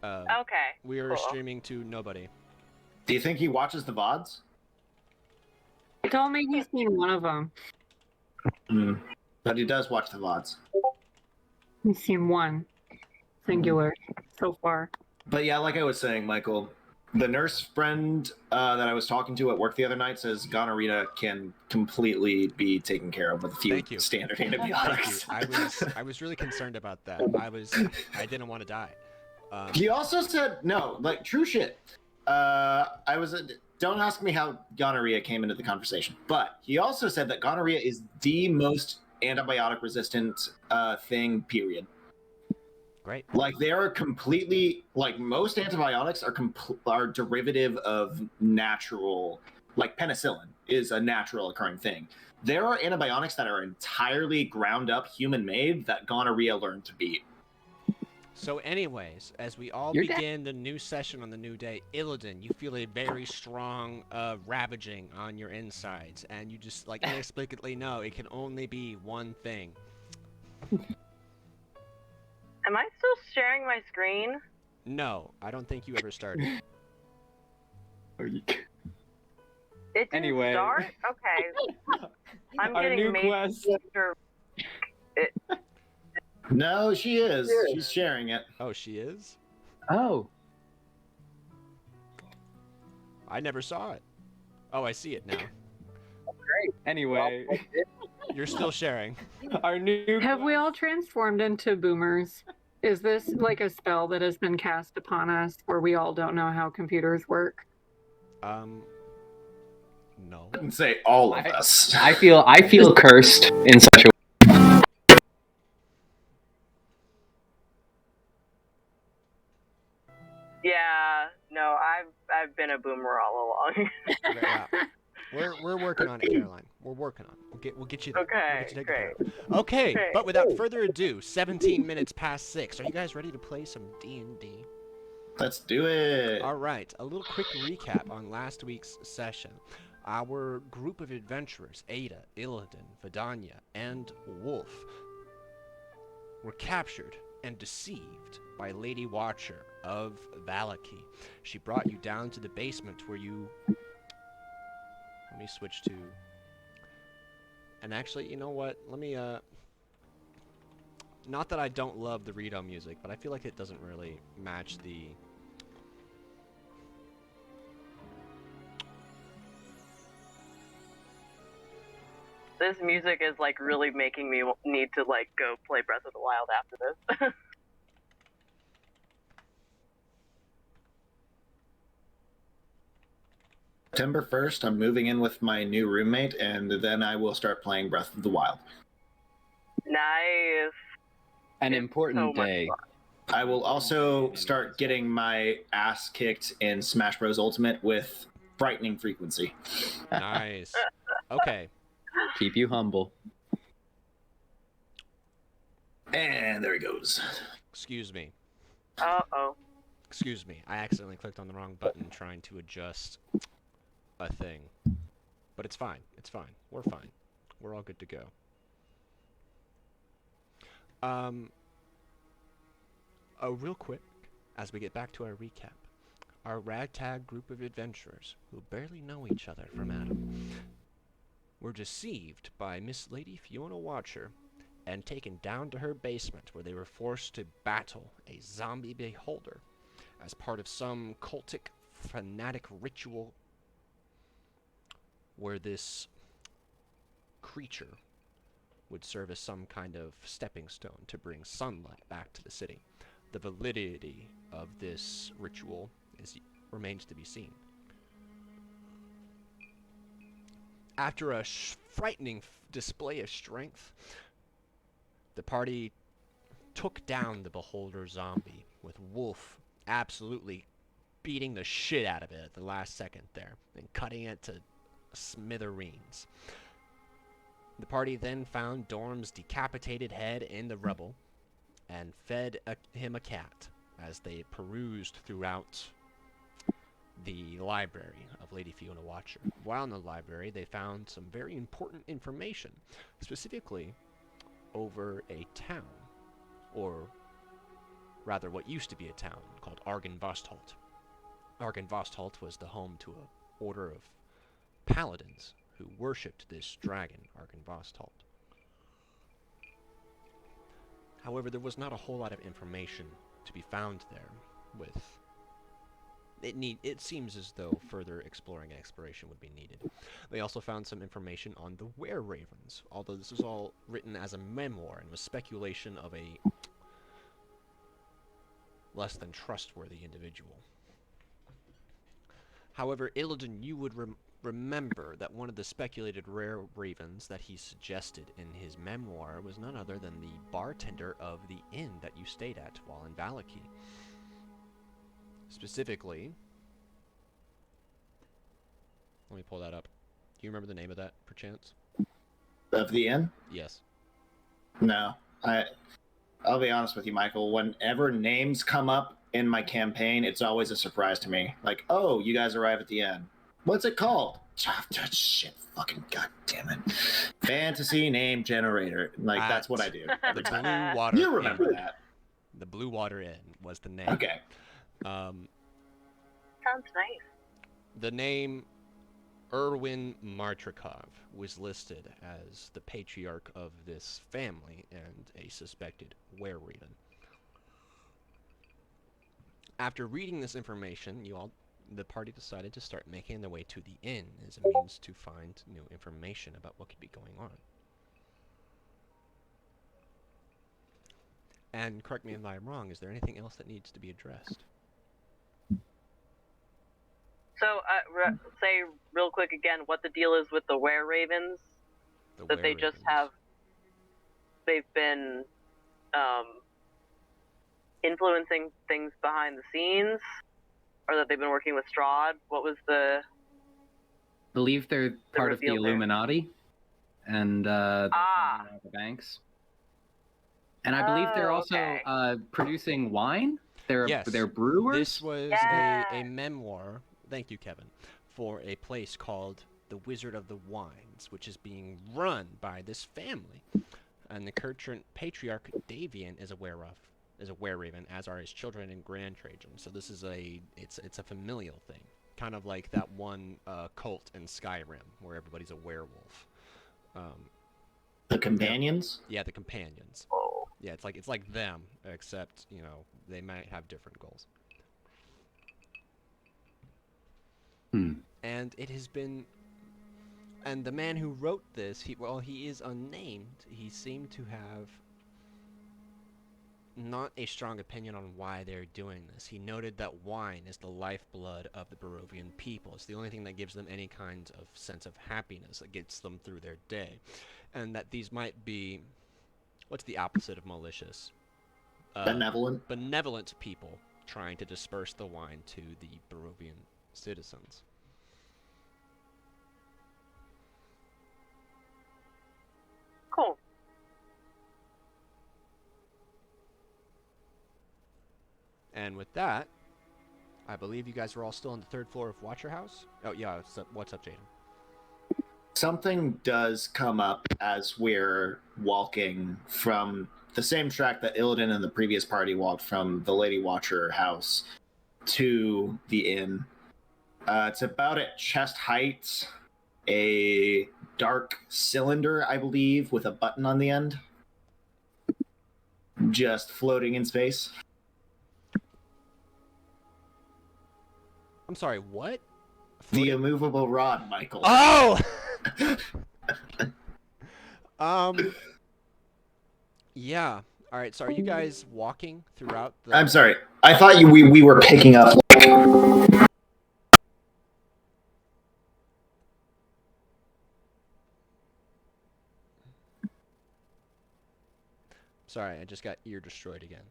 Okay, We are cool. streaming to nobody. Do you think he watches the VODs? He told me he's seen one of them. But he does watch the VODs. He's seen one. Singular. So far. But yeah, like I was saying, Michael, the nurse friend that I was talking to at work the other night says gonorrhea can completely be taken care of with a few Thank you. standard Thank you. antibiotics. I was really concerned about that. I didn't want to die. He also said no, like true shit. Don't ask me how gonorrhea came into the conversation, but he also said that gonorrhea is the most antibiotic resistant thing, period. Great. Like they are completely, like most antibiotics are derivative of natural, like penicillin is a natural occurring thing. There are antibiotics that are entirely ground up, human made that gonorrhea learned to beat. So anyways, as we all begin the new session on the new day, Illidan, you feel a very strong ravaging on your insides, and you just like inexplicably know it can only be one thing. Am I still sharing my screen? No, I don't think you ever started. It didn't Anyway. start? Okay. I'm Our getting new made quest. after No, she is. She's sharing it. Oh, she is? Oh. I never saw it. Oh, I see it now. Great. Anyway, You're still sharing. our new. Have we all transformed into boomers? Is this like a spell that has been cast upon us where we all don't know how computers work? No. I wouldn't say all of us. I feel cursed in such a. Yeah, no, I've been a boomer all along. Yeah. We're working on it, Caroline. We're working on it. We'll get you there. Okay, We'll get you taken care great. of. Okay, Great. but without further ado, 17 minutes past 6. Are you guys ready to play some D&D? Let's do it. All right, a little quick recap on last week's session. Our group of adventurers, Ada, Illidan, Vidania, and Wolf, were captured and deceived by Lady Watcher of Valaki. She brought you down to the basement where you... Let me switch to... And actually, you know what? Let me, Not that I don't love the Rito music, but I feel like it doesn't really match the... This music is like really making me need to like go play Breath of the Wild after this. September 1st, I'm moving in with my new roommate, and then I will start playing Breath of the Wild. Nice. An It's important so much day. fun. I will also start getting my ass kicked in Smash Bros. Ultimate with frightening frequency. Nice. Okay. Keep you humble. And there he goes. Excuse me. Uh-oh. Excuse me. I accidentally clicked on the wrong button trying to adjust a thing. But it's fine. It's fine. We're fine. We're all good to go. Real quick, as we get back to our recap. Our ragtag group of adventurers, who barely know each other from Adam, were deceived by Miss Lady Fiona Watcher and taken down to her basement where they were forced to battle a zombie beholder as part of some cultic fanatic ritual where this creature would serve as some kind of stepping stone to bring sunlight back to the city. The validity of this ritual remains to be seen. After a frightening display of strength, the party took down the beholder zombie, with Wolf absolutely beating the shit out of it at the last second there and cutting it to smithereens. The party then found Dorm's decapitated head in the rubble and fed him a cat as they perused throughout the library of Lady Fiona Watcher. While in the library, they found some very important information, specifically over a town, or rather what used to be a town called Argynvostholt. Argynvostholt was the home to a order of paladins who worshipped this dragon, Argynvostholt. However, there was not a whole lot of information to be found there. It seems as though further exploring and exploration would be needed. They also found some information on the were-ravens, although this was all written as a memoir and was speculation of a less than trustworthy individual. However, Illidan, you would remember that one of the speculated rare ravens that he suggested in his memoir was none other than the bartender of the inn that you stayed at while in Valaki. Specifically, let me pull that up. Do you remember the name of that, perchance? Of the inn? Yes. No. I'll be honest with you, Michael. Whenever names come up in my campaign, it's always a surprise to me. Like, oh, you guys arrive at the end. What's it called? Shit, fucking goddamn it. Fantasy name generator. Like, that's what I do. The Blue Water You remember Inn. that. The Blue Water Inn was the name. Okay. Sounds nice. The name Erwin Martrikov was listed as the patriarch of this family and a suspected were-raven. After reading this information, the party decided to start making their way to the inn as a means to find new information about what could be going on. And correct me if I'm wrong, is there anything else that needs to be addressed? So, say real quick again what the deal is with the were-ravens. That they just have... They've been influencing things behind the scenes? Or that they've been working with Strahd? What was the... I believe they're part of the reveal there? Illuminati, and they're funding all the banks. And I believe they're also producing wine. They're brewers. This was a memoir, thank you, Kevin, for a place called the Wizard of the Wines, which is being run by this family. And the current patriarch, Davian, is a were-raven, as are his children and grandchildren. So this is it's a familial thing. Kind of like that one cult in Skyrim, where everybody's a werewolf. The companions? Yeah, the companions. Yeah, it's like them, except, they might have different goals. And it has been... And the man who wrote this, he is unnamed. He seemed to have not a strong opinion on why they're doing this. He noted that wine is the lifeblood of the Barovian people. It's the only thing that gives them any kind of sense of happiness, that gets them through their day. And that these might be... What's the opposite of malicious? Benevolent. Benevolent people trying to disperse the wine to the Barovian citizens. Cool. And with that, I believe you guys are all still on the third floor of Watcher House. Oh yeah, what's up, Jaden? Something does come up as we're walking from the same track that Illidan and the previous party walked from the Lady Watcher house to the inn. It's about at chest height, a dark cylinder, I believe, with a button on the end. Just floating in space. I'm sorry, what? The immovable rod, Michael. Oh! Yeah. All right. So are you guys walking throughout the... I'm sorry. I thought we were picking up. Sorry, I just got ear destroyed again.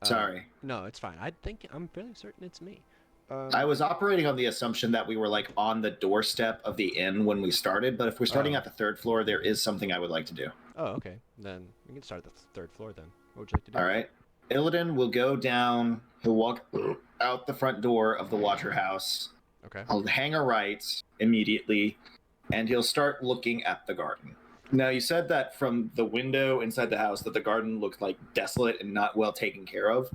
Sorry. No, it's fine. I'm fairly certain it's me. I was operating on the assumption that we were like on the doorstep of the inn when we started, but if we're starting at the third floor, there is something I would like to do. Oh, okay. Then we can start at the third floor then. What would you like to do? All right. Illidan will go down. He'll walk out the front door of the Watcher house. Okay. He'll hang a right immediately, and he'll start looking at the garden. Now, you said that from the window inside the house that the garden looked like desolate and not well taken care of.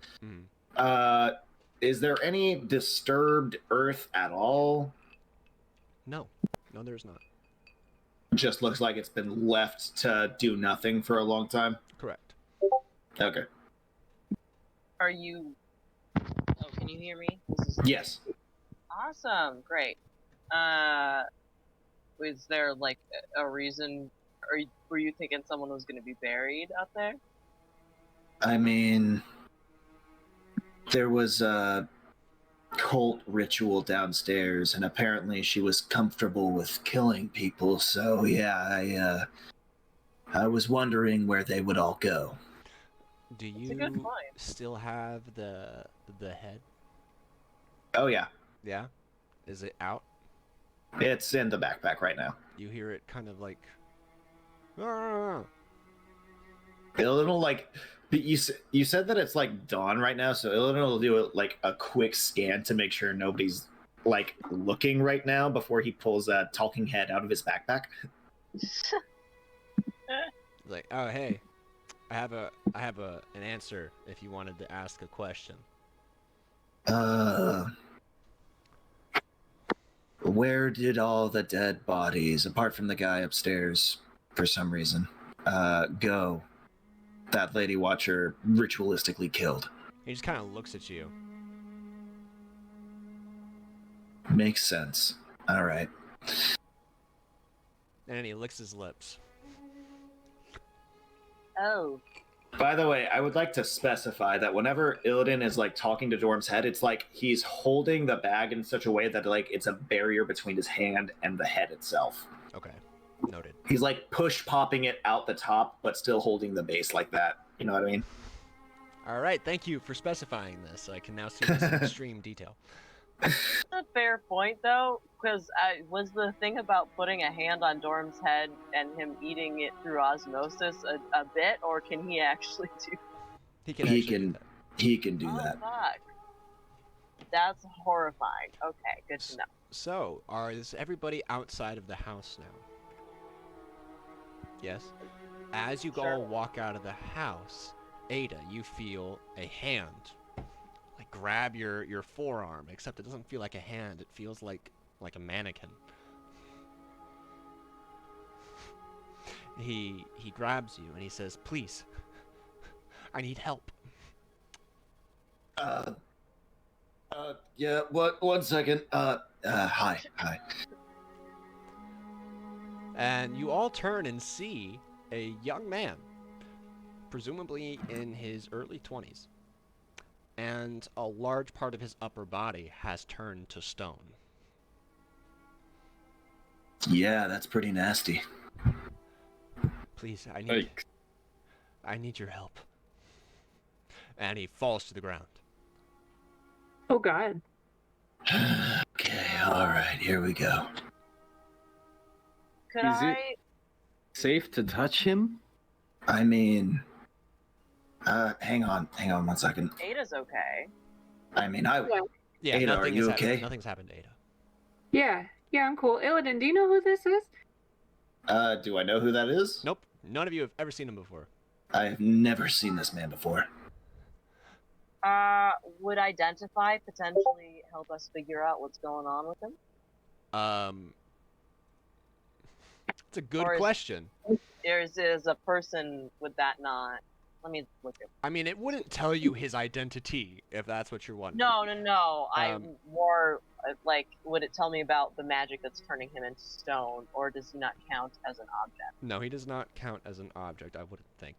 Is there any disturbed earth at all? No, there's not. Just looks like it's been left to do nothing for a long time. Correct. Okay. Are you... Oh, can you hear me? Yes. Awesome. Great. Was there, like, a reason... Were you thinking someone was going to be buried out there? I mean, there was a cult ritual downstairs, and apparently she was comfortable with killing people, so yeah, I was wondering where they would all go. Do you still have the head? Oh, yeah. Yeah? Is it out? It's in the backpack right now. You hear it kind of like... Ah! It'll like... You said that it's like dawn right now, so it'll do like a quick scan to make sure nobody's like looking right now before he pulls a talking head out of his backpack. Like, oh hey, I have an answer if you wanted to ask a question. Where did all the dead bodies, apart from the guy upstairs, for some reason, go? That lady watcher ritualistically killed. He just kind of looks at you. Makes sense. All right. And then he licks his lips. Oh. By the way, I would like to specify that whenever Illidan is like talking to Dorm's head, it's like he's holding the bag in such a way that like it's a barrier between his hand and the head itself. Okay. Noted. He's like push popping it out the top, but still holding the base like that. You know what I mean? All right. Thank you for specifying this. I can now see this in extreme detail. That's a fair point, though, because was the thing about putting a hand on Dorm's head and him eating it through osmosis a bit, or can he actually do? He can do that. Fuck. That's horrifying. Okay, good to know. So, is everybody outside of the house now? Yes. As you all walk out of the house, Ada, you feel a hand like grab your forearm, except it doesn't feel like a hand. It feels like a mannequin. He grabs you and he says, "Please, I need help." Yeah. What? 1 second. Hi. And you all turn and see a young man, presumably in his early 20s, and a large part of his upper body has turned to stone. Yeah, that's pretty nasty. Please, I need your help. And he falls to the ground. Oh, God. Okay, all right, here we go. Is it safe to touch him? I mean, hang on 1 second. Ada's okay. I mean, Yeah, Ada, are you okay? Nothing's happened to Ada. Yeah, I'm cool. Illidan, do you know who this is? Do I know who that is? Nope, none of you have ever seen him before. I have never seen this man before. Would identify potentially help us figure out what's going on with him? It's a good question. Is a person, would that not... Let me look at... I mean, it wouldn't tell you his identity, if that's what you're wondering. No. I'm more, like, would it tell me about the magic that's turning him into stone, or does he not count as an object? No, he does not count as an object, I wouldn't think.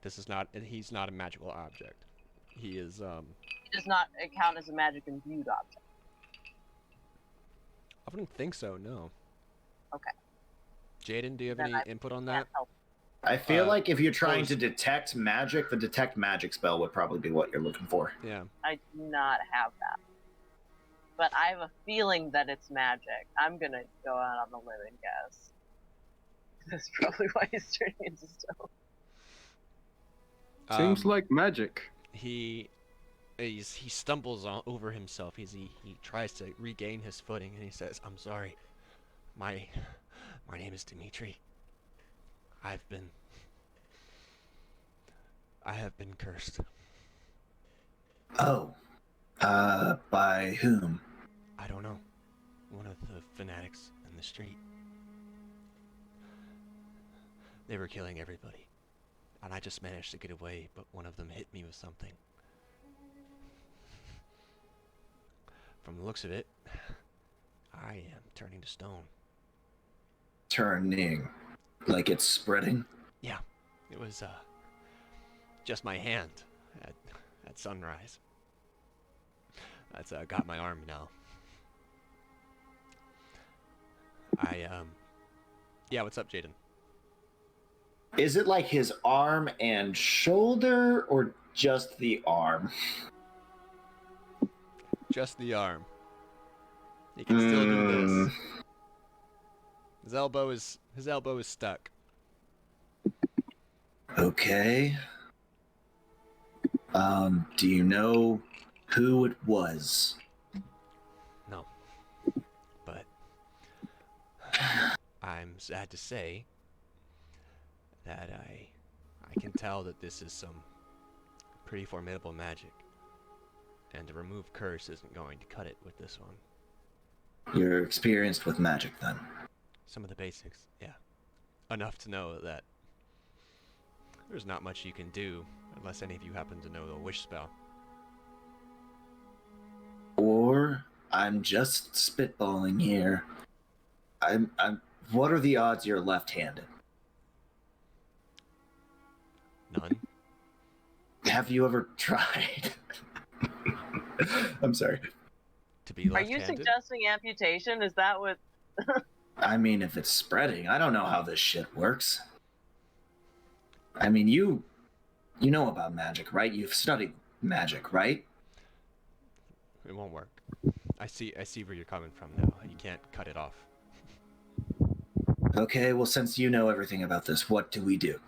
He's not a magical object. He is, He does not count as a magic-imbued object. I wouldn't think so, no. Okay. Jaden, do you have any input on that? I feel like if you're trying to detect magic, the detect magic spell would probably be what you're looking for. Yeah. I do not have that. But I have a feeling that it's magic. I'm gonna go out on the limb and guess. That's probably why he's turning into stone. Seems like magic. He stumbles over himself. He tries to regain his footing, and he says, "I'm sorry. My name is Dimitri. I have been cursed. Oh. By whom? I don't know. One of the fanatics in the street. They were killing everybody. And I just managed to get away, but one of them hit me with something. From the looks of it, I am turning to stone. Turning? Like it's spreading? Yeah, it was just my hand at sunrise. That's got my arm now. Yeah, what's up, Jaden? Is it like his arm and shoulder, or just the arm? Just the arm. He can still do this. His elbow is stuck. Okay. Do you know who it was? No. But I'm sad to say that I can tell that this is some pretty formidable magic. And to remove curse isn't going to cut it with this one. You're experienced with magic, then? Some of the basics, yeah. Enough to know that there's not much you can do unless any of you happen to know the wish spell. Or I'm just spitballing here. What are the odds you're left-handed? None. Have you ever tried? I'm sorry. To be Are left-handed? you suggesting amputation? Is that what... I mean, if it's spreading, I don't know how this shit works. I mean, you know about magic, right? You've studied magic, right? It won't work. I see where you're coming from now. You can't cut it off. Okay, well, since you know everything about this, what do we do?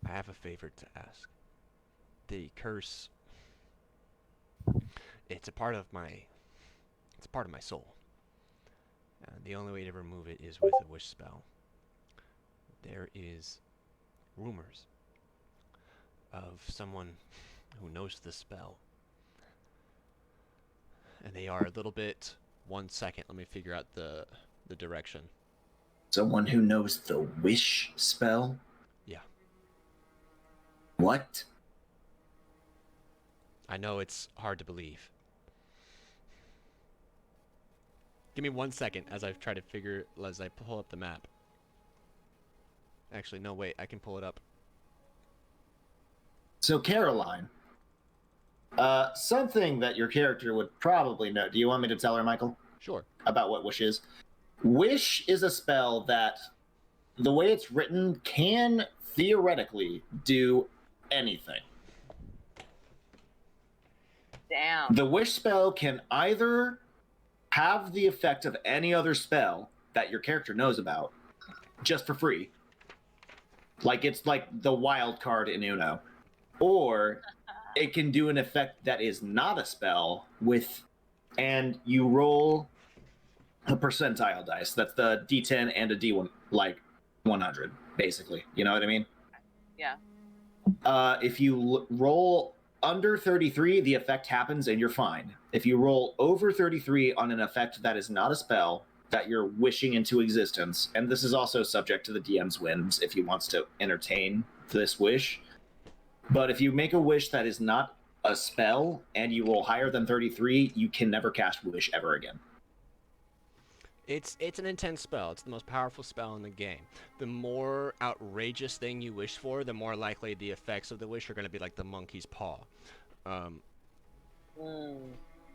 I have a favor to ask. The curse, it's a part of my soul. And the only way to remove it is with a wish spell. There is rumors of someone who knows the spell. And they are a little bit... 1 second, let me figure out the direction. Someone who knows the wish spell? Yeah. What? I know it's hard to believe. Give me 1 second as I pull up the map. Actually, no, wait, I can pull it up. So, Caroline, something that your character would probably know. Do you want me to tell her, Michael? Sure. About what Wish is? Wish is a spell that, the way it's written, can theoretically do anything. Damn. The Wish spell can either have the effect of any other spell that your character knows about, just for free. Like it's like the wild card in Uno. Or it can do an effect that is not a spell and you roll a percentile dice. That's the D10 and a D1, like 100, basically. You know what I mean? Yeah. If you roll under 33, the effect happens and you're fine. If you roll over 33 on an effect that is not a spell that you're wishing into existence, and this is also subject to the DM's whims if he wants to entertain this wish, but if you make a wish that is not a spell and you roll higher than 33, you can never cast Wish ever again. It's an intense spell. It's the most powerful spell in the game. The more outrageous thing you wish for, the more likely the effects of the wish are going to be like the monkey's paw.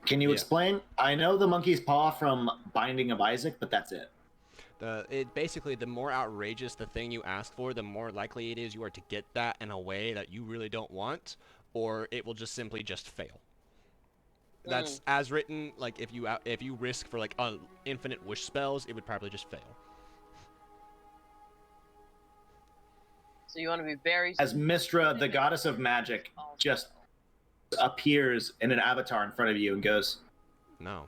Can you explain? I know the monkey's paw from Binding of Isaac, but that's it. Basically, the more outrageous the thing you ask for, the more likely it is you are to get that in a way that you really don't want, or it will just simply just fail. That's as written. Like if you risk for like infinite wish spells, it would probably just fail. So you want to be very... As Mistra, the goddess of magic, just appears in an avatar in front of you and goes, "No."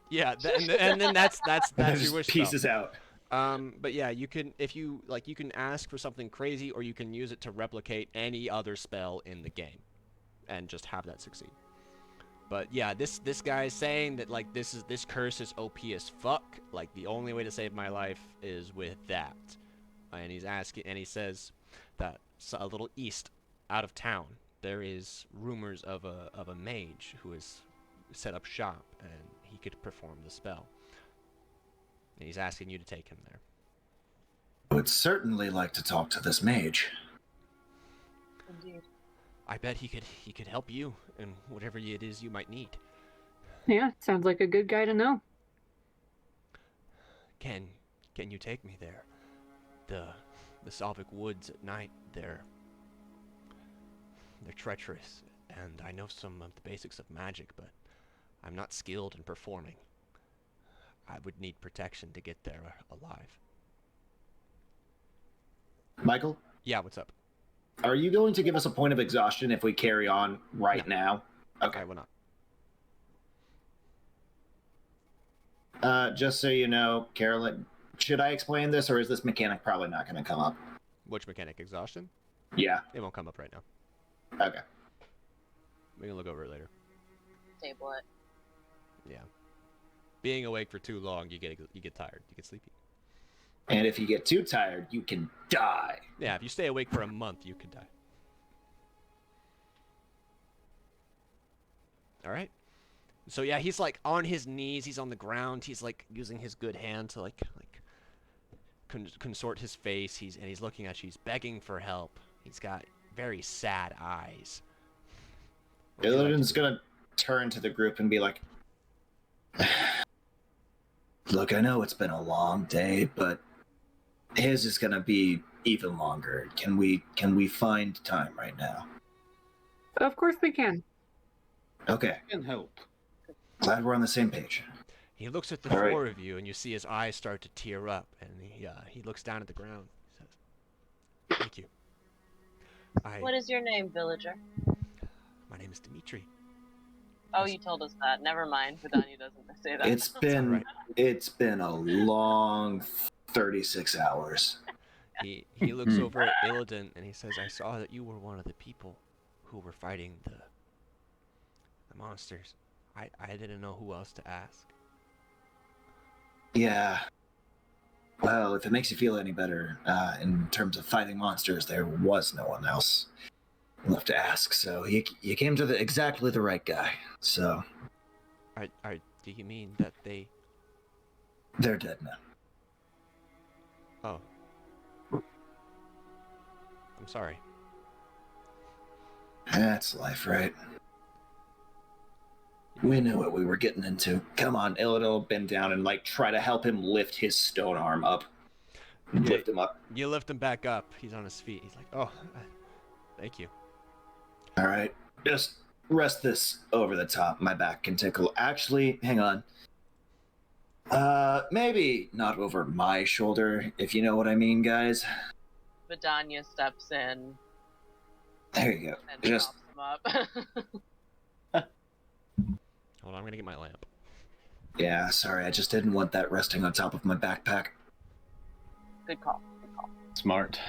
Yeah, and then that's your wish pieces spell. out. But yeah, you can if you like you can ask for something crazy, or you can use it to replicate any other spell in the game, and just have that succeed. But yeah, this guy is saying that like this curse is OP as fuck. Like the only way to save my life is with that. And he's asking, and he says that a little east, out of town, there is rumors of a mage who has set up shop, and he could perform the spell. And he's asking you to take him there. I would certainly like to talk to this mage. Indeed. I bet he could help you in whatever it is you might need. Yeah, sounds like a good guy to know. Can you take me there? The Salvic woods at night, they're treacherous, and I know some of the basics of magic, but I'm not skilled in performing. I would need protection to get there alive. Michael? Yeah, what's up? Are you going to give us a point of exhaustion if we carry on right now? Okay. I will not. Just so you know, Carolyn, should I explain this, or is this mechanic probably not going to come up? Which mechanic? Exhaustion? Yeah. It won't come up right now. Okay. We can look over it later. Table it. Yeah. Being awake for too long, you get tired. You get sleepy. And if you get too tired, you can die. Yeah, if you stay awake for a month, you could die. All right. So yeah, he's like on his knees. He's on the ground. He's like using his good hand to like consort his face. He's looking at you. He's begging for help. He's got very sad eyes. Illidan's gonna turn to the group and be like, "Look, I know it's been a long day, but his is gonna be even longer. Can we find time right now?" Of course we can. Okay. Can help. Glad we're on the same page. He looks at the All right. four of you, and you see his eyes start to tear up, and he looks down at the ground. He says, "Thank you. What is your name, villager? My name is Dimitri." Oh, you told us that. Never mind. Vidania doesn't say that. It's been a long 36 hours. He looks over at Illidan, and he says, "I saw that you were one of the people who were fighting the monsters. I didn't know who else to ask." Yeah. Well, if it makes you feel any better, in terms of fighting monsters, there was no one else left to ask. So you came to exactly the right guy. So. Do you mean that they're dead now? Oh. I'm sorry. That's life, right? We knew what we were getting into. Come on, Illidan will bend down and try to help him lift his stone arm up. Lift him up. You lift him back up. He's on his feet. He's like, "Oh, thank you." All right, just rest this over the top. My back can tickle. Actually, hang on. Maybe not over my shoulder, if you know what I mean, guys. Vidania steps in. There you go. And Just props him up. Hold on, I'm gonna get my lamp. yeah. Sorry, I just didn't want that resting on top of my backpack. Good call. Good call. Smart.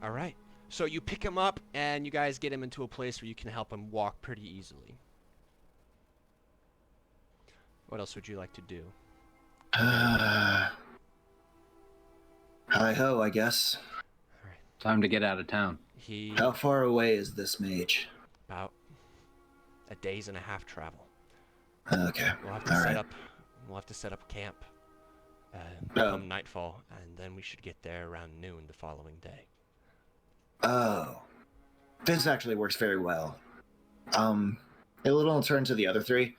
All right. So you pick him up, and you guys get him into a place where you can help him walk pretty easily. What else would you like to do? Hi ho, I guess. All right. Time to get out of town. How far away is this mage? About a day's and a half travel. Okay. We'll have to set up camp come nightfall, and then we should get there around noon the following day. Oh. This actually works very well. Illidan will turn to the other three.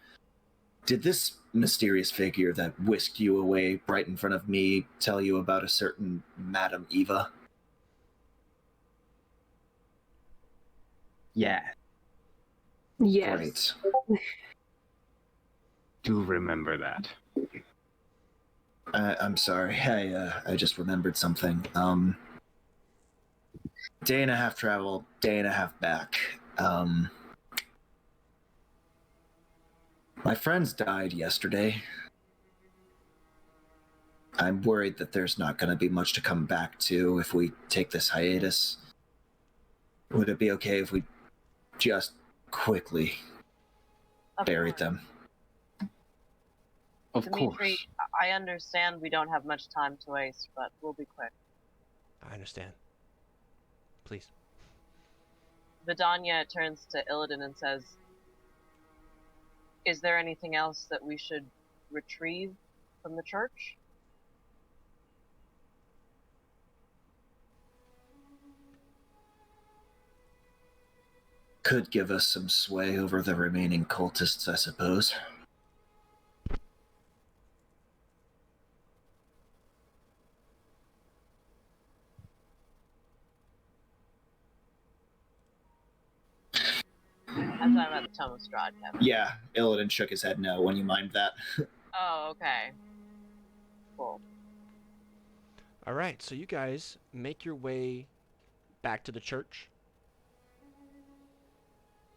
Did this mysterious figure that whisked you away right in front of me tell you about a certain Madame Eva? Yeah. Yes. Great. Do remember that. I'm sorry. I just remembered something. Day and a half travel, day and a half back. My friends died yesterday. I'm worried that there's not going to be much to come back to if we take this hiatus. Would it be okay if we just quickly buried them? Of Dimitri, course. I understand we don't have much time to waste, but we'll be quick. I understand. Please. Vidania turns to Illidan and says, "Is there anything else that we should retrieve from the church?" Could give us some sway over the remaining cultists, I suppose. I'm talking about the Tome of Strahd, Kevin. Yeah, Illidan shook his head no when you mimed that. Oh, okay. Cool. All right, so you guys make your way back to the church.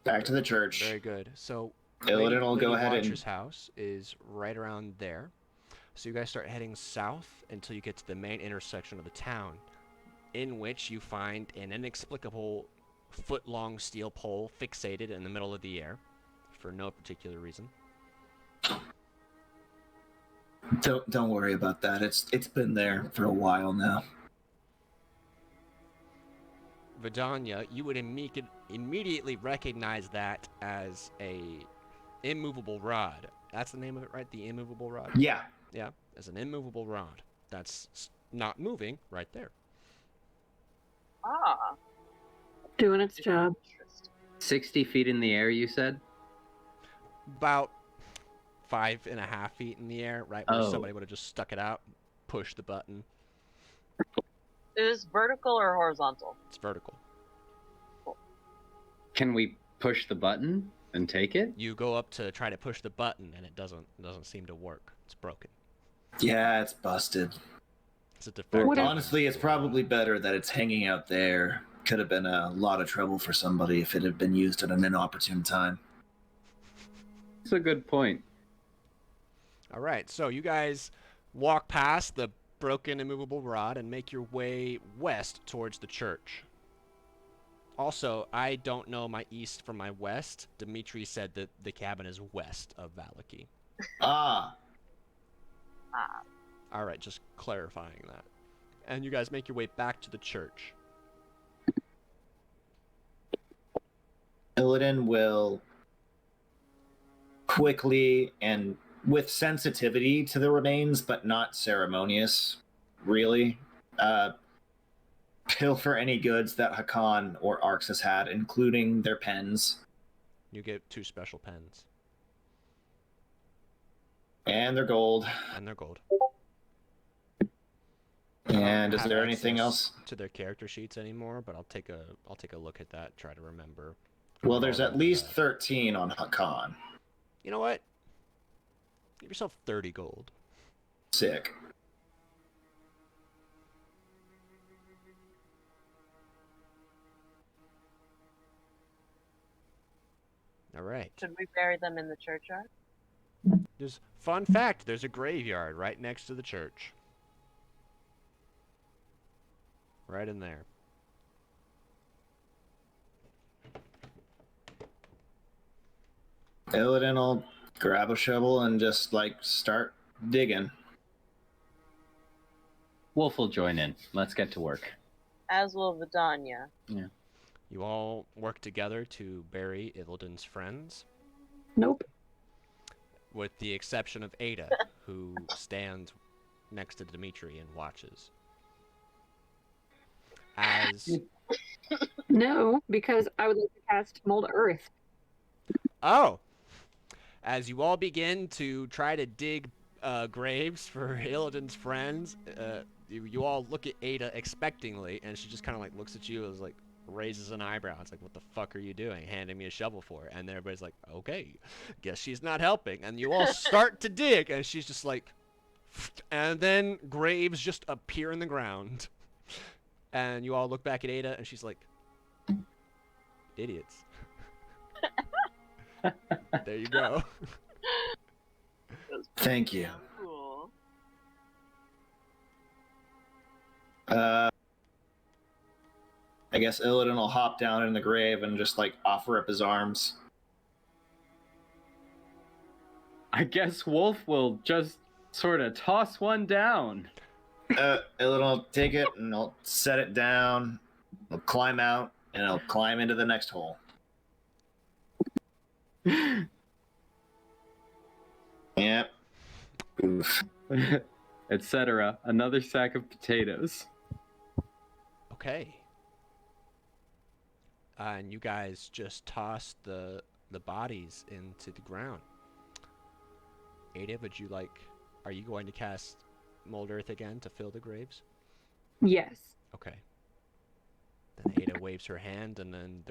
Back to the church. Very good. So Illidan will go ahead Watcher's and... house is right around there. So you guys start heading south until you get to the main intersection of the town, in which you find an inexplicable foot-long steel pole fixated in the middle of the air for no particular reason. Don't worry about that. It's been there for a while now. Vidania, you would immediately recognize that as a immovable rod. That's the name of it, right? The immovable rod? Yeah. Yeah, as an immovable rod. That's not moving right there. Ah. Doing its job. 60 feet in the air, you said? About 5.5 feet in the air, right where somebody would have just stuck it out, push the button. Is this vertical or horizontal? It's vertical. Cool. Can we push the button and take it? You go up to try to push the button, and it doesn't seem to work. It's broken. Yeah, it's busted. It's a defective. Honestly, it's probably better that it's hanging out there. Could have been a lot of trouble for somebody if it had been used at an inopportune time. That's a good point. All right, so you guys walk past the broken immovable rod and make your way west towards the church. Also, I don't know my east from my west. Dimitri said that the cabin is west of Valaki. Ah. All right, just clarifying that. And you guys make your way back to the church. Illidan will quickly and with sensitivity to the remains, but not ceremonious, really, pilfer any goods that Hakan or Arx has had, including their pens. You get 2 special pens. And their gold. And their gold. And is there anything else to their character sheets anymore? But I'll take a look at that. Try to remember. Well, there's at least 13 on Hakan. You know what? Give yourself 30 gold. Sick. All right. Should we bury them in the churchyard? Just fun fact: there's a graveyard right next to the church. Right in there. Illidan will grab a shovel and just, start digging. Wolf will join in. Let's get to work. As will Vidania. Yeah. You all work together to bury Illidan's friends. Nope. With the exception of Ada, who stands next to Dimitri and watches. As... No, because I would like to cast Mold Earth. Oh! As you all begin to try to dig graves for Illidan's friends, you all look at Ada expectingly, and she just kind of looks at you as raises an eyebrow. It's like, what the fuck are you doing? Handing me a shovel for it. And then everybody's like, okay, guess she's not helping. And you all start to dig, and she's just like, and then graves just appear in the ground. And you all look back at Ada, and she's like, idiots. There you go. Thank you. Cool. I guess Illidan will hop down in the grave and just like offer up his arms. I guess Wolf will just sort of toss one down. Illidan will take it and he'll set it down. He'll climb out and he'll climb into the next hole. Yep. Oof. Etc. Another sack of potatoes. Okay. And you guys just tossed the bodies into the ground. Ada, are you going to cast Mold Earth again to fill the graves? Yes. Okay. Then Ada waves her hand, and then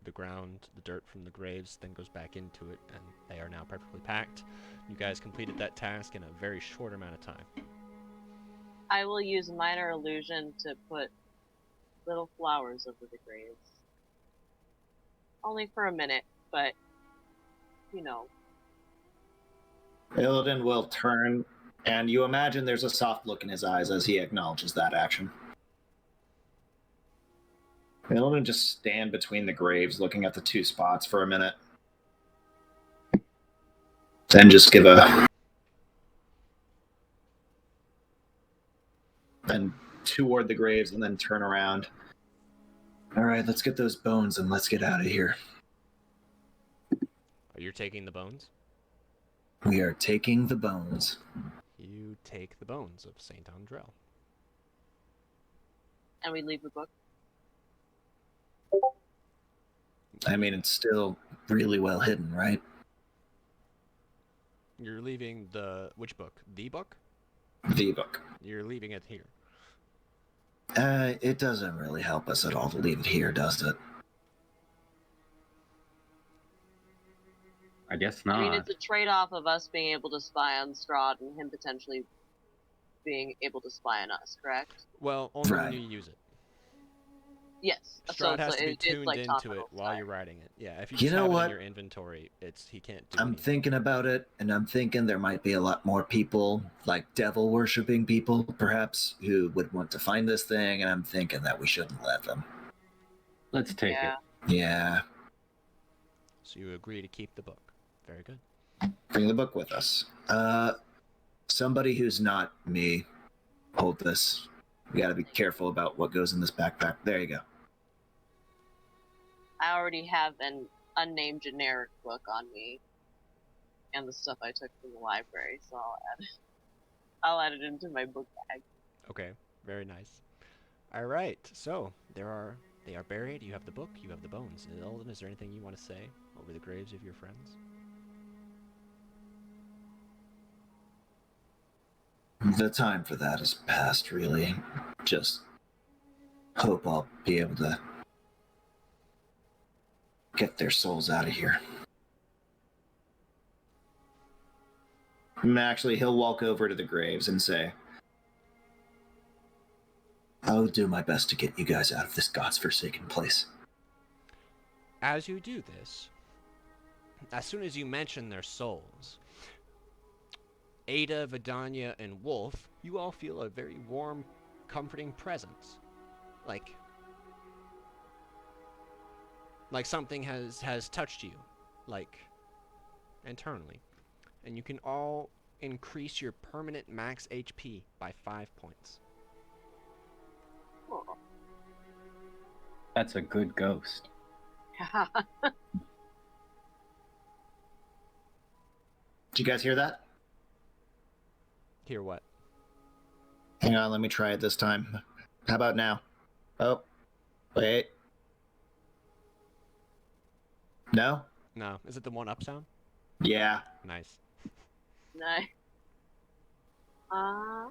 the ground, the dirt from the graves, then goes back into it, and they are now perfectly packed. You guys completed that task in a very short amount of time. I will use Minor Illusion to put little flowers over the graves. Only for a minute, but, you know. Illidan will turn, and you imagine there's a soft look in his eyes as he acknowledges that action. Illidan just stand between the graves looking at the two spots for a minute. Then just give a... and toward the graves and then turn around. All right, let's get those bones and let's get out of here. Are you taking the bones? We are taking the bones. You take the bones of Saint Andrel. And we leave the book. I mean, it's still really well hidden, right? You're leaving which book? The book? The book. You're leaving it here. It doesn't really help us at all to leave it here, does it? I guess not. I mean, it's a trade-off of us being able to spy on Strahd and him potentially being able to spy on us, correct? Well, only when you use it. Yes. Strahd has to be tuned into it while you're writing it. Yeah, if you just have it in your inventory, he can't do I'm anything. thinking about it, and I'm thinking there might be a lot more people, like devil-worshipping people, perhaps, who would want to find this thing, and I'm thinking that we shouldn't let them. Let's take it. Yeah. So you agree to keep the book. Very good. Bring the book with us. Somebody who's not me, hold this. We gotta be careful about what goes in this backpack. There you go. I already have an unnamed generic book on me. And the stuff I took from the library, so I'll add it into my book bag. Okay, very nice. Alright, so they are buried, you have the book, you have the bones. Illidan, is there anything you want to say over the graves of your friends? The time for that is past, really. Just hope I'll be able to get their souls out of here. Actually, he'll walk over to the graves and say, I'll do my best to get you guys out of this god's-forsaken place. As you do this, as soon as you mention their souls, Ada, Vidania, and Wolf, you all feel a very warm, comforting presence. Like something has touched you, like, internally. And you can all increase your permanent max HP by 5 points. Cool. That's a good ghost. Did you guys hear that? Hear what? Hang on, let me try it this time. How about now? Oh, wait. No? No. Is it the one up sound? Yeah. Nice. Nice. How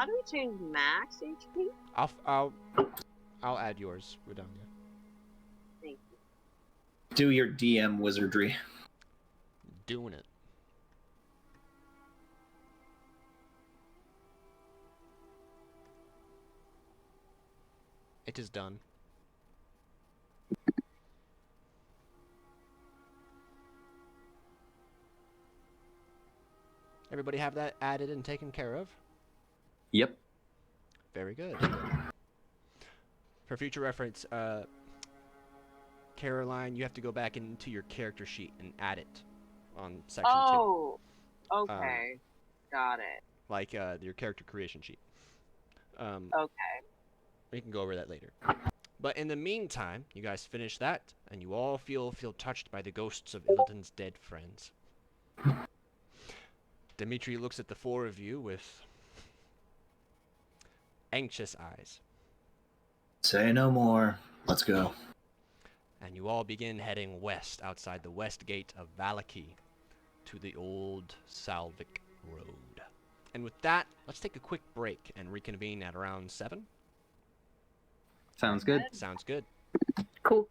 do we change max HP? I'll add yours, Redania. Thank you. Do your DM wizardry. Doing it. It is done. Everybody have that added and taken care of? Yep. Very good. For future reference, Caroline, you have to go back into your character sheet and add it on section 2. Oh, okay. Got it. Like your character creation sheet. Okay. We can go over that later. But in the meantime, you guys finish that, and you all feel touched by the ghosts of Illidan's dead friends. Dimitri looks at the 4 of you with anxious eyes. Say no more. Let's go. And you all begin heading west outside the west gate of Valaki to the old Salvik Road. And with that, let's take a quick break and reconvene at around 7. Sounds good. Sounds good. Cool.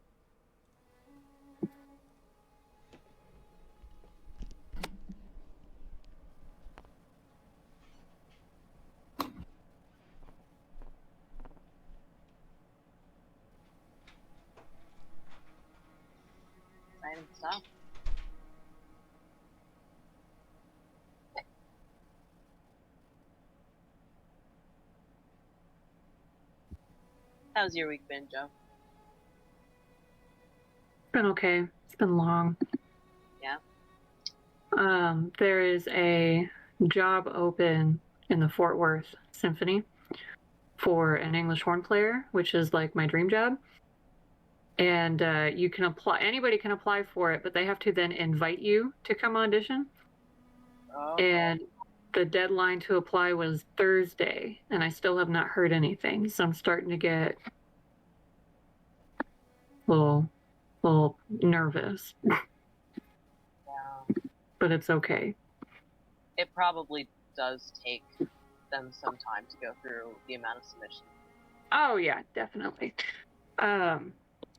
Exciting stuff. How's your week been, Joe? It's been okay. It's been long. Yeah. There is a job open in the Fort Worth Symphony for an English horn player, which is like my dream job. And you can apply. Anybody can apply for it, but they have to then invite you to come audition. Oh. And the deadline to apply was Thursday, and I still have not heard anything. So I'm starting to get a little nervous. Yeah. But it's okay. It probably does take them some time to go through the amount of submissions. Oh yeah, definitely.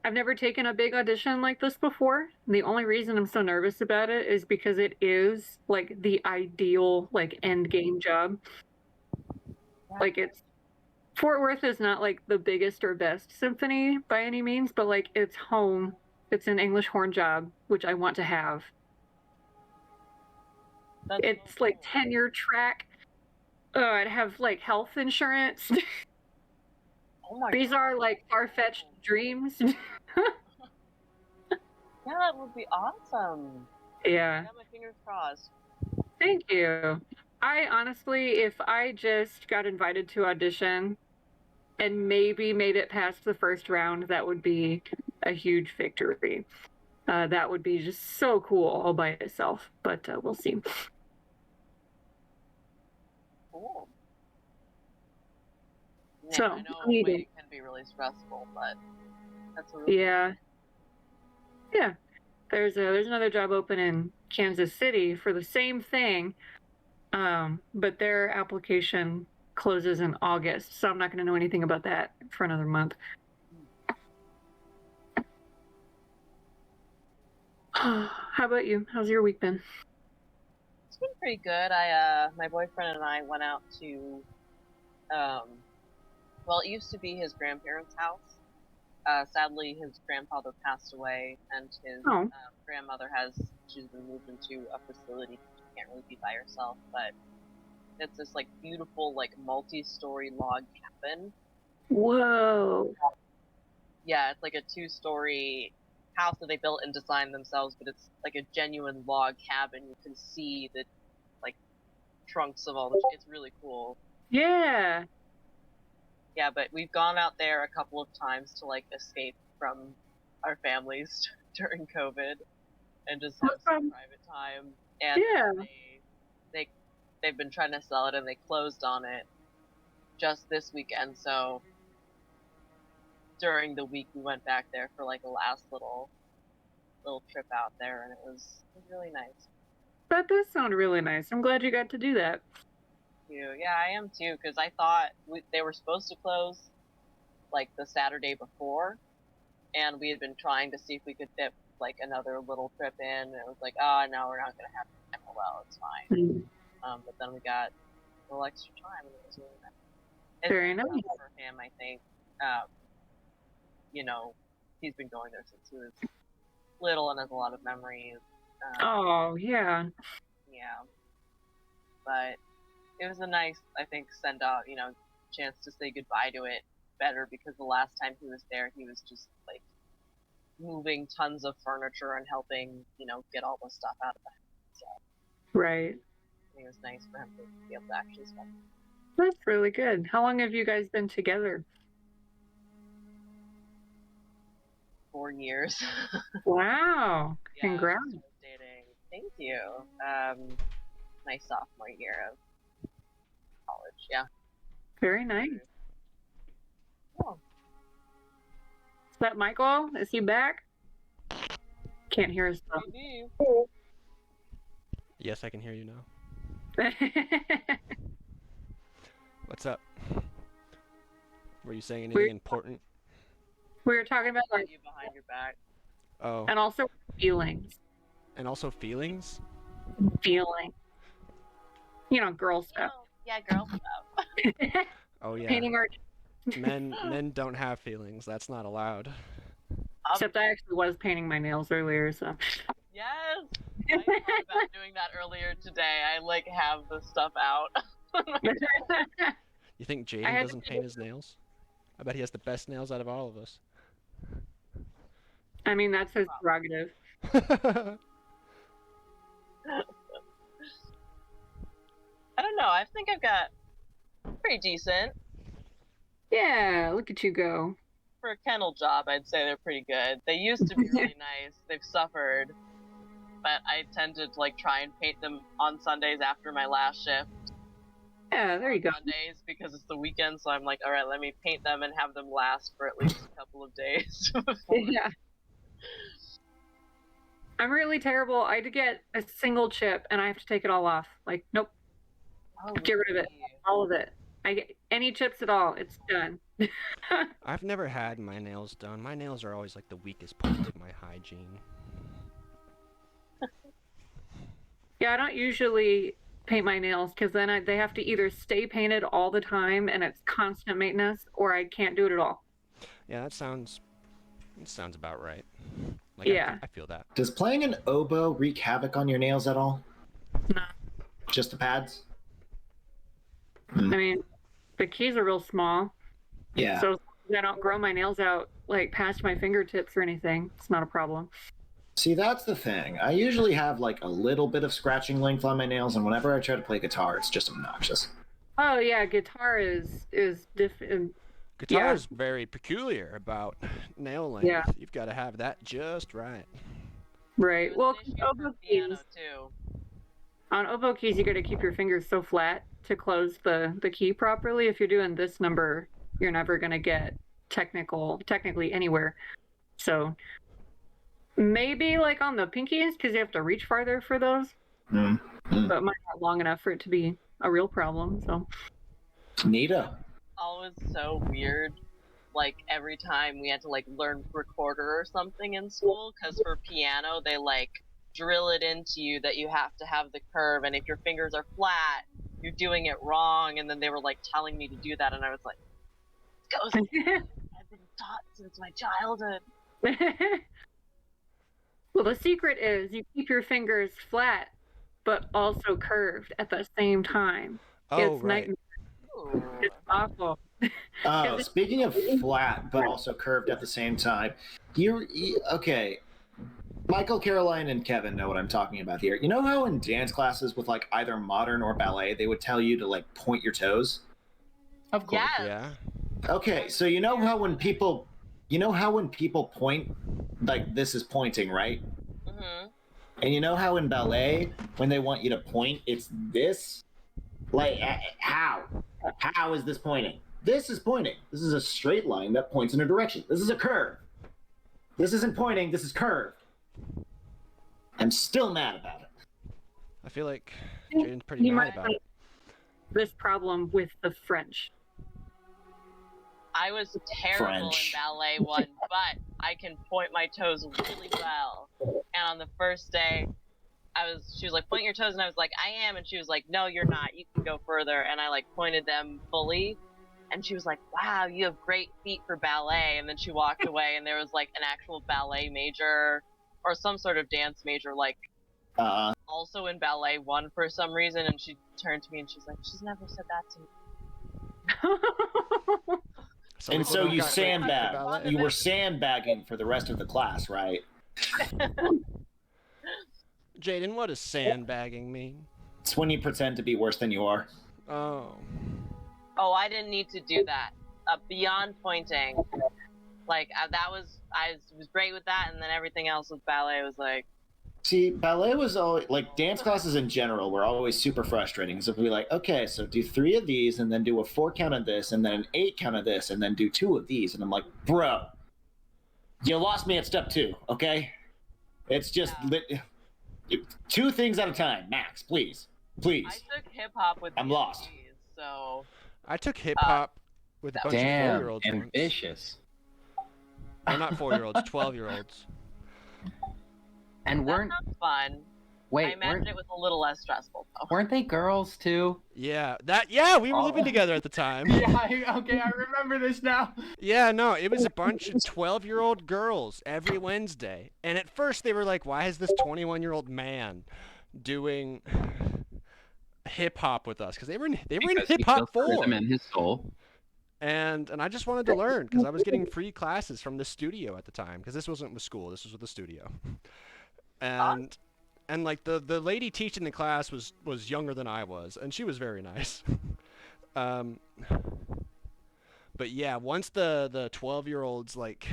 I've never taken a big audition like this before. The only reason I'm so nervous about it is because it is like the ideal like end game job. Yeah. Like it's Fort Worth is not like the biggest or best symphony by any means, but like it's home. It's an English horn job, which I want to have. That's It's so like cool. tenure track. I'd have like health insurance. Oh my These God. are like far-fetched dreams. Yeah, that would be awesome. Yeah. I got my fingers crossed. Thank you. I honestly, if I just got invited to audition and maybe made it past the first round, that would be a huge victory. That would be just so cool all by itself, but we'll see. Cool. Man, So, I know we waiting do. can be really stressful, but that's a really Yeah. Yeah. There's another job open in Kansas City for the same thing. But their application closes in August, so I'm not going to know anything about that for another month. How about you? How's your week been? It's been pretty good. My boyfriend and I went out to, well, it used to be his grandparents' house. Sadly, his grandfather passed away, and his grandmother she's been moved into a facility. She can't really be by herself, but it's this like beautiful like multi-story log cabin. Whoa. Yeah, it's like a 2-story house that they built and designed themselves, but it's like a genuine log cabin. You can see the like trunks of all the. It's really cool. Yeah. Yeah, but we've gone out there a couple of times to like escape from our families during COVID and just have some private time. And Yeah. they've been trying to sell it and they closed on it just this weekend. So during the week we went back there for like a last little trip out there, and it was really nice. That does sound really nice. I'm glad you got to do that. Yeah, I am too, because I thought they were supposed to close like the Saturday before, and we had been trying to see if we could fit like another little trip in, and it was like, oh no, we're not gonna have time. Oh well, it's fine. But then we got a little extra time, and it was really nice. It's Very nice for him, I think. You know, he's been going there since he was little and has a lot of memories. Oh yeah. Yeah, but it was a nice, I think, send out, chance to say goodbye to it better, because the last time he was there, he was just like moving tons of furniture and helping, get all the stuff out of the house. So Right. it was nice for him to be able to actually spend. That's really good. How long have you guys been together? 4 years. Wow. Yeah, Congrats. I was dating. Thank you. My sophomore year of college. Yeah. Very nice. Oh. Is that Michael? Is he back? Can't hear his stuff. Maybe. Yes, I can hear you now. What's up? Were you saying anything important? We were talking about like you behind your back. Oh. And also feelings. And also feelings? Feeling. Girl stuff. Yeah, girl stuff. Oh yeah. Painting art. Men don't have feelings. That's not allowed. Except I actually was painting my nails earlier, so. Yes. I thought about doing that earlier today. I have the stuff out. You think Jaden doesn't paint his nails? I bet he has the best nails out of all of us. I mean, that's his prerogative. I don't know. I think I've got pretty decent. Yeah, look at you go. For a kennel job, I'd say they're pretty good. They used to be really nice. They've suffered. But I tend to try and paint them on Sundays after my last shift. Yeah, there you go. Sundays, because it's the weekend, so I'm like, all right, let me paint them and have them last for at least a couple of days. Yeah. I'm really terrible. I get a single chip and I have to take it all off. Nope. Oh, get rid of it. All of it. I get any chips at all. It's done. I've never had my nails done. My nails are always the weakest point of my hygiene. Yeah, I don't usually paint my nails because then they have to either stay painted all the time and it's constant maintenance, or I can't do it at all. Yeah, that sounds about right. Yeah. I feel that. Does playing an oboe wreak havoc on your nails at all? No. Just the pads? I mean, the keys are real small. Yeah. So I don't grow my nails out past my fingertips or anything. It's not a problem. See, that's the thing. I usually have a little bit of scratching length on my nails, and whenever I try to play guitar, it's just obnoxious. Oh yeah, guitar is different. Guitar is very peculiar about nail length. Yeah. You've got to have that just right. Right. Well, oboe keys too. On oboe keys, you got to keep your fingers so flat to close the key properly. If you're doing this number, you're never gonna get technically anywhere. So maybe on the pinkies, because you have to reach farther for those. Mm-hmm. But mine not long enough for it to be a real problem. So. Neato. Always so weird. Every time we had to learn recorder or something in school, because for piano they drill it into you that you have to have the curve, and if your fingers are flat, you're doing it wrong. And then they were telling me to do that, and I was like, "Go!" I've been taught since my childhood. Well, the secret is you keep your fingers flat, but also curved at the same time. Oh, it's right. It's awful. Oh, speaking of flat but also curved at the same time, okay. Michael, Caroline, and Kevin know what I'm talking about here. You know how in dance classes with either modern or ballet, they would tell you to point your toes? Of course. Yes. Yeah. Okay, so you know how when people point, this is pointing, right? Mm-hmm. And you know how in ballet, when they want you to point, it's this? How? How is this pointing? This is pointing. This is a straight line that points in a direction. This is a curve. This isn't pointing, this is curved. I'm still mad about it. I feel like Jaden's pretty mad about it. This problem with the French. I was terrible French. in ballet once, but I can point my toes really well. And on the first day, she was like, point your toes, and I was like, I am, and she was like, no, you're not, you can go further, and I pointed them fully, and she was like, wow, you have great feet for ballet, and then she walked away, and there was an actual ballet major, or some sort of dance major, Also in ballet 1 for some reason, and she turned to me and she's like, she's never said that to me. And so you ballet. You were sandbagging for the rest of the class, right? Jaden, what does sandbagging mean? It's when you pretend to be worse than you are. Oh. Oh, I didn't need to do that. Beyond pointing, like I was great with that, and then everything else with ballet was like. See, ballet was always like dance classes in general were always super frustrating. So we'd be like, okay, so do 3 of these, and then do a 4 count of this, and then an 8 count of this, and then do 2 of these, and I'm like, bro, you lost me at step 2, okay? It's just 2 things at a time, max, please. I took hip hop with. I'm lost. These, so. I took hip hop with a bunch of 4-year-olds. Ambitious. Well, not 4-year-olds, 12-year-olds. And that sounds fun. Wait, I imagine it was a little less stressful though. Weren't they girls too? Yeah, we were living together at the time. Yeah, okay, I remember this now. Yeah, no, it was a bunch of 12-year-old girls every Wednesday. And at first they were like, why is this 21-year-old man doing hip hop with us? Because they were in hip hop 4. In his soul. And I just wanted to learn because I was getting free classes from the studio at the time, because this wasn't with school, this was with the studio. And like the lady teaching the class was younger than I was, and she was very nice. But yeah, once the 12-year-olds, like,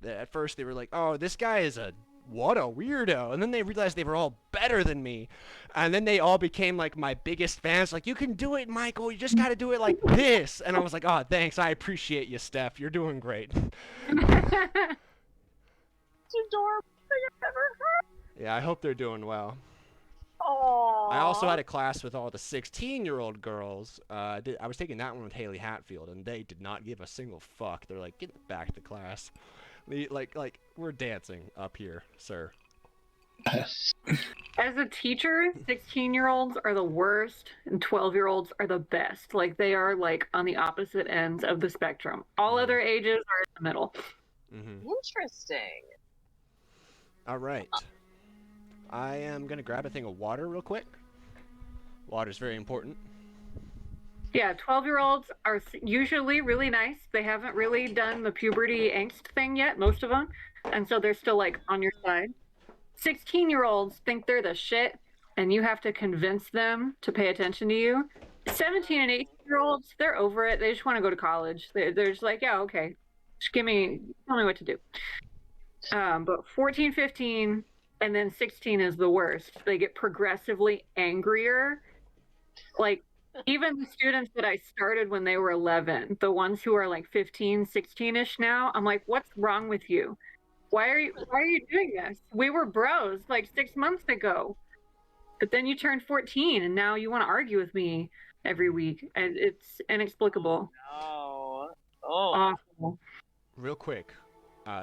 at first they were like, oh, this guy is what a weirdo. And then they realized they were all better than me. And then they all became like my biggest fans. Like, you can do it, Michael. You just got to do it like this. And I was like, oh, thanks. I appreciate you, Steph. You're doing great. It's adorable thing I've ever heard. Yeah, I hope they're doing well. Aww. I also had a class with all the 16-year-old girls. I was taking that one with Haley Hatfield, and they did not give a single fuck. They're like, get back to class. Like we're dancing up here, sir. As a teacher, 16-year-olds are the worst, and 12-year-olds are the best. Like, they are, like, on the opposite ends of the spectrum. All other ages are in the middle. Mm-hmm. Interesting. All right. I am going to grab a thing of water real quick. Water's very important. Yeah, 12-year-olds are usually really nice. They haven't really done the puberty angst thing yet, most of them. And so they're still, like, on your side. 16-year-olds think they're the shit, and you have to convince them to pay attention to you. 17 and 18-year-olds, they're over it. They just want to go to college. They're just like, yeah, okay. Just tell me what to do. But 14, 15... and then 16 is the worst. They get progressively angrier. Like, even the students that I started when they were 11, the ones who are like 15, 16-ish now, I'm like, what's wrong with you? Why are you doing this? We were bros like 6 months ago. But then you turned 14 and now you want to argue with me every week. And it's inexplicable. Oh. Awful. Real quick.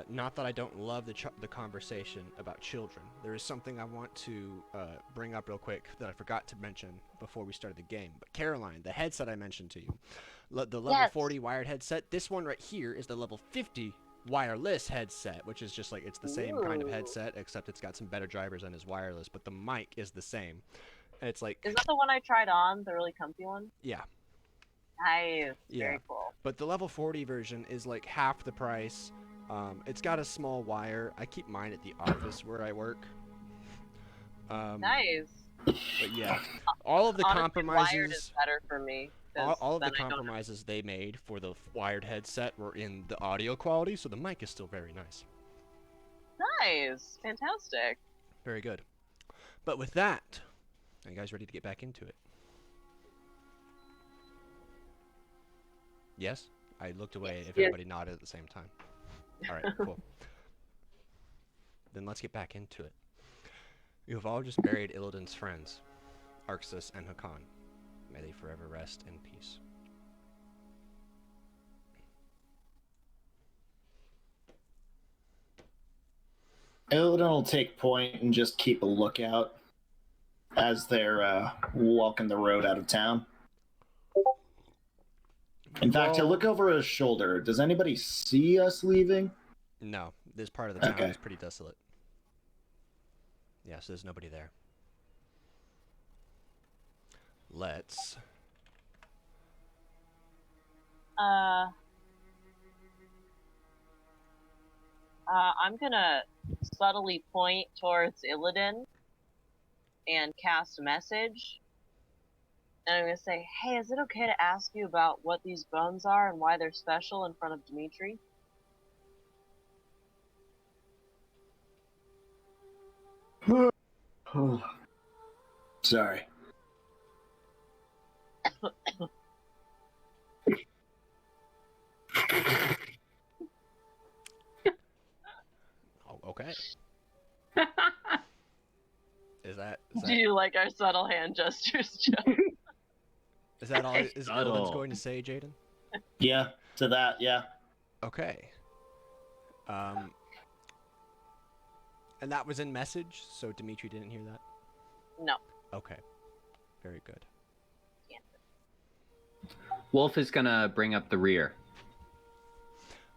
Not that I don't love the conversation about children. There is something I want to bring up real quick that I forgot to mention before we started the game. But Caroline, the headset I mentioned to you, the level 40 wired headset, this one right here is the level 50 wireless headset, which is just like, it's the same kind of headset, except it's got some better drivers and is wireless, but the mic is the same. And it's like... Is that the one I tried on, the really comfy one? Yeah. Nice. Yeah. Very cool. But the level 40 version is like half the price. It's got a small wire. I keep mine at the office where I work. Nice. But yeah, all of the Honestly, compromises. wired is better for me. All of the compromises they made for the wired headset were in the audio quality, so the mic is still very nice. Nice. Fantastic. Very good. But with that, are you guys ready to get back into it? Yes? I looked away if everybody nodded at the same time. All right, cool. Then let's get back into it. You have all just buried Illidan's friends, Arxus and Hakan. May they forever rest in peace. Illidan will take point and just keep a lookout as they're walking the road out of town. In fact, he'll look over his shoulder. Does anybody see us leaving? No, this part of the town is pretty desolate. Yeah, so there's nobody there. let's... I'm gonna subtly point towards Illidan and cast a message. And I'm gonna say, hey, is it okay to ask you about what these bones are and why they're special in front of Dimitri? Sorry. Oh, okay. Is that Do you like our subtle hand gestures, Joe? is that all is Illidan's going to say, Jaden? Yeah, to that, yeah. Okay. And that was in message, so Dimitri didn't hear that? No. Okay. Very good. Yeah. Wolf is gonna bring up the rear.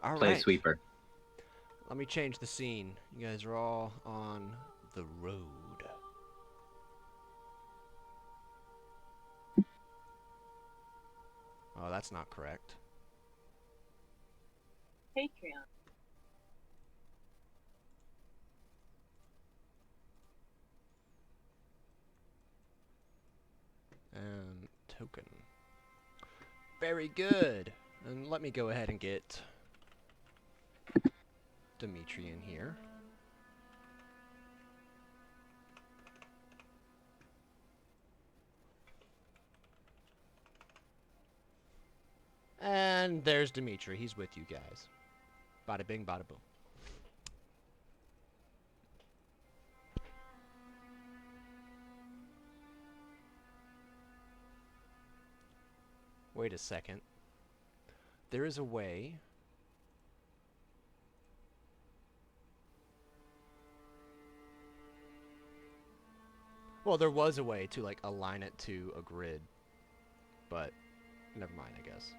All Play right. sweeper. Let me change the scene. You guys are all on the road. Oh, that's not correct. Patreon. And token. Very good. And let me go ahead and get Dimitri in here. And there's Dimitri. He's with you guys. Bada bing, bada boom. Wait a second. There is a way. Well, there was a way to, like, align it to a grid. But, never mind, I guess.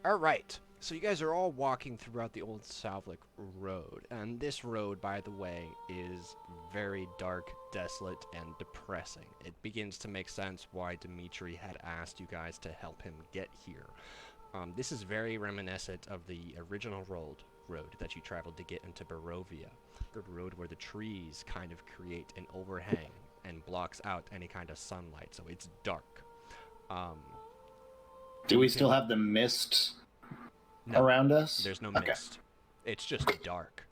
Alright, so you guys are all walking throughout the old Salvik Road. And this road, by the way, is very dark, desolate, and depressing. It begins to make sense why Dimitri had asked you guys to help him get here. This is very reminiscent of the original road that you traveled to get into Barovia. The road where the trees kind of create an overhang and blocks out any kind of sunlight, so it's dark. Do we still have the mist around us? There's no mist. It's just dark.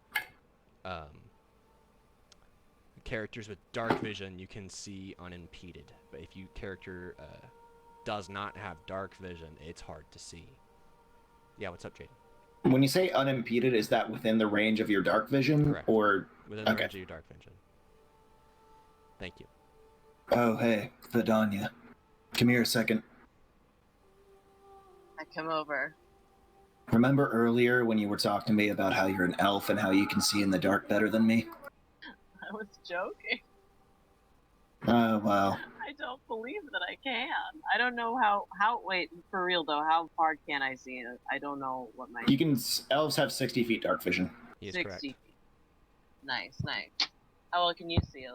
Characters with dark vision you can see unimpeded, but if your character does not have dark vision, it's hard to see. Yeah, what's up, Jaden? When you say unimpeded, is that within the range of your dark vision? Correct. Or within the range of your dark vision. Thank you. Oh, hey, Vidania. Come here a second. I come over. Remember earlier when you were talking to me about how you're an elf and how you can see in the dark better than me? I was joking. Oh, well. I don't believe that I can. I don't know how wait, for real though, how far can I see? I don't know what my... Elves have 60 feet dark vision. He is 60 correct. feet. Nice. How well can you see,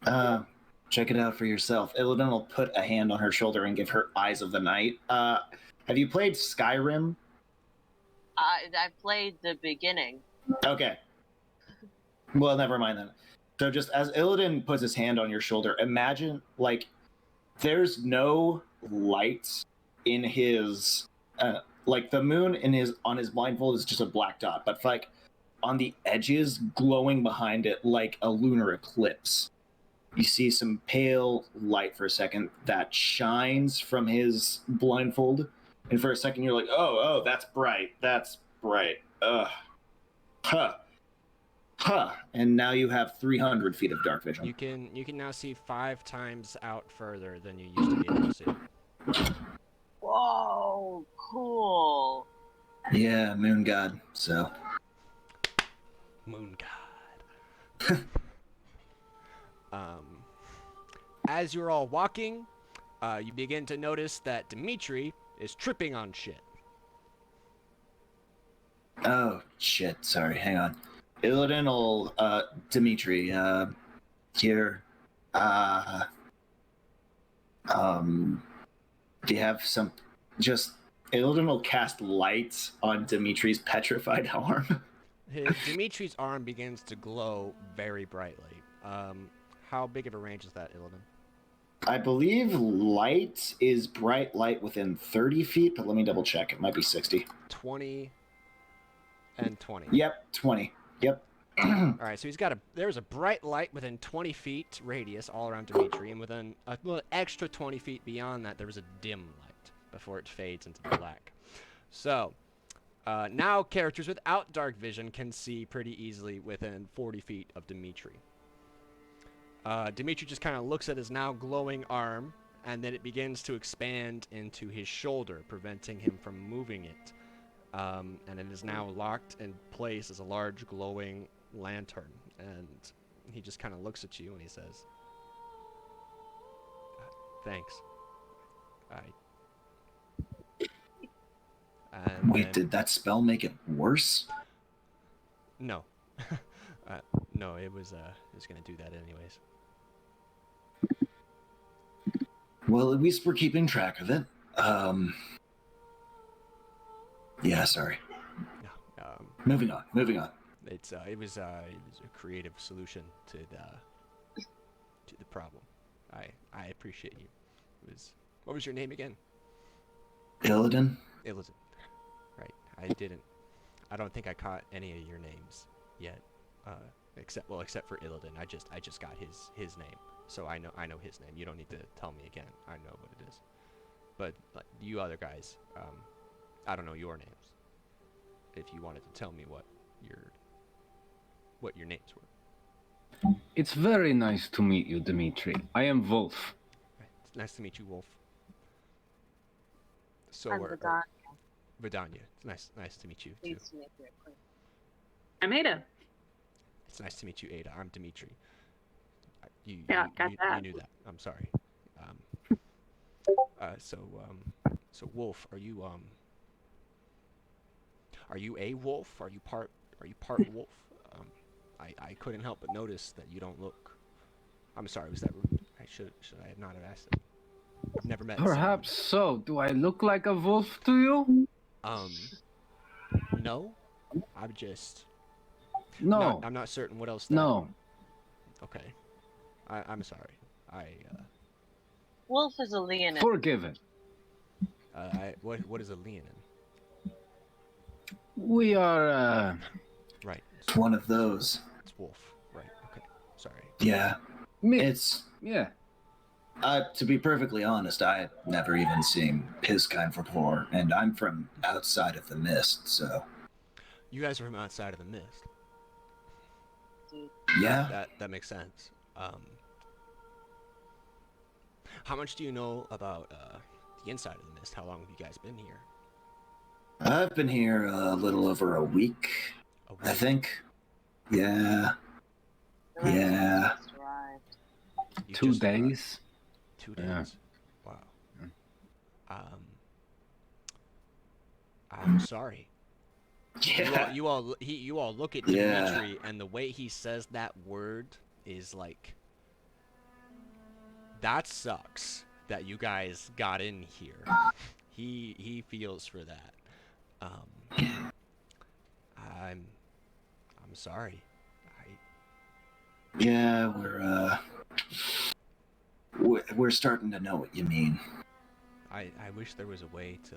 Illidan? Check it out for yourself. Illidan will put a hand on her shoulder and give her Eyes of the Night. Have you played Skyrim? I played the beginning. Okay. Well, never mind then. So just as Illidan puts his hand on your shoulder, imagine, like, there's no light in his... like, the moon on his blindfold is just a black dot, but, like, on the edges, glowing behind it like a lunar eclipse. You see some pale light for a second that shines from his blindfold, and for a second you're like, oh, that's bright. Ugh. Huh. And now you have 300 feet of dark vision. You can now see 5 times out further than you used to be able to see. Whoa, cool. Yeah, moon god, so... Moon god. As you're all walking, you begin to notice that Dimitri is tripping on shit. Oh, shit, sorry, hang on. Illidan will, Dimitri, here, Do you have some? Just Illidan will cast lights on Dimitri's petrified arm. Dimitri's arm begins to glow very brightly. How big of a range is that, Illidan? I believe light is bright light within 30 feet, but let me double check. It might be 60. 20 and 20. Yep, 20. Yep. All right, so there's a bright light within 20 feet radius all around Dimitri, and within a little extra 20 feet beyond that, there was a dim light before it fades into the black. So, now characters without dark vision can see pretty easily within 40 feet of Dimitri. Dimitri just kind of looks at his now glowing arm, and then it begins to expand into his shoulder, preventing him from moving it. And it is now locked in place as a large glowing lantern. And he just kind of looks at you and he says, "Thanks." Wait, did that spell make it worse? No. No, it was gonna do that anyways. Well, at least we're keeping track of it. Yeah, sorry. No, Moving on. It was a creative solution to the problem. I appreciate you. What was your name again? Illidan. Illidan. Right. I don't think I caught any of your names yet. Except for Illidan. I just got his name. So I know his name. You don't need to tell me again. I know what it is. But you other guys, I don't know your names. If you wanted to tell me what your names were. It's very nice to meet you, Dimitri. I am Wolf. Right. It's nice to meet you, Wolf. So I'm Vidania. Vidania. It's nice to meet you too. Pleased to make your acquaintance. I'm Ada. It's nice to meet you, Ada. I'm Dimitri. You knew that. I'm sorry. So Wolf, are you a wolf? Are you part wolf? I couldn't help but notice that you don't look. I'm sorry. Was that rude? Should I not have asked it? I've never met. Perhaps so. Do I look like a wolf to you? No. I'm just. No. I'm not certain what else. No. Okay. I'm sorry. Wolf is a Leonin. Forgiven. What is a Leonin? We are, Right. It's one of those. It's Wolf. Right. Okay. Sorry. Yeah. It's... Yeah. To be perfectly honest, I had never even seen his kind before, and I'm from outside of the mist, so... You guys are from outside of the mist. Yeah. That makes sense. How much do you know about the inside of the mist? How long have you guys been here? I've been here a little over a week, I think. Yeah. Yeah. 2 days. 2 days. Yeah. Wow. I'm sorry. Yeah. You all look at Dimitri, and the way he says that word is like, that sucks that you guys got in here. He feels for that. I'm sorry. Yeah, we're starting to know what you mean. I wish there was a way to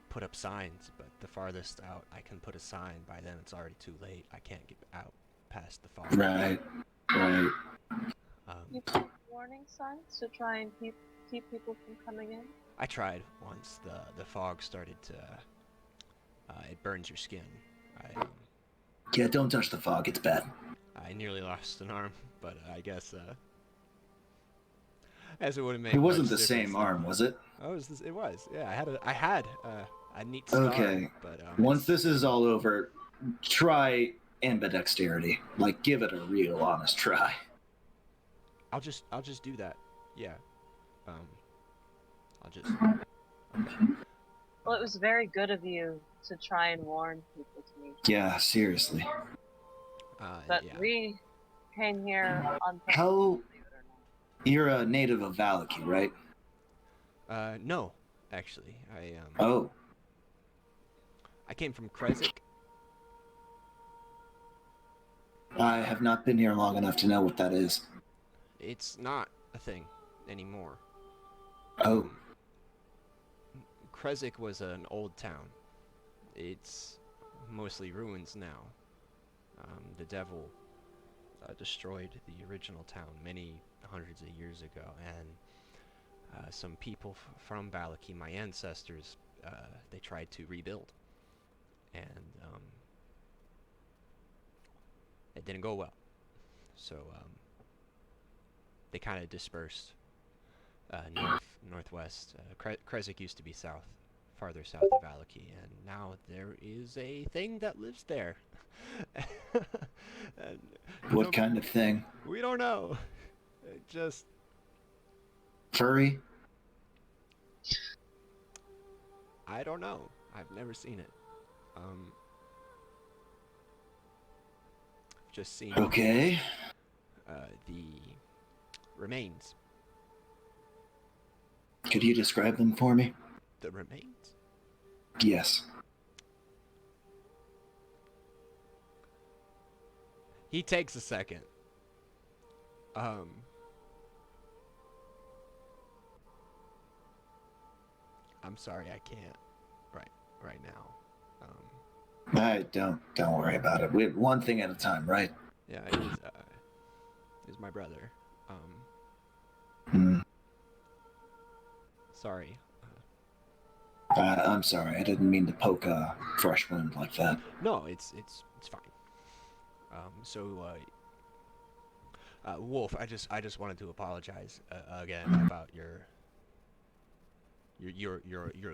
put up signs, but the farthest out I can put a sign, by then it's already too late. I can't get out past the fog. Right. You put warning signs to try and keep people from coming in? I tried once. The fog started to it burns your skin. Yeah, don't touch the fog, it's bad. I nearly lost an arm, but I guess as it would have made. It wasn't much the same difference. arm, was it? Oh, it was. Yeah, I had a neat scar. Okay. But once this is all over, try ambidexterity. Give it a real honest try. I'll just do that. Yeah. I'll just. Well, it was very good of you to try and warn people to me. Yeah, seriously. But yeah. we came here on purpose, How- believe it or not. You're a native of Valaki, right? No, actually. Oh. I came from Krezk. I have not been here long enough to know what that is. It's not a thing anymore. Oh. Krezk was an old town. It's mostly ruins now. The devil destroyed the original town many hundreds of years ago, and some people from Valaki, my ancestors, they tried to rebuild, and it didn't go well. So they kind of dispersed northwest. Krezk used to be farther south of Valaki, and now there is a thing that lives there. What kind of thing? We don't know. It just Furry? I don't know. I've never seen it. Just seen Okay. The remains. Could you describe them for me? The remains? Yes. He takes a second. I'm sorry, I can't right now. Don't worry about it. We're one thing at a time, right? Yeah, he's my brother. Hmm. Sorry. I'm sorry. I didn't mean to poke a fresh wound like that. No, it's fine. Wolf, I just wanted to apologize again about your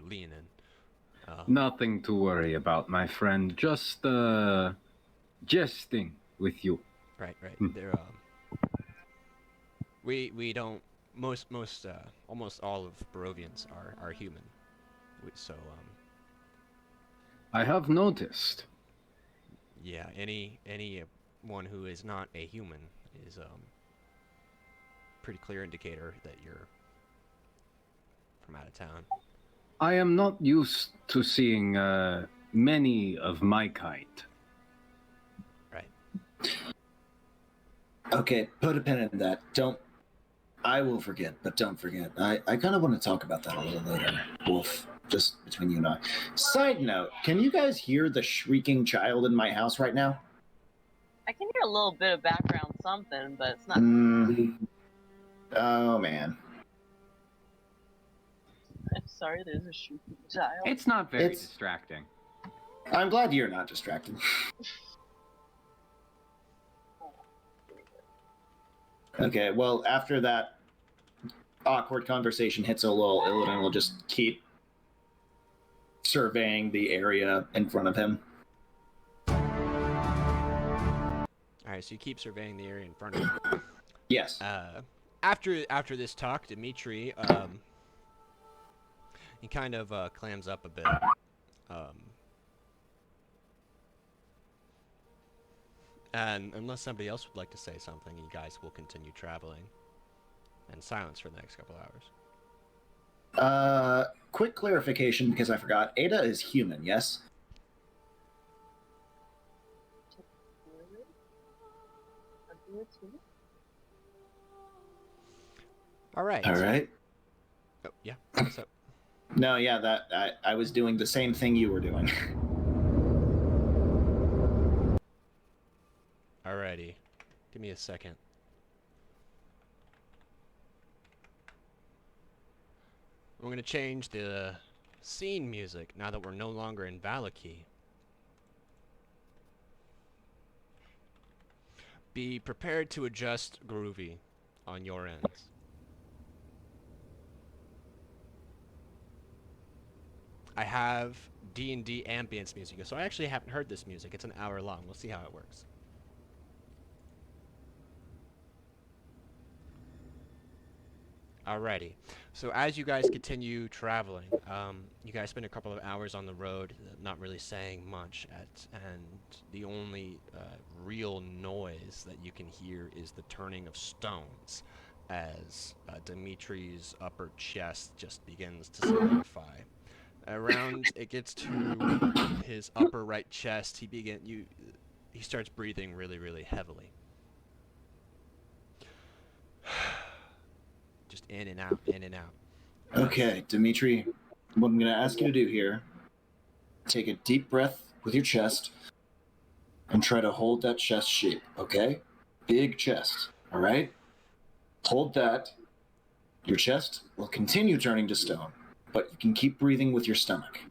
leaning. Nothing to worry about, my friend. Just jesting with you. Right. There we don't almost all of Barovians are human. So I have noticed. yeah, anyone who is not a human is pretty clear indicator that you're from out of town. I am not used to seeing many of my kind. Right. Okay, put a pin in that. I will forget, but don't forget. I kind of want to talk about that a little later, Wolf, just between you and I. Side note, can you guys hear the shrieking child in my house right now? I can hear a little bit of background something, but it's not. Oh, man. I'm sorry, there's a shrieking child. It's not very distracting. I'm glad you're not distracted. Okay, well, after that awkward conversation hits a lull, Illidan will just keep surveying the area in front of him. Alright, so you keep surveying the area in front of you. Yes. After this talk, Dimitri, he kind of clams up a bit. And unless somebody else would like to say something, you guys will continue traveling in silence for the next couple hours. Quick clarification, because I forgot. Ada is human, yes? Alright. Alright. Oh, yeah. What's up? No, yeah, I was doing the same thing you were doing. Alrighty. Give me a second. We're going to change the scene music now that we're no longer in Valaki. Be prepared to adjust groovy on your ends. I have D&D ambience music, so I actually haven't heard this music. It's an hour long. We'll see how it works. Alrighty, so as you guys continue traveling, you guys spend a couple of hours on the road, not really saying much, and the only real noise that you can hear is the turning of stones as Dimitri's upper chest just begins to solidify. Around it gets to his upper right chest, he starts breathing really, really heavily. Just in and out, in and out. Okay, Dimitri, what I'm going to ask you to do here, take a deep breath with your chest and try to hold that chest shape, okay? Big chest, all right? Hold that. Your chest will continue turning to stone, but you can keep breathing with your stomach.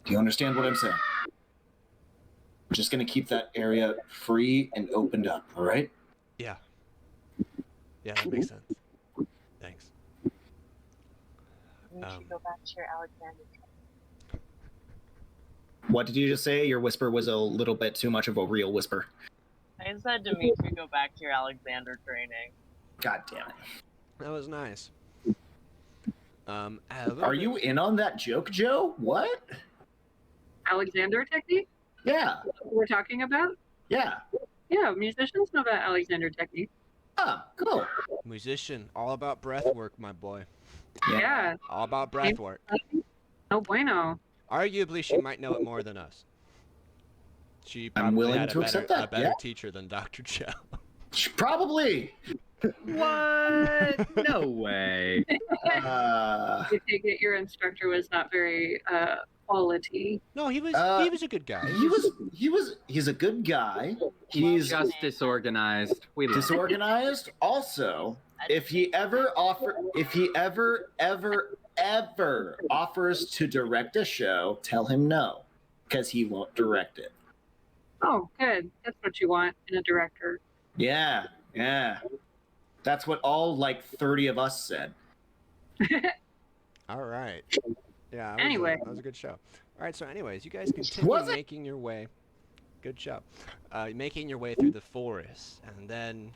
Do you understand what I'm saying? We're just going to keep that area free and opened up, all right? Yeah. Yeah, that makes sense. Thanks. You should go back to your Alexander. What did you just say? Your whisper was a little bit too much of a real whisper. I said Dimitri, go back to your Alexander training. God damn it. That was nice. Are you in on that joke, Joe? What? Alexander technique? Yeah. We're talking about? Yeah. Yeah, musicians know about Alexander technique. Ah, cool. Musician, all about breath work, my boy. Yeah. All about breath work. No bueno. Arguably, she might know it more than us. She probably I'm willing had to accept that. a better teacher than Dr. Joe. Probably. What? No way. I take it your instructor was not very quality. No, he was a good guy. He's a good guy. He's just disorganized. We love disorganized. Also, if he ever offers to direct a show, tell him no, because he won't direct it. Oh, good. That's what you want in a director. Yeah. That's what all 30 of us said. All right. Yeah. Anyway. That was a good show. All right. So, anyways, you guys continue making your way. Good job. Making your way through the forest, and then.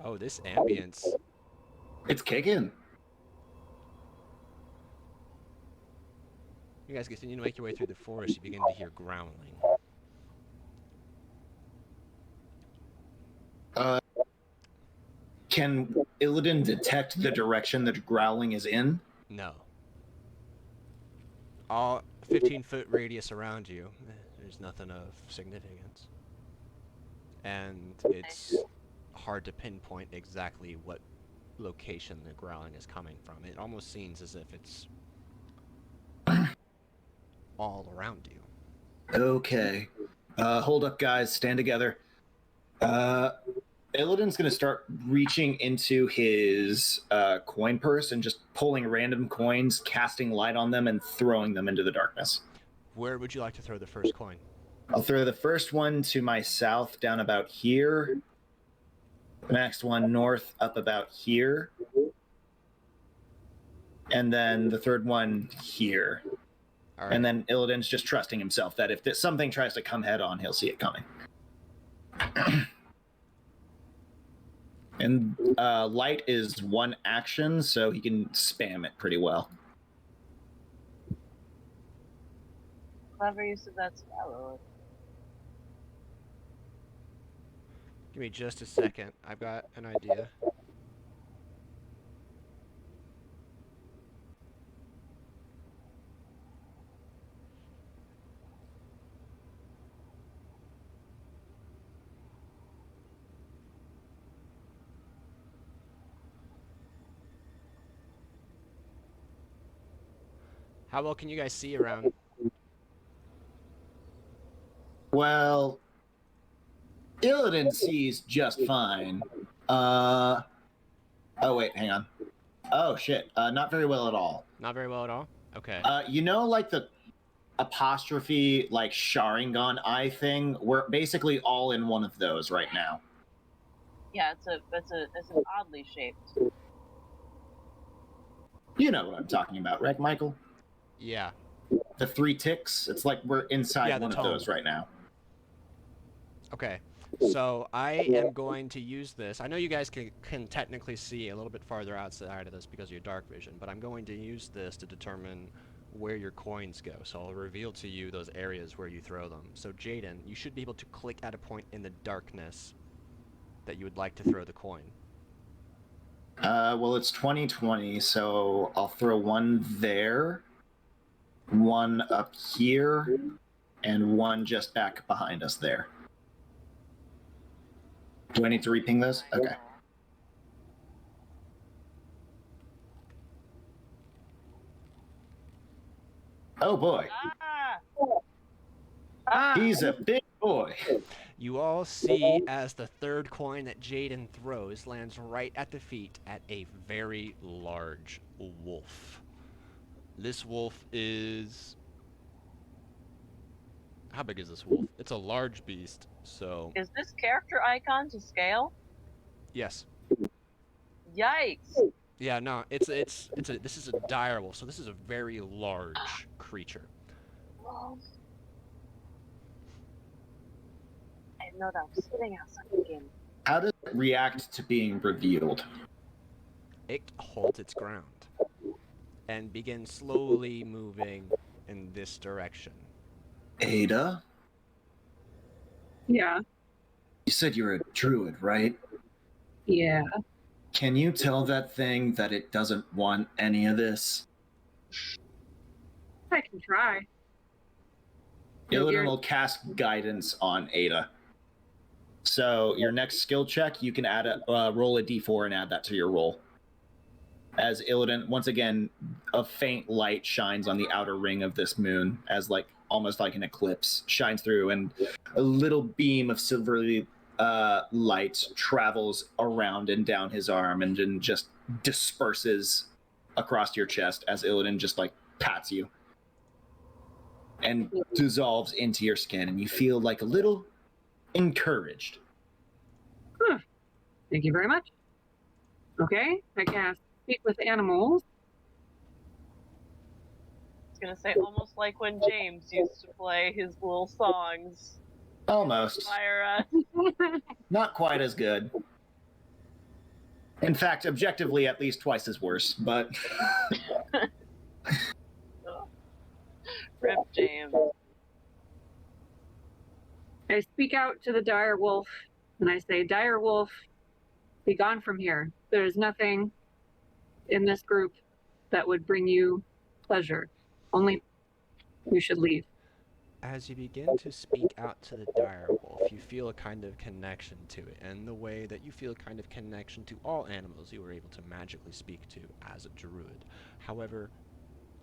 Oh, this ambience. It's kicking. You guys continue to make your way through the forest. You begin to hear growling. Can Illidan detect the direction that growling is in? No. All 15-foot radius around you, there's nothing of significance. And it's hard to pinpoint exactly what location the growling is coming from. It almost seems as if it's all around you. Okay. Hold up, guys. Stand together. Illidan's going to start reaching into his coin purse and just pulling random coins, casting light on them, and throwing them into the darkness. Where would you like to throw the first coin? I'll throw the first one to my south, down about here. The next one north, up about here. And then the third one here. All right. And then Illidan's just trusting himself that if something tries to come head on, he'll see it coming. And light is one action, so he can spam it pretty well. Clever use of that spell. Give me just a second. I've got an idea. How well can you guys see around? Well, Illidan sees just fine. Oh, wait, hang on. Oh, shit. Not very well at all. Not very well at all? Okay. You know, the apostrophe, Sharingan eye thing? We're basically all in one of those right now. Yeah, it's an oddly shaped. You know what I'm talking about, right, Michael? Yeah. The 3 ticks? It's like we're inside one of those right now. Okay. So I am going to use this. I know you guys can technically see a little bit farther outside of this because of your dark vision, but I'm going to use this to determine where your coins go. So I'll reveal to you those areas where you throw them. So Jaden, you should be able to click at a point in the darkness that you would like to throw the coin. Well, it's 2020, so I'll throw one there, one up here, and one just back behind us there. Do I need to reping those? Okay. Oh boy. He's a big boy. You all see as the third coin that Jaden throws lands right at the feet at a very large wolf. This wolf is... How big is this wolf? It's a large beast, so... Is this character icon to scale? Yes. Yikes! Yeah, no, this is a dire wolf, so this is a very large creature. I didn't know that was sitting outside the game. How does it react to being revealed? It holds its ground and begins slowly moving in this direction. Ada? Yeah. You said you're a druid, right? Yeah. Can you tell that thing that it doesn't want any of this? I can try. Illidan will cast guidance on Ada. So your next skill check, you can add roll a d4 and add that to your roll. As Illidan, once again, a faint light shines on the outer ring of this moon, as almost like an eclipse shines through, and a little beam of silvery light travels around and down his arm and then just disperses across your chest as Illidan just pats you and dissolves into your skin, and you feel a little encouraged. Thank you very much. Okay, I cast Speak with Animals. I was gonna say, almost like when James used to play his little songs. Almost. Myra. Not quite as good. In fact, objectively, at least twice as worse, but... Rip James. I speak out to the dire wolf, and I say, Dire wolf, be gone from here. There is nothing in this group that would bring you pleasure. Only you should leave. As you begin to speak out to the dire wolf, you feel a kind of connection to it, and the way that you feel a kind of connection to all animals you were able to magically speak to as a druid. However,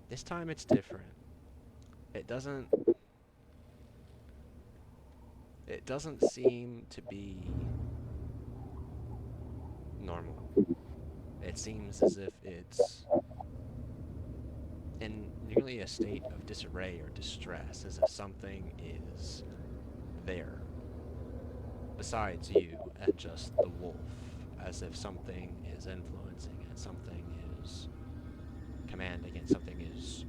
this time it's different. It doesn't seem to be normal. It seems as if it's in nearly a state of disarray or distress, as if something is there besides you and just the wolf, as if something is influencing it, something is commanding it, something is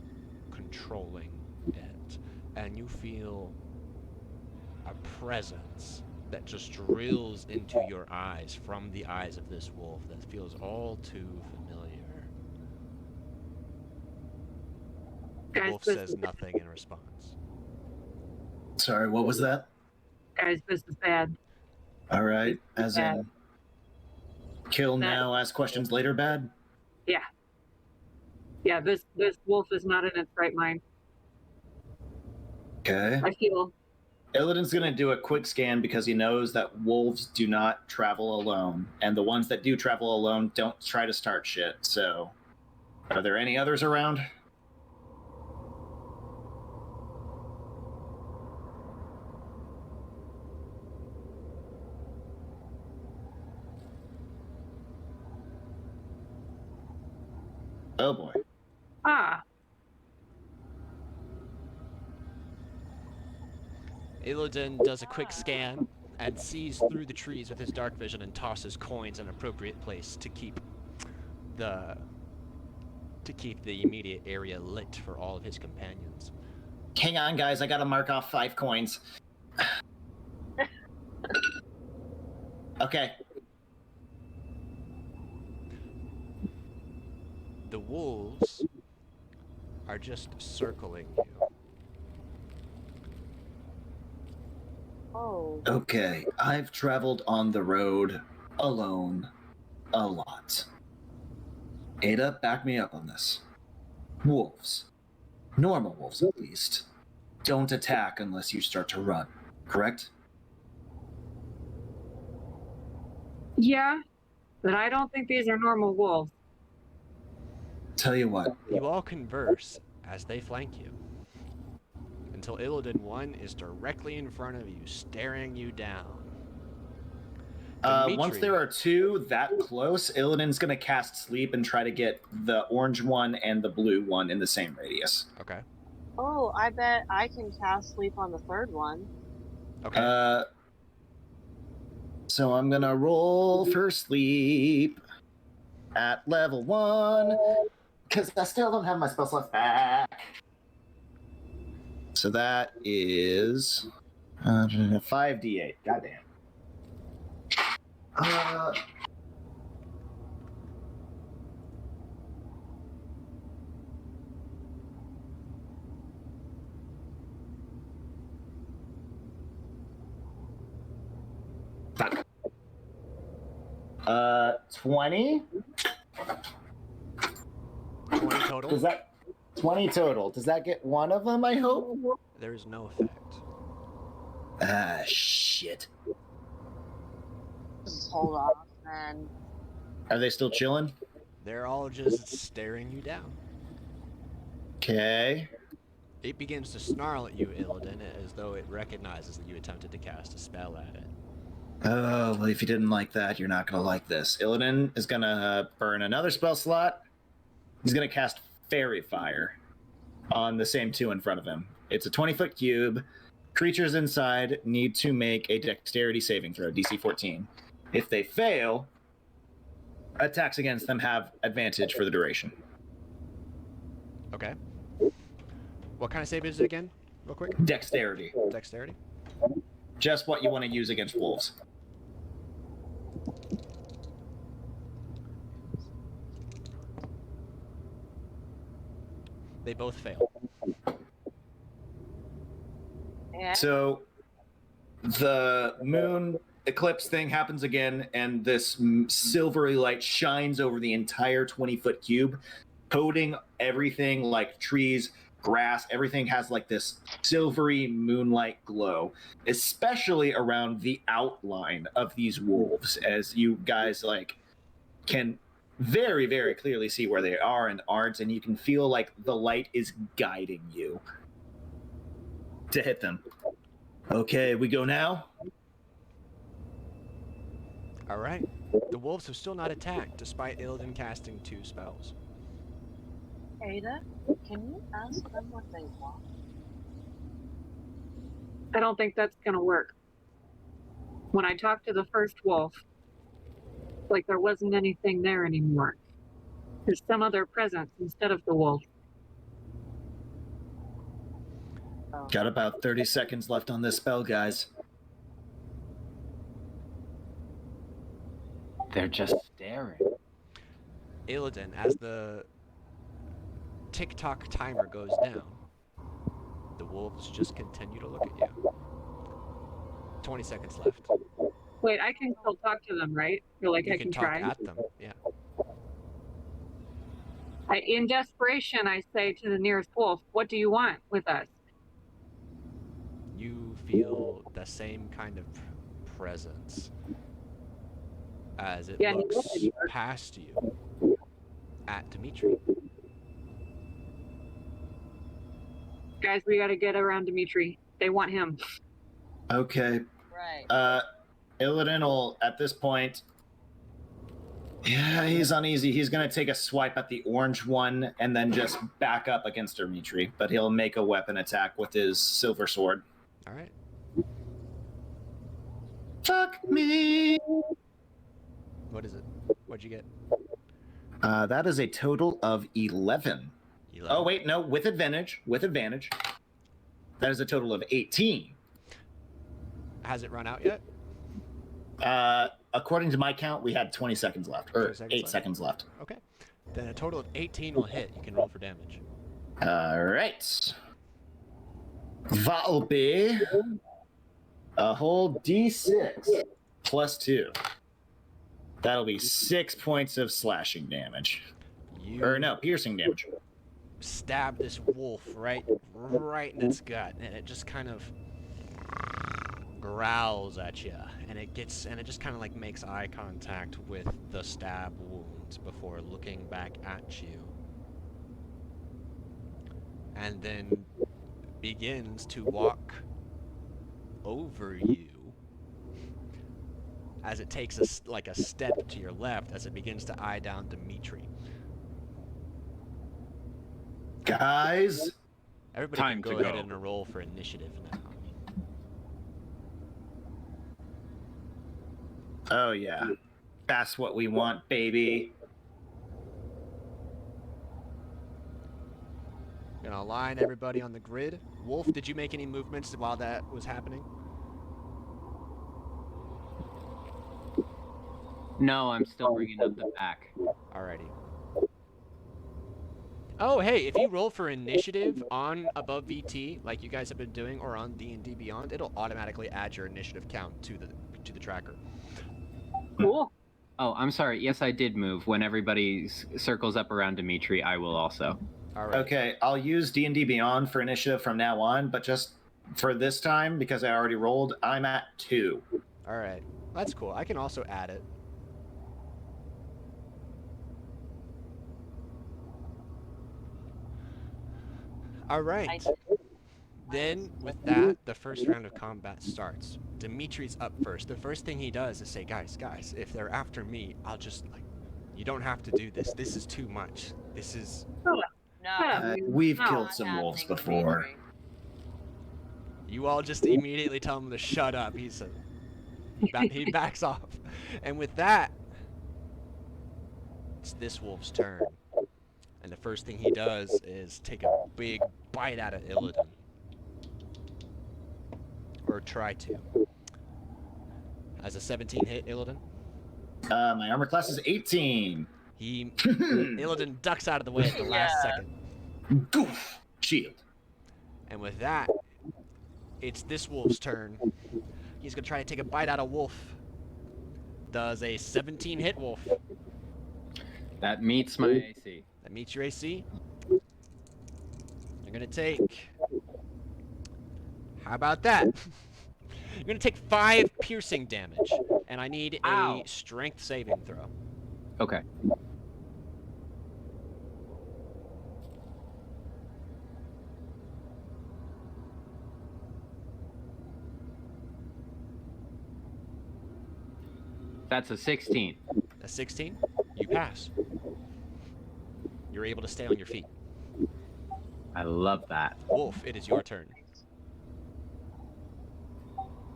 controlling it, and you feel a presence that just drills into your eyes from the eyes of this wolf that feels all too familiar. The wolf says nothing in response. Sorry, what was that? Guys, this is bad. All right, as in kill now, ask questions later bad? Yeah. Yeah, this wolf is not in its right mind. Okay. I feel... Illidan's going to do a quick scan because he knows that wolves do not travel alone, and the ones that do travel alone don't try to start shit, so... Are there any others around? Oh boy. Ah. Illidan does a quick scan and sees through the trees with his dark vision and tosses coins in an appropriate place to keep the immediate area lit for all of his companions. Hang on, guys, I gotta mark off 5 coins. Okay. The wolves are just circling you. Oh. Okay, I've traveled on the road alone a lot. Ada, back me up on this. Wolves, normal wolves at least, don't attack unless you start to run, correct? Yeah, but I don't think these are normal wolves. Tell you what. You all converse as they flank you, until Illidan 1 is directly in front of you, staring you down. Once Dimitri, there are two that close, Illidan's gonna cast Sleep and try to get the orange one and the blue one in the same radius. Okay. Oh, I bet I can cast Sleep on the third one. Okay. So I'm gonna roll for Sleep at level 1, because I still don't have my spell slots back. So that is 5d8. Goddamn. Fuck. 20? 20 total? Does that 20 total? Does that get one of them, I hope? There is no effect. Ah, shit. Just hold off, man. Are they still chilling? They're all just staring you down. Okay. It begins to snarl at you, Illidan, as though it recognizes that you attempted to cast a spell at it. Oh, well, if you didn't like that, you're not going to like this. Illidan is going to burn another spell slot. He's going to cast Fairy Fire on the same two in front of him. It's a 20-foot cube. Creatures inside need to make a dexterity saving throw, DC 14. If they fail, attacks against them have advantage for the duration. Okay. What kind of save is it again, real quick? Dexterity. Dexterity? Just what you want to use against wolves. They both fail. Yeah. So the moon eclipse thing happens again, and this silvery light shines over the entire 20-foot cube, coating everything like trees, grass, everything has like this silvery moonlight glow, especially around the outline of these wolves, as you guys like can very, very clearly see where they are and aren't, and you can feel like the light is guiding you to hit them. Okay, we go now? All right. The wolves have still not attacked, despite Illidan casting 2 spells. Ada, can you ask them what they want? I don't think that's gonna work. When I talked to the first wolf, like there wasn't anything there anymore. There's some other presence instead of the wolf. Got about 30 seconds left on this spell, guys. They're just staring. Illidan, as the tick-tock timer goes down, the wolves just continue to look at you. 20 seconds left. Wait, I can still talk to them, right? Or like You I can can talk try. at them, yeah. In desperation, I say to the nearest wolf, "What do you want with us?" You feel the same kind of presence as it looks past you at Dimitri. Guys, we gotta get around Dimitri. They want him. Okay. Right. Illidan will, at this point, yeah, he's uneasy. He's going to take a swipe at the orange one and then just back up against Dimitri, but he'll make a weapon attack with his silver sword. All right. Fuck me! What is it? What'd you get? That is a total of 11. 11. Oh, wait, no, with advantage. With advantage. That is a total of 18. Has it run out yet? According to my count, we had 20 seconds left, or 8 seconds left. Okay. Then a total of 18 will hit. You can roll for damage. All right. That'll be a whole d6 plus 2. That'll be 6 points of slashing damage. Or no, piercing damage. Stab this wolf right in its gut, and it just kind of growls at you, and it just kind of like makes eye contact with the stab wound before looking back at you, and then begins to walk over you as it takes a step to your left as it begins to eye down Dimitri. Guys, Everybody Time can to go ahead go. and roll for initiative now. oh yeah, that's what we want, baby. Gonna align everybody on the grid. Wolf, did you make any movements while that was happening? No, I'm still bringing up the pack. Alrighty. Oh, hey, if you roll for initiative on above VT, like you guys have been doing, or on D&D Beyond, it'll automatically add your initiative count to the tracker. Cool. Oh, I'm sorry. Yes, I did move. When everybody circles up around Dimitri, I will also. All right. Okay, I'll use D&D Beyond for initiative from now on, but just for this time, because I already rolled, I'm at 2. All right. That's cool. I can also add it. All right. Then, with that, the first round of combat starts. Dimitri's up first. The first thing he does is say, guys, if they're after me, I'll just, you don't have to do this. This is too much. This is... No. We've No. killed some wolves before. You all just immediately tell him to shut up. He backs off. And with that, it's this wolf's turn. And the first thing he does is take a big bite out of Illidan. Or try to. As a 17 hit, Illidan. My armor class is 18. Illidan ducks out of the way at the last second. Goof! Shield. And with that, it's this wolf's turn. He's gonna try to take a bite out of Wolf. Does a 17 hit, Wolf? That meets my AC. That meets your AC. You're gonna take... How about that? You're gonna take 5 piercing damage, and I need a strength saving throw. Okay. That's a 16. A 16? You pass. You're able to stay on your feet. I love that. Wolf, it is your turn.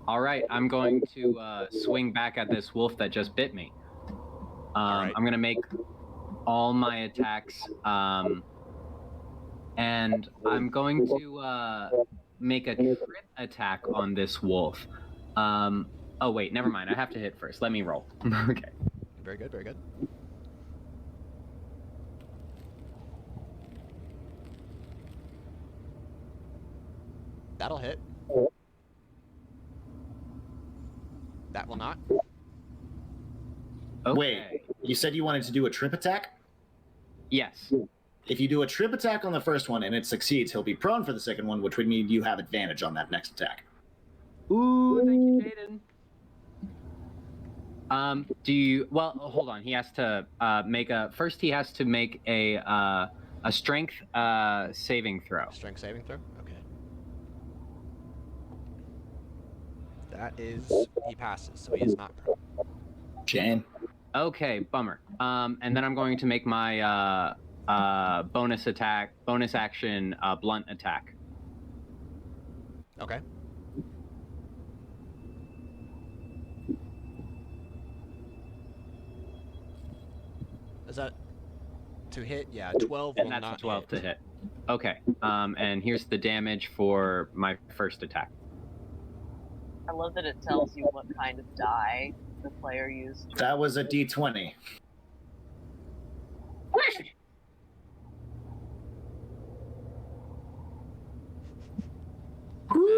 All right, I'm going to swing back at this wolf that just bit me. right. I'm going to make all my attacks, and I'm going to make a trip attack on this wolf. Oh, wait, never mind. I have to hit first. Let me roll. Okay. Very good, very good. That'll hit. That will not. Okay. Wait, you said you wanted to do a trip attack? Yes. If you do a trip attack on the first one and it succeeds, he'll be prone for the second one, which would mean you have advantage on that next attack. Ooh, thank you, Jaden. Do you? Well, hold on. He has to make a. First, he has to make a strength saving throw. Strength saving throw? Okay. That is... He passes, so he is not prone. Jane. Okay, bummer. And then I'm going to make my bonus action blunt attack. Okay. Is that to hit? Yeah, 12 And will that's not 12 hit. to hit. Okay. And here's the damage for my first attack. I love that it tells you what kind of die the player used. That was a D20.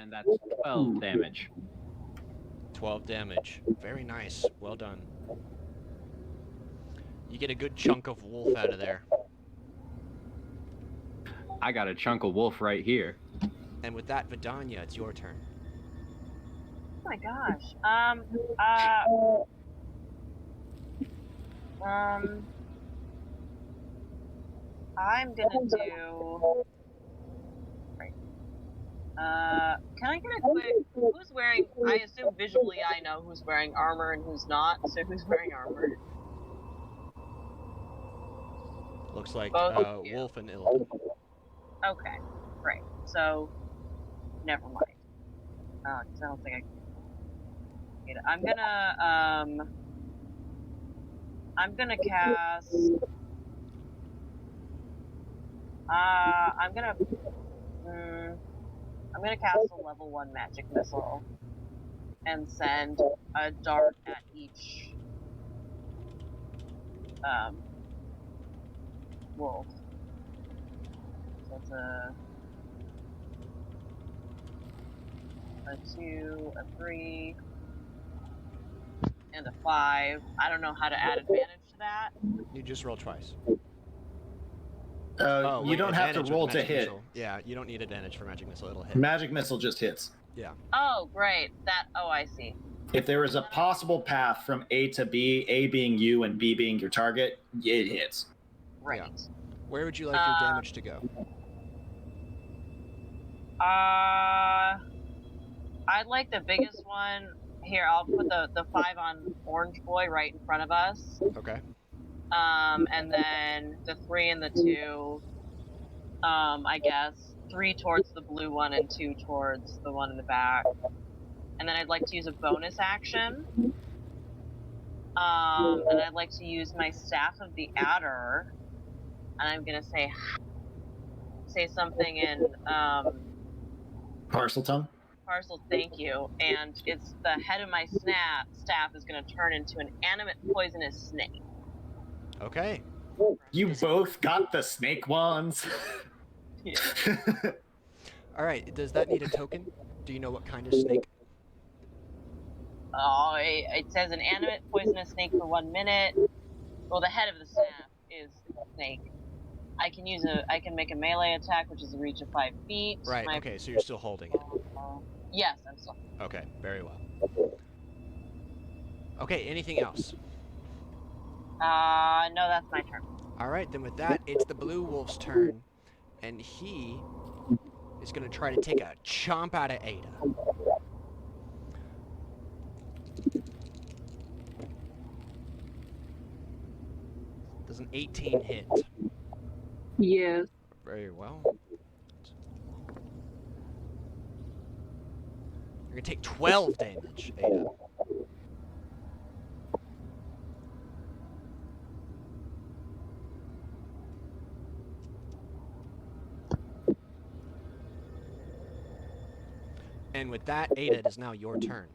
And that's 12 damage. 12 damage. Very nice. Well done. You get a good chunk of wolf out of there. I got a chunk of wolf right here. And with that, Vidania, it's your turn. Oh my gosh. I'm gonna do. Right. Can I get a quick? Who's wearing? I assume visually I know who's wearing armor and who's not. So who's wearing armor? Looks like Both of you. Wolf and Illidan. Okay, right. So, never mind. 'Cause I don't think I can. I'm gonna cast. I'm gonna cast a level 1 magic missile and send a dart at each wolf. So it's a 2, a 3, and a 5. I don't know how to add advantage to that. You just roll twice. You don't have to roll to hit. Missile. Yeah, you don't need advantage for magic missile. It'll hit. Magic missile just hits. Yeah. Oh, great. I see. If there is a possible path from A to B, A being you and B being your target, it hits. Right. Yeah. Where would you like your damage to go? I'd like the biggest one. Here, I'll put the 5 on Orange Boy right in front of us. Okay. And then the 3 and the 2, I guess 3 towards the blue one and 2 towards the one in the back. And then I'd like to use a bonus action. And I'd like to use my Staff of the Adder. And I'm gonna say something in Parcel tongue? Parcel, thank you. And it's the head of my staff is gonna turn into an animate poisonous snake. Okay. You both got the snake wands. Yeah. All right. Does that need a token? Do you know what kind of snake? Oh, it says an animate poisonous snake for 1 minute. Well, the head of the staff is a snake. I can make a melee attack, which is a reach of 5 feet. Right. Okay. So you're still holding it. Yes, I'm still. Okay. Very well. Okay. Anything else? No, that's my turn. All right. Then with that, it's the blue wolf's turn, and he is gonna try to take a chomp out of Ada. Does an 18 hit? Yes. Very well. You're gonna take 12 damage, Ada. And with that, Ada, it is now your turn.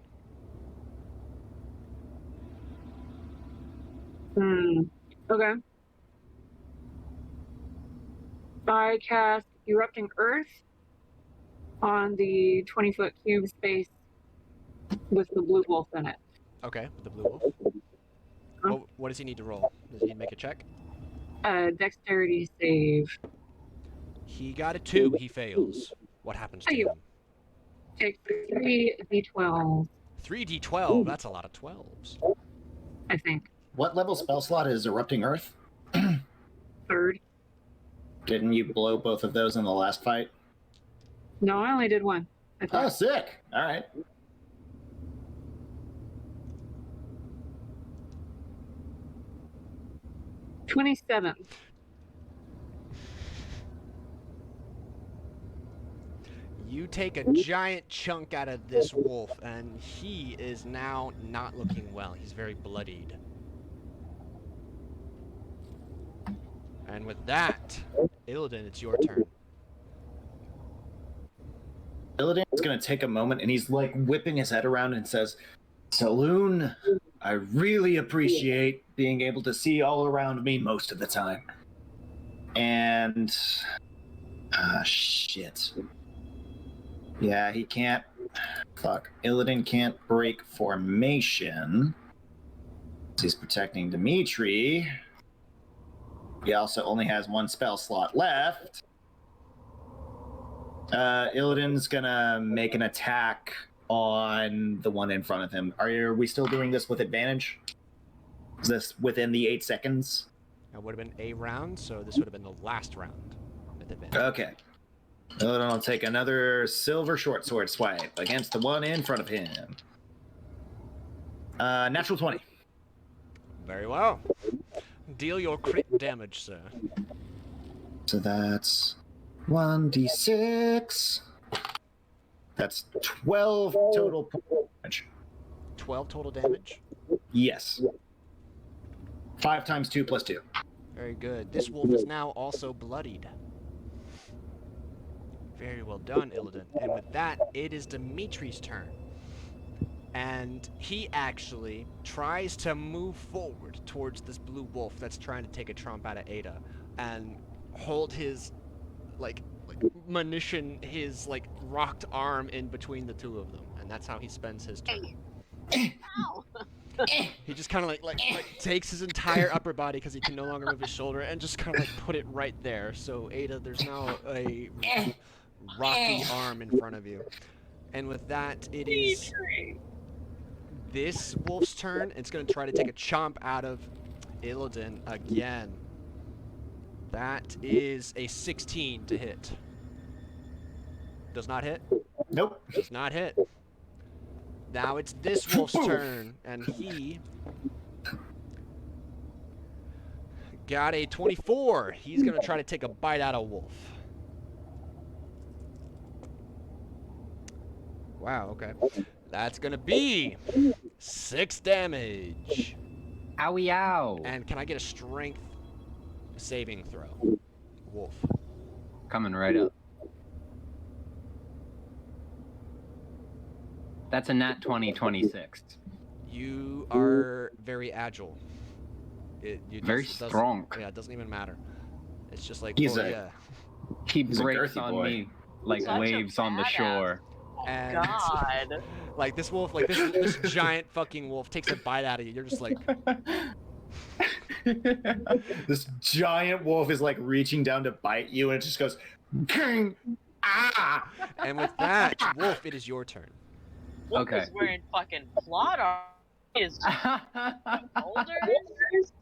Okay. I cast Erupting Earth on the 20-foot cube space with the blue wolf in it. Okay, with the blue wolf. What does he need to roll? Does he need to make a check? Dexterity save. He got a 2. He fails. What happens to him? Take 3d12. 3d12? That's a lot of 12s. I think. What level spell slot is Erupting Earth? 3rd. Didn't you blow both of those in the last fight? No, I only did 1. Oh, sick. All right. $27. You take a giant chunk out of this wolf, and he is now not looking well. He's very bloodied. And with that, Illidan, it's your turn. Illidan's going to take a moment, and he's like whipping his head around and says, Saloon, I really appreciate being able to see all around me most of the time. And... shit. Yeah, he can't... Fuck. Illidan can't break formation. He's protecting Dimitri. He also only has 1 spell slot left. Illidan's gonna make an attack on the one in front of him. Are we still doing this with advantage? Is this within the 8 seconds? That would have been a round, so this would have been the last round with advantage. Okay. Illidan will take another silver short sword swipe against the one in front of him. Natural 20. Very well. Deal your crit damage, sir. So that's 1d6. That's 12 total damage. 12 total damage? Yes. 5 times 2 plus 2. Very good. This wolf is now also bloodied. Very well done, Illidan. And with that, it is Dimitri's turn. And he actually tries to move forward towards this blue wolf that's trying to take a trump out of Ada and hold his, munition, his, rocked arm in between the two of them. And that's how he spends his turn. Ow! He just kind of takes his entire upper body because he can no longer move his shoulder and just kind of put it right there. So Ada, there's now a rocky arm in front of you. And with that, it is this wolf's turn. It's going to try to take a chomp out of Illidan again. That is a 16 to hit. Does not hit? Nope. Does not hit. Now it's this wolf's turn, and he got a 24. He's going to try to take a bite out of Wolf. Wow, okay. That's going to be 6 damage. Owie ow. And can I get a strength saving throw? Wolf. Coming right up. That's a nat 20, 26. You are very agile. Very strong. Yeah, it doesn't even matter. It's just like, He's yeah. He He's a breaks girthy on boy. me like Such a waves on the badass. shore. And God. like this wolf, like this giant fucking wolf takes a bite out of you. You're just like, This giant wolf is like reaching down to bite you, and it just goes, "King, ah!" and with that, Wolf, it is your turn. Wolf Okay. is wearing fucking plot armor. He is older.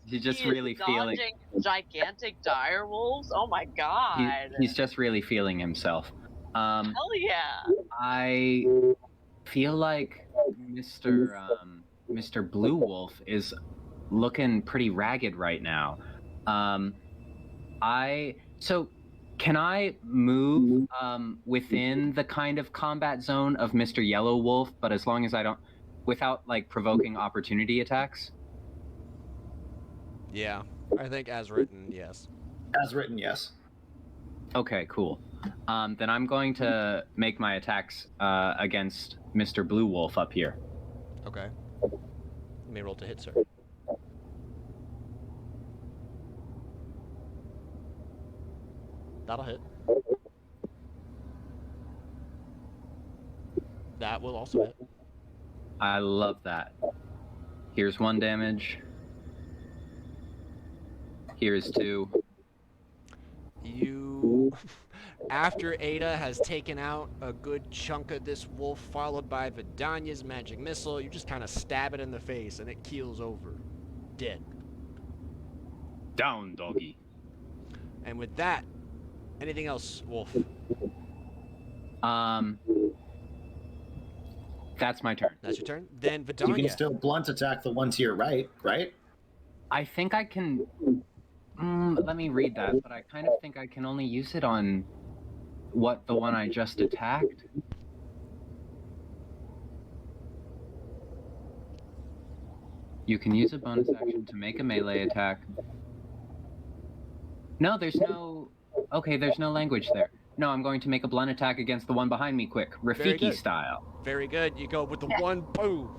He's just He is really feeling. dodging gigantic dire wolves. Oh my god. He's just really feeling himself. Hell yeah. I feel like Mr. Blue Wolf is looking pretty ragged right now. So can I move within the kind of combat zone of Mr. Yellow Wolf, but as long as I don't, without like provoking opportunity attacks? Yeah, I think as written, yes. As written, yes. Okay, cool. Then I'm going to make my attacks against Mr. Blue Wolf up here. Okay. You may roll to hit, sir. That'll hit. That will also hit. I love that. Here's 1 damage. Here's 2. You, after Ada has taken out a good chunk of this wolf, followed by Vidanya's magic missile, you just kind of stab it in the face and it keels over, dead. Down, doggy. And with that, anything else, Wolf? That's my turn. That's your turn. Then You Vidanya. can still blunt attack the one to your right, right? I think I can. Let me read that, but I kind of think I can only use it on the one I just attacked. You can use a bonus action to make a melee attack. No, there's no. Okay, there's no language there. No, I'm going to make a blunt attack against the one behind me quick, Very Rafiki good. style. Very good. You go with the one boom.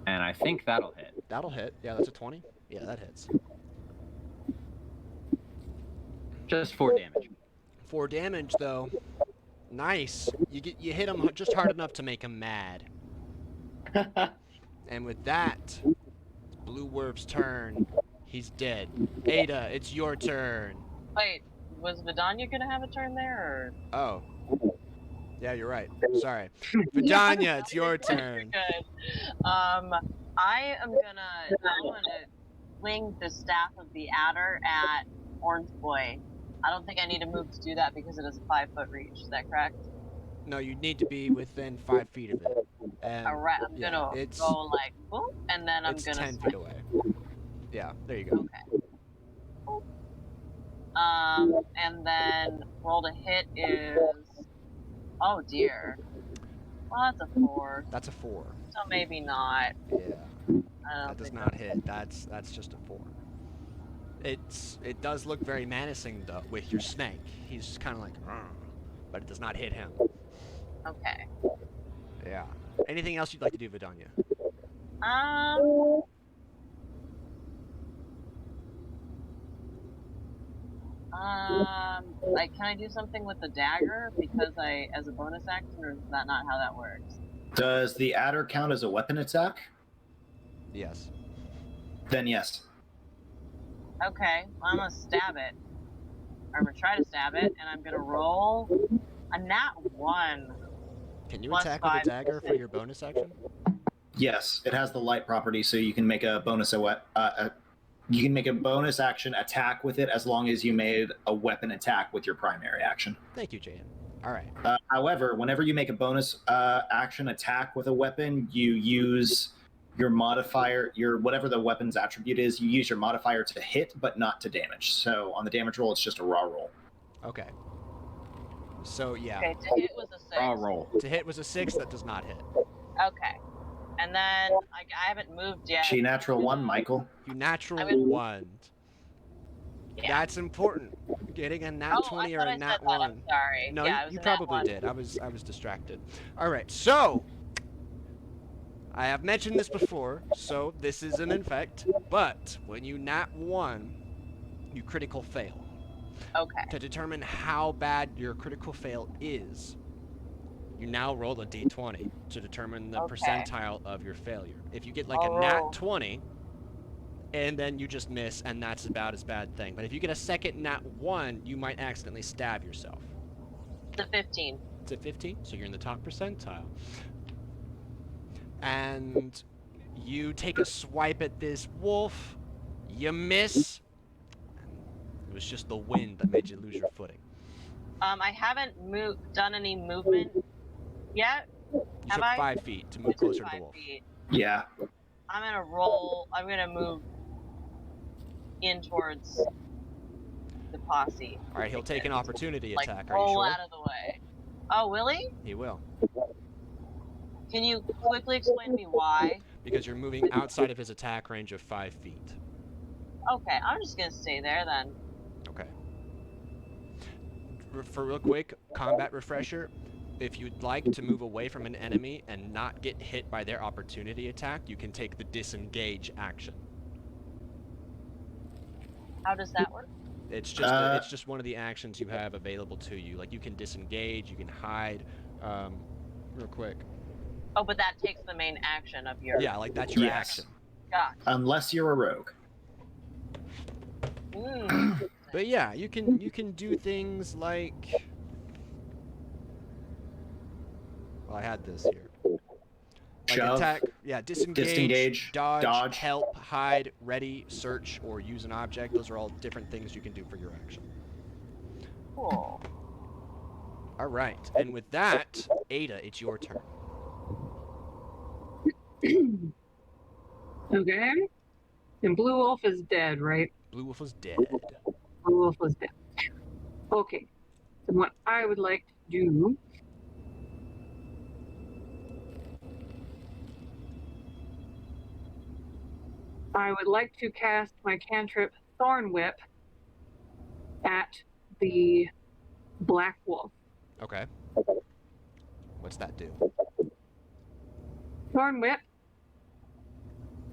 And I think that'll hit. That'll hit. Yeah, that's a 20. Yeah, that hits. Just 4 damage. 4 damage though. Nice. You hit him just hard enough to make him mad. And with that, Blue Wolf's turn. He's dead. Ada, it's your turn. Wait, was Vidania gonna have a turn there, or? Oh. Yeah, you're right. Sorry. Vidania, it's your turn. Good. I am gonna swing the staff of the adder at Orange Boy. I don't think I need to move to do that because it is a 5-foot reach. Is that correct? No, you need to be within 5 feet of it. And Alright, I'm yeah, gonna it's go like boom, and then I'm it's gonna 10 swing. feet away. Yeah, there you go. Okay. And then roll to hit is, oh dear. Well, that's a 4, That's a 4. so maybe not. Yeah, I don't that does think not hit. That's just a 4. It does look very menacing though with your snake. He's kind of like, "Arr," but it does not hit him. Okay. Yeah. Anything else you'd like to do, Vidania? Like, can I do something with the dagger because as a bonus action, or is that not how that works? Does the adder count as a weapon attack? Yes. Then yes. Okay, well, I'm gonna stab it. Or I'm gonna try to stab it, and I'm gonna roll a nat 1. Can you Plus attack with a 5. dagger for your bonus action? Yes, it has the light property, so you can make a bonus you can make a bonus action attack with it as long as you made a weapon attack with your primary action. Thank you, Jan. All right. However, whenever you make a bonus action attack with a weapon, you use your modifier, your whatever the weapon's attribute is, you use your modifier to hit, but not to damage. So on the damage roll, it's just a raw roll. Okay. So yeah. Okay, to hit was a 6. Raw roll. To hit was a 6. That does not hit. Okay. And then I haven't moved yet. She natural 1, Michael. You natural I mean- 1. Yeah. That's important. Getting a nat 20 I or thought a I nat said that. 1. I'm sorry. No, yeah, it was you a nat probably 1. did. I was distracted. All right. So I have mentioned this before, so this is an effect. But when you nat 1, you critical fail. Okay. To determine how bad your critical fail is, you now roll a d20 to determine the Okay. percentile of your failure. If you get like I'll a nat roll. 20, and then you just miss, and that's about as bad thing. But if you get a second nat 1, you might accidentally stab yourself. It's a 15. It's a 15, so you're in the top percentile. And you take a swipe at this wolf, you miss. It was just the wind that made you lose your footing. I haven't done any movement yet. You Have took I? 5 feet to move It's in closer to the 5 wolf. feet. Yeah. I'm gonna move in towards the posse. All right, he'll take an opportunity Like, attack. Are you roll sure? out of the way. Oh, will he? He will. Can you quickly explain to me why? Because you're moving outside of his attack range of 5 feet. Okay, I'm just gonna stay there then. Okay. For real quick, combat refresher. If you'd like to move away from an enemy and not get hit by their opportunity attack, you can take the disengage action. How does that work? It's just one of the actions you have available to you. Like you can disengage, you can hide. Real quick. Oh, but that takes the main action of your. Yeah, like that's your Yes. action. Gotcha. Unless you're a rogue. But yeah, you can do things like. Well, I had this here. Like Shove. attack, yeah, Disengage, dodge. help, hide, ready, search, or use an object. Those are all different things you can do for your action. Cool. All right, and with that, Ada, it's your turn. Okay. And Blue Wolf is dead, right? Blue Wolf is dead. Blue Wolf was dead. Okay. So what I would like to do I would like to cast my cantrip Thorn Whip at the Black Wolf. Okay. What's that do? Thorn Whip.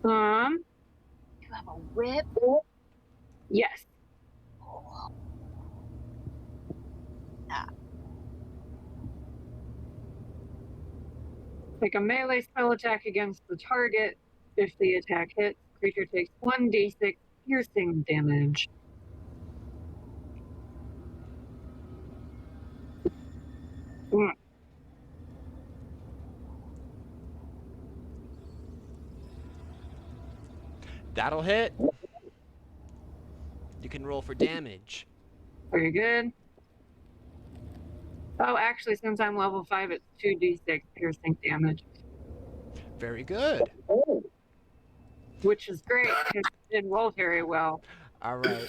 You have a whip? Yes. Make a melee spell attack against the target. If the attack hits, creature takes 1d6 piercing damage. That'll hit. You can roll for damage. Very good. Oh, actually, since I'm level 5, it's 2d6 piercing damage, Very good. which is great because it didn't roll very well. All right.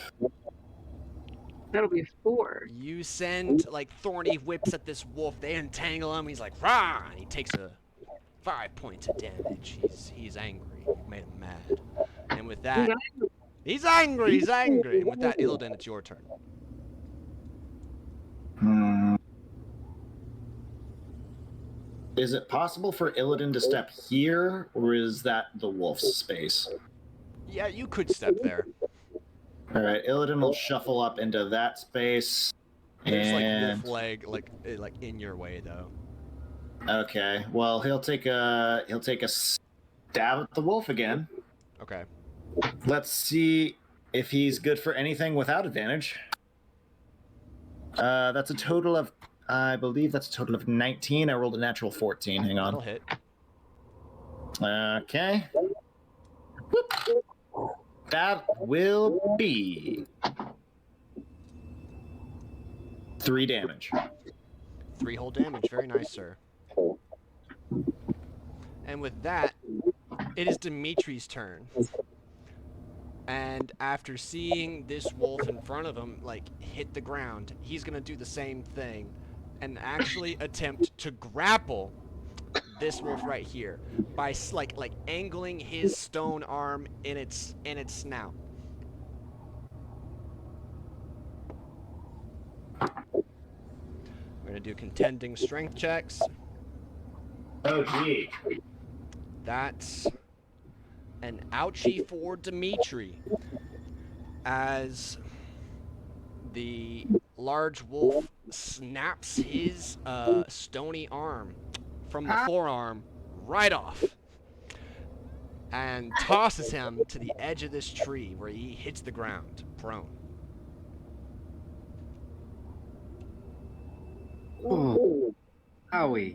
That'll be 4. You send like thorny whips at this wolf. They entangle him. He's like, rah! And he takes a 5 points of damage. He's angry. You made him mad. And with that, he's angry. He's angry. And with that, Illidan, it's your turn. Is it possible for Illidan to step here, or is that the wolf's space? Yeah, you could step there. All right, Illidan will shuffle up into that space. There's like And wolf leg like in your way though. okay, well he'll take a stab at the wolf again. Okay. Let's see if he's good for anything without advantage. That's a total of, I believe that's a total of 19. I rolled a natural 14. Hang That'll on. hit. Okay. Whoop. That will be 3 damage. 3 whole damage. Very nice, sir. And with that, it is Dimitri's turn. And after seeing this wolf in front of him, like, hit the ground, he's gonna do the same thing and actually attempt to grapple this wolf right here by like angling his stone arm in its snout. We're gonna do contending strength checks. Oh, gee. That's an ouchie for Dimitri, as the large wolf snaps his stony arm from the forearm right off and tosses him to the edge of this tree where he hits the ground prone. Oh, owie.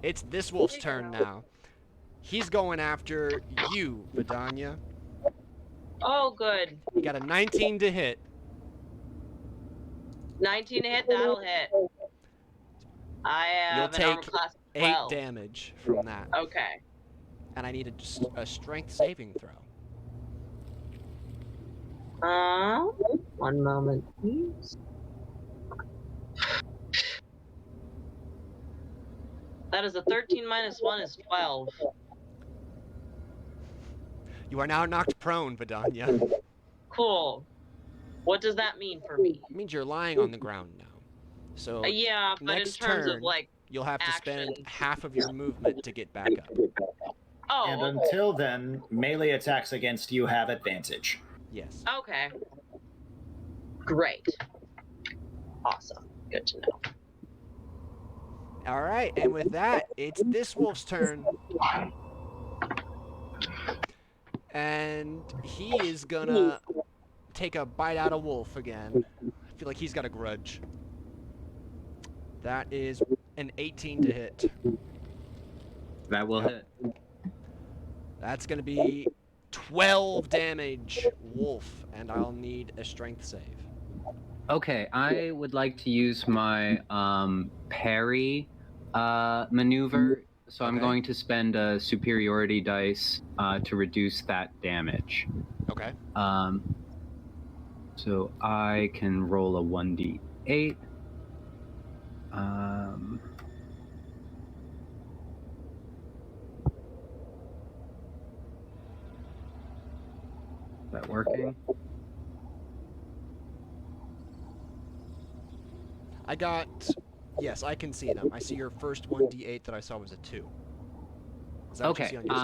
It's this wolf's turn now. He's going after you, Vidania. Oh, good. You got a 19 to hit. 19 to hit, that'll hit. I You'll have an armor take class of 8 12. damage from that. Okay. And I need a strength saving throw. One moment, please. That is a 13 minus 1 is 12. You are now knocked prone, Vidania. Cool. What does that mean for me? It means you're lying on the ground now. So Yeah, but in next terms turn, of like, you'll have to spend action. half of your movement to get back up. oh, And okay. until then, melee attacks against you have advantage. Yes. Okay. Great. Awesome. Good to know. All right, and with that, it's this wolf's turn. And he is gonna take a bite out of wolf again. I feel like he's got a grudge. That is an 18 to hit. That will hit. That's gonna be 12 damage, wolf, and I'll need a strength save. Okay, I would like to use my parry maneuver. So I'm Okay. going to spend a superiority dice to reduce that damage. Okay. So I can roll a 1d8. Is that working? I got... Yes, I can see them. I see your first 1d8 that I saw was a 2. Is that what you Okay. see on your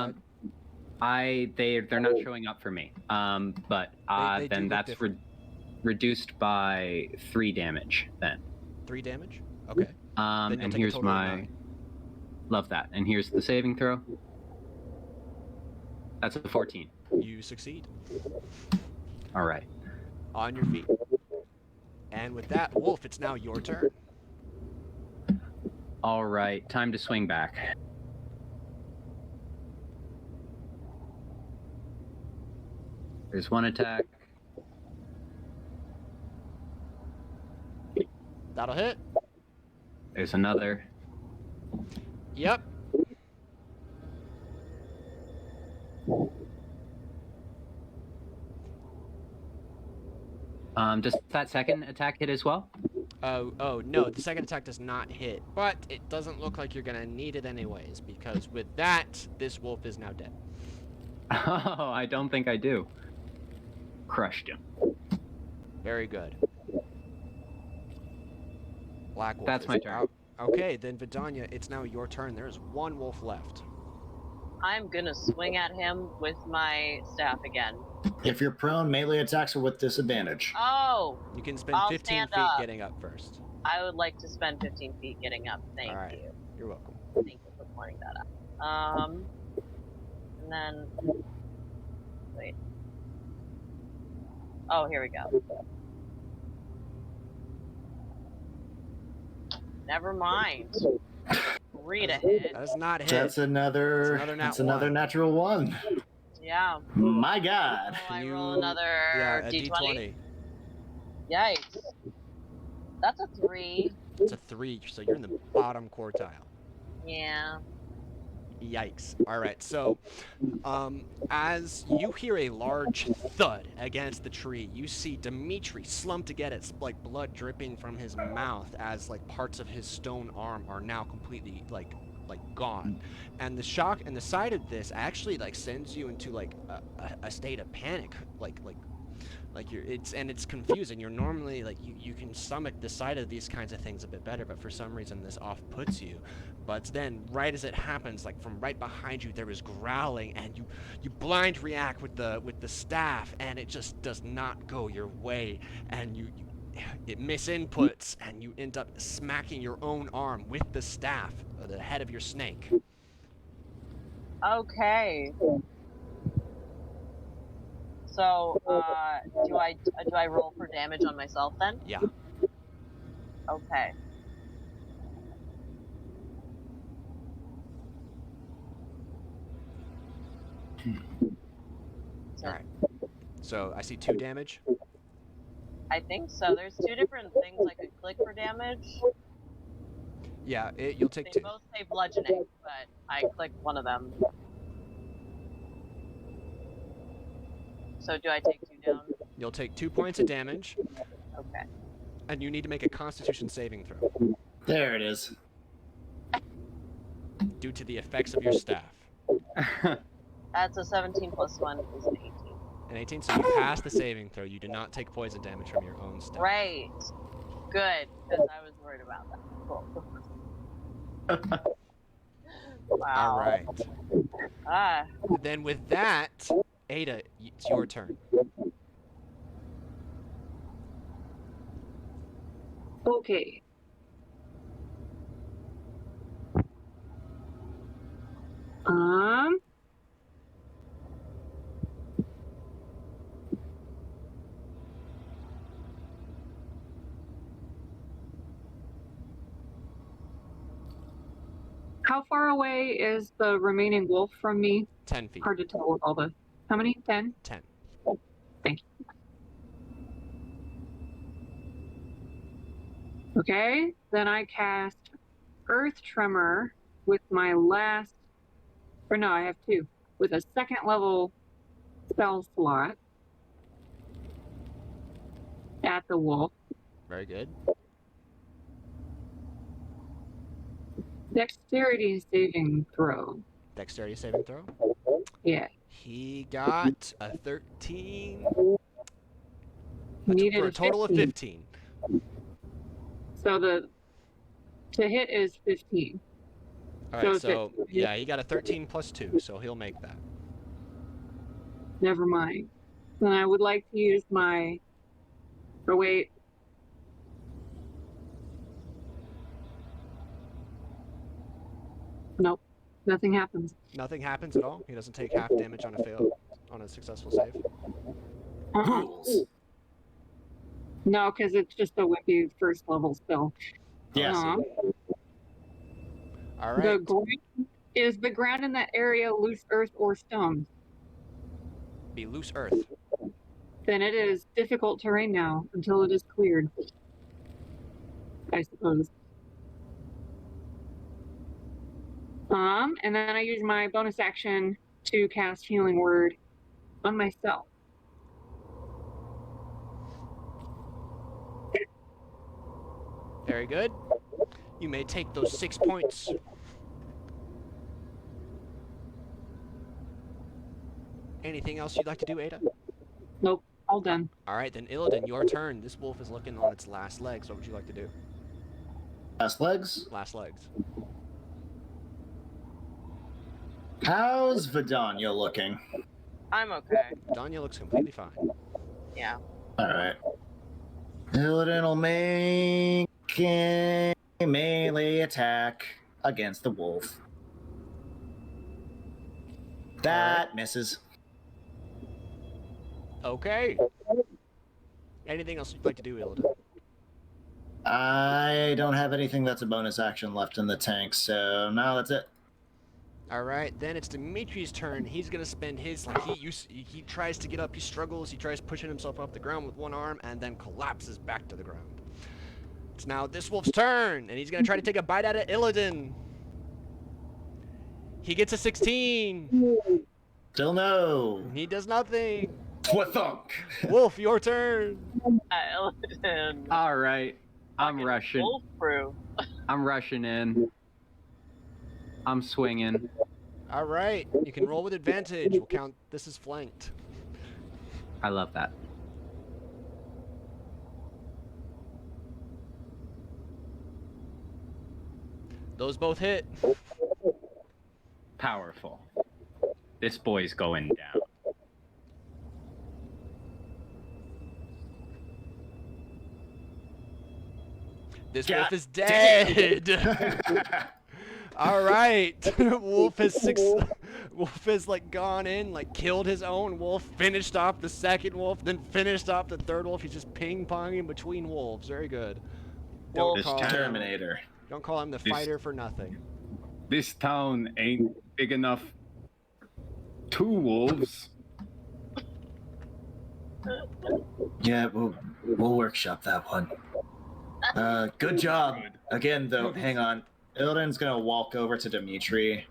side? They're not showing up for me. But They do then look that's different. reduced by 3 damage then. 3 damage? Okay. Then you'll And take a here's total of my 9. love that. And here's the saving throw. That's a 14. You succeed. All right. On your feet. And with that, Wolf, it's now your turn. All right. Time to swing back. There's one attack. That'll hit. There's another. Yep. Does that second attack hit as well? Oh, no, the second attack does not hit, but it doesn't look like you're gonna need it anyways, because with that, this wolf is now dead. Oh, I don't think I do. Crushed him. Very good. Black wolf. That's is my turn. out. Okay, then Vidania, it's now your turn. There is one wolf left. I'm gonna swing at him with my staff again. If you're prone, melee attacks are with disadvantage. Oh, You can spend I'll 15 stand feet up. getting up first. I would like to spend 15 feet getting up. Thank All right. you. You're welcome. Thank you for pointing that out. And then wait. Oh, here we go. Never mind. 3 to hit. That is not hit. That's another. It's another nat That's another one. natural one. Yeah. My God. So I Can roll you- another Yeah, a d20. d20. Yikes. That's a 3. It's a 3, so you're in the bottom quartile. Yeah. Yikes. Alright, so as you hear a large thud against the tree, you see Dimitri slump to get it, like blood dripping from his mouth as like parts of his stone arm are now completely like gone. And the shock and the sight of this actually like sends you into like a state of panic, like it's confusing. You're normally like you can stomach the sight of these kinds of things a bit better, but for some reason this off puts you. But then right as it happens, like from right behind you there is growling, and you blind react with the staff, and it just does not go your way, and it misinputs, and you end up smacking your own arm with the staff, the head of your snake. Okay. So, do I roll for damage on myself then? Yeah. Okay. So, All right. So I see 2 damage. I think so. There's 2 different things I could click for damage. Yeah, you'll take They 2. both say bludgeoning, but I clicked one of them. So do I take 2 down? You'll take 2 points of damage, Okay. and you need to make a Constitution saving throw There it is. due to the effects of your staff. That's a 17 plus 1 is an 18. An 18, so you pass the saving throw. You do not take poison damage from your own staff. Right. Good, because I was worried about that. Cool. Wow. All right. Ah. Then with that, Ada, it's your turn. Okay. How far away is the remaining wolf from me? 10 feet. Hard to tell with all the. How many? 10? 10. Thank you. Okay, then I cast Earth Tremor with my last. Or no, I have 2. With a second level spell slot at the wolf. Very good. Dexterity saving throw. Dexterity saving throw. Yeah. He got a 13. Needed For a total 15. of 15. So the to hit is 15. All So right, if so it- yeah, he got a 13 plus 2, so he'll make that. Never mind. Then I would like to use my. Oh wait. Nope. Nothing happens. Nothing happens at all. He doesn't take half damage on a fail. on a successful save? Rules. No, because it's just a wimpy first level spell. Yes. All The right. is the ground in that area loose earth or stone? Be loose earth. Then it is difficult terrain now until it is cleared. I suppose. And then I use my bonus action to cast Healing Word on myself. Very good. You may take those 6 points. Anything else you'd like to do, Ada? Nope, all done. All right, then Illidan, your turn. This wolf is looking on its last legs. What would you like to do? Last legs. Last legs. How's Vidania looking? I'm okay. Danya looks completely fine. Yeah. All right. Illidan will make a melee attack against the wolf. That misses. Okay. Anything else you'd like to do, Illidan? I don't have anything that's a bonus action left in the tank, so no, that's it. All right, then it's Dimitri's turn. He's gonna spend his he tries to get up. He struggles. He tries pushing himself off the ground with one arm, and then collapses back to the ground. It's now this wolf's turn, and he's gonna try to take a bite out of Illidan. He gets a 16. Still no. He does nothing. Thunk. Wolf, your turn. Illidan. All right. I'm Fucking rushing. Wolf-proof. I'm rushing in. I'm swinging. All right, you can roll with advantage. We'll count this as flanked. I love that. Those both hit. Powerful. This boy's going down. This God wolf is dead. All right, Wolf has like gone in, like killed his own wolf, finished off the second wolf, then finished off the third wolf. He's just ping-ponging between wolves. Very good. Don't This call him, Terminator. don't call him the fighter for nothing. This town ain't big enough. 2 wolves. Yeah, we'll workshop that one. Good job. Again, though, hang on. Illidan's gonna walk over to Dimitri,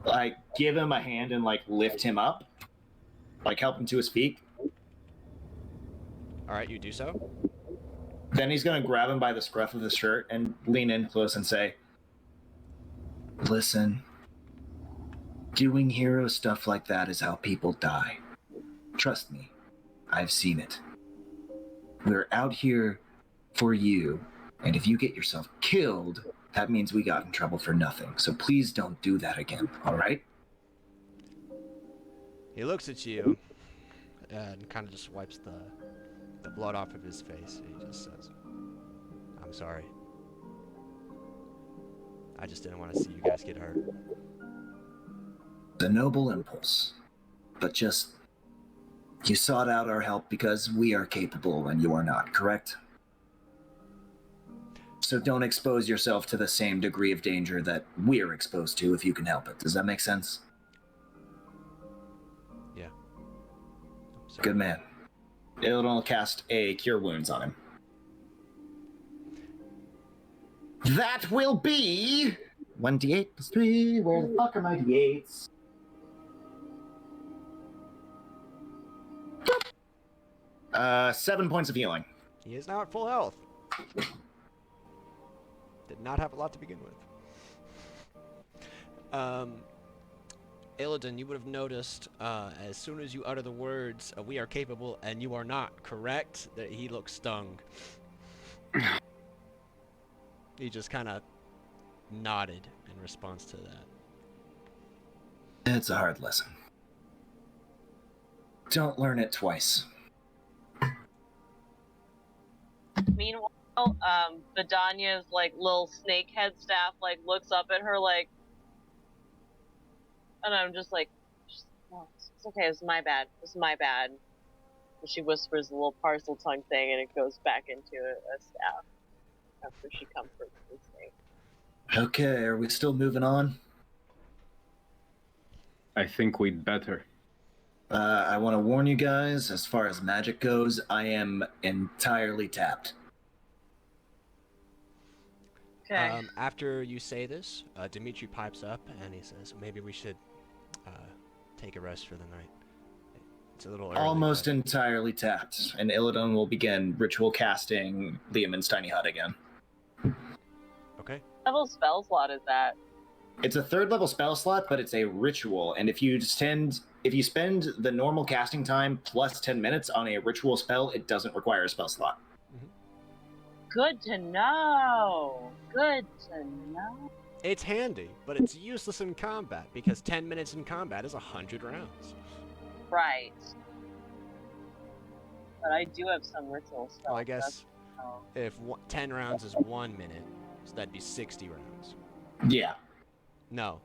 like give him a hand and like lift him up, like help him to his feet. All right, you do so. Then he's gonna grab him by the scruff of the shirt and lean in close and say, "Listen, doing hero stuff like that is how people die. Trust me, I've seen it. We're out here for you, and if you get yourself killed, that means we got in trouble for nothing. So please don't do that again, all right?" He looks at you and kind of just wipes the blood off of his face. He just says, "I'm sorry. I just didn't want to see you guys get hurt." The noble impulse. But just, you sought out our help because we are capable and you are not, correct? So don't expose yourself to the same degree of danger that we're exposed to if you can help it. Does that make sense? Yeah. So, Good man. Illidan cast a Cure Wounds on him. That will be 1d8 plus 3. Where the fuck are my d8s? Boop. 7 points of healing. He is now at full health. Did not have a lot to begin with. Illidan, you would have noticed as soon as you utter the words, "we are capable and you are not," correct? That he looks stung. He just kind of nodded in response to that. It's a hard lesson. Don't learn it twice. Meanwhile, Vidania's like little snake head staff like looks up at her like, and I'm just like, Oh, it's okay. It's my bad. It's my bad. And she whispers a little parcel tongue thing, and it goes back into a staff after she comforts this thing. Okay, are we still moving on? I think we'd better. I want to warn you guys, as far as magic goes, I am entirely tapped. Okay. After you say this, Dimitri pipes up and he says, maybe we should take a rest for the night. It's a little early. Almost but... entirely tapped, and Illidan will begin ritual casting Liamon's tiny hut again. Okay. What level spell slot is that? It's a 3rd level spell slot, but it's a ritual, and if you spend the normal casting time plus 10 minutes on a ritual spell, it doesn't require a spell slot. Good to know. Good to know. It's handy, but it's useless in combat because 10 minutes in combat is 100 rounds. Right. But I do have some ritual spells. Well, I guess if 10 rounds is 1 minute, so that'd be 60 rounds. Yeah. No.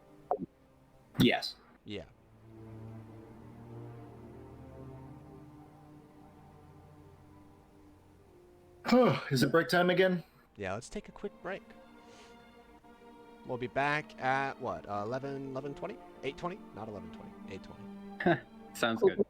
Yes. Yeah. Is it break time again? Yeah, let's take a quick break. We'll be back at, what, 11:20? 8:20? Not 11:20. 8:20. Sounds good.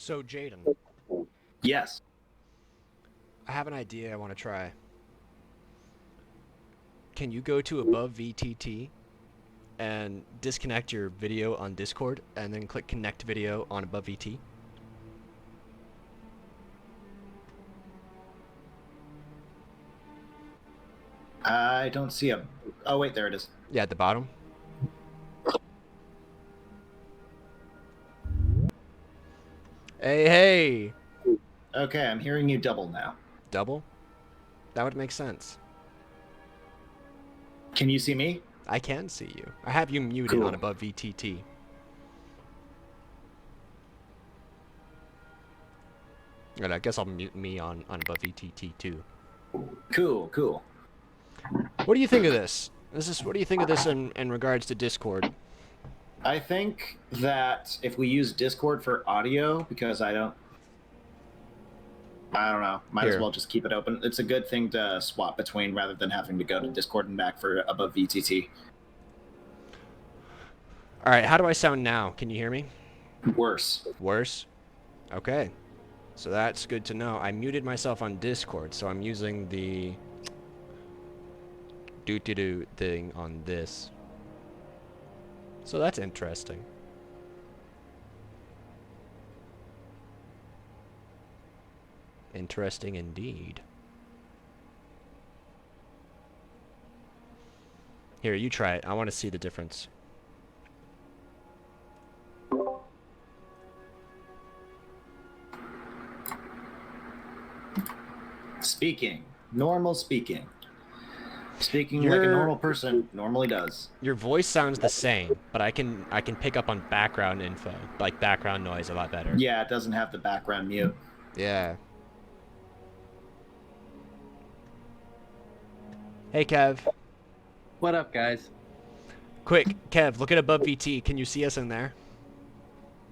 So, Jaden, Yes. I have an idea I want to try. Can you go to above VTT and disconnect your video on Discord and then click connect video on above VT? I don't see a. Oh wait, there it is. Yeah, at the bottom. Hey, hey! Okay, I'm hearing you double now. Double? That would make sense. Can you see me? I can see you. I have you muted Cool. on above VTT. And I guess I'll mute me on above VTT too. Cool. What do you think of this? What do you think of this in regards to Discord? I think that if we use Discord for audio, because I don't know, might as Here. well just keep it open. It's a good thing to swap between rather than having to go to Discord and back for above VTT. All right, how do I sound now? Can you hear me? Worse. Worse? Okay. So that's good to know. I muted myself on Discord, so I'm using the doo-doo-doo thing on this. So that's interesting. Interesting indeed. Here, you try it. I want to see the difference. Speaking. Normal speaking. Speaking like a You're- normal person normally does. Your voice sounds the same, but I can pick up on background info, like background noise, a lot better. Yeah, it doesn't have the background mute. Yeah. Hey, Kev. What up, guys? Quick, Kev, look at above VT. Can you see us in there?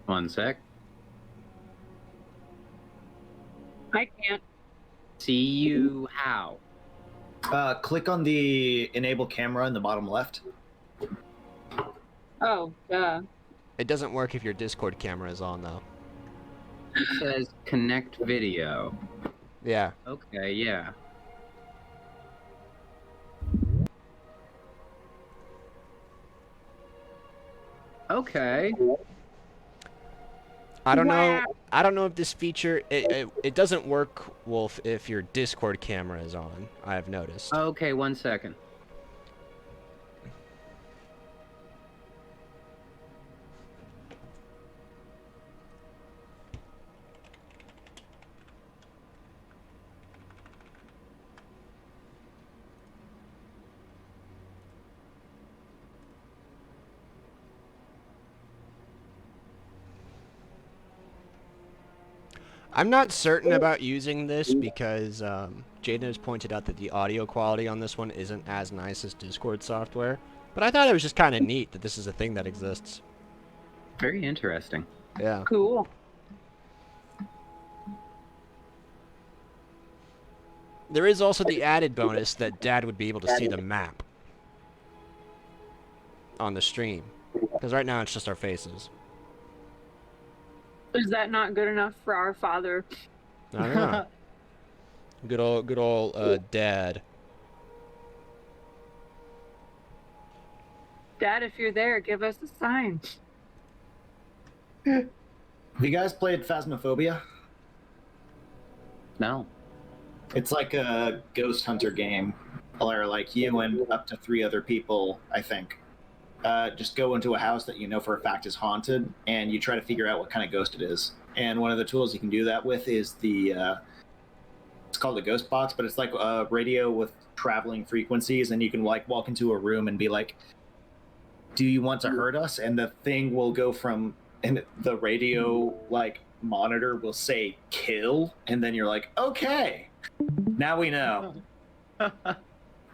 One sec. I can't. See you how? Click on the enable camera in the bottom left. Oh, duh. It doesn't work if your Discord camera is on, though. It says connect video. Yeah. Okay, yeah. Okay. I don't know. Wow. I don't know if this feature it doesn't work, Wolf, if your Discord camera is on. I've noticed. Okay, 1 second. I'm not certain about using this because Jaden has pointed out that the audio quality on this one isn't as nice as Discord software. But I thought it was just kind of neat that this is a thing that exists. Very interesting. Yeah. Cool. There is also the added bonus that Dad would be able to see the map on the stream. Because right now it's just our faces. Is that not good enough for our father? I don't know. Good old Dad. Dad, if you're there, give us a sign. Have you guys played Phasmophobia? No. It's like a ghost hunter game, where like you and up to 3 other people, I think, just go into a house that you know for a fact is haunted, and you try to figure out what kind of ghost it is. And one of the tools you can do that with is it's called a ghost box, but it's like a radio with traveling frequencies, and you can like walk into a room and be like, "Do you want to hurt us?" And the thing will go from, and the radio like monitor will say "kill," and then you're like, "Okay, now we know."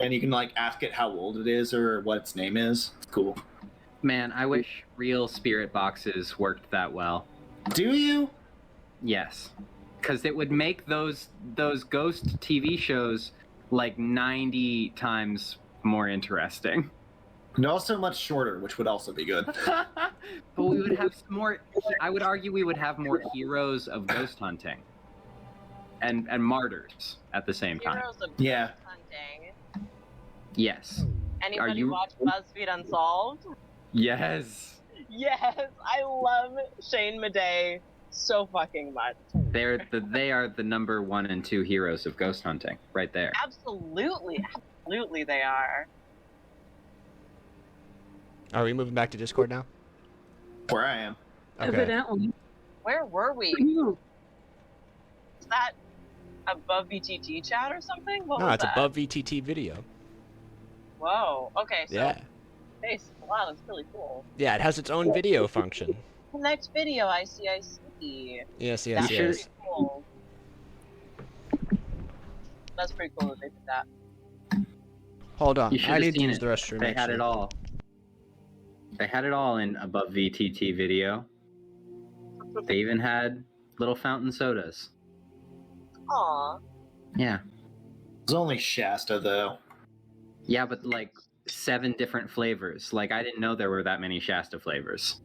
And you can like ask it how old it is or what its name is. It's cool. Man, I wish real spirit boxes worked that well. Do you? Yes. Because it would make those ghost TV shows like 90 times more interesting. And also much shorter, which would also be good. But we would have some more. I would argue we would have more heroes of ghost hunting, and martyrs at the same time. Heroes of Yeah. ghost hunting. Yes. Anybody you- watch BuzzFeed Unsolved? Yes. Yes, I love Shane Madej so fucking much. They are the number 1 and 2 heroes of ghost hunting, right there. Absolutely they are. Are we moving back to Discord now? Where I am. Okay. Evidently. Where were we? Ooh, Is that above VTT chat or something? What No, was it's that? above VTT video. Whoa. Okay, so Yeah. face. Wow, that's really cool. Yeah, it has its own video function. The next video, I see. Yes, That's yes, You pretty yes. cool. That's pretty cool that they did that. Hold on. You should I have need to seen use it. the restroom. They had actually. it all. They had it all in above VTT video. They even had little fountain sodas. Aw. Yeah. It's only Shasta, though. Yeah, but like 7 different flavors. Like I didn't know there were that many Shasta flavors.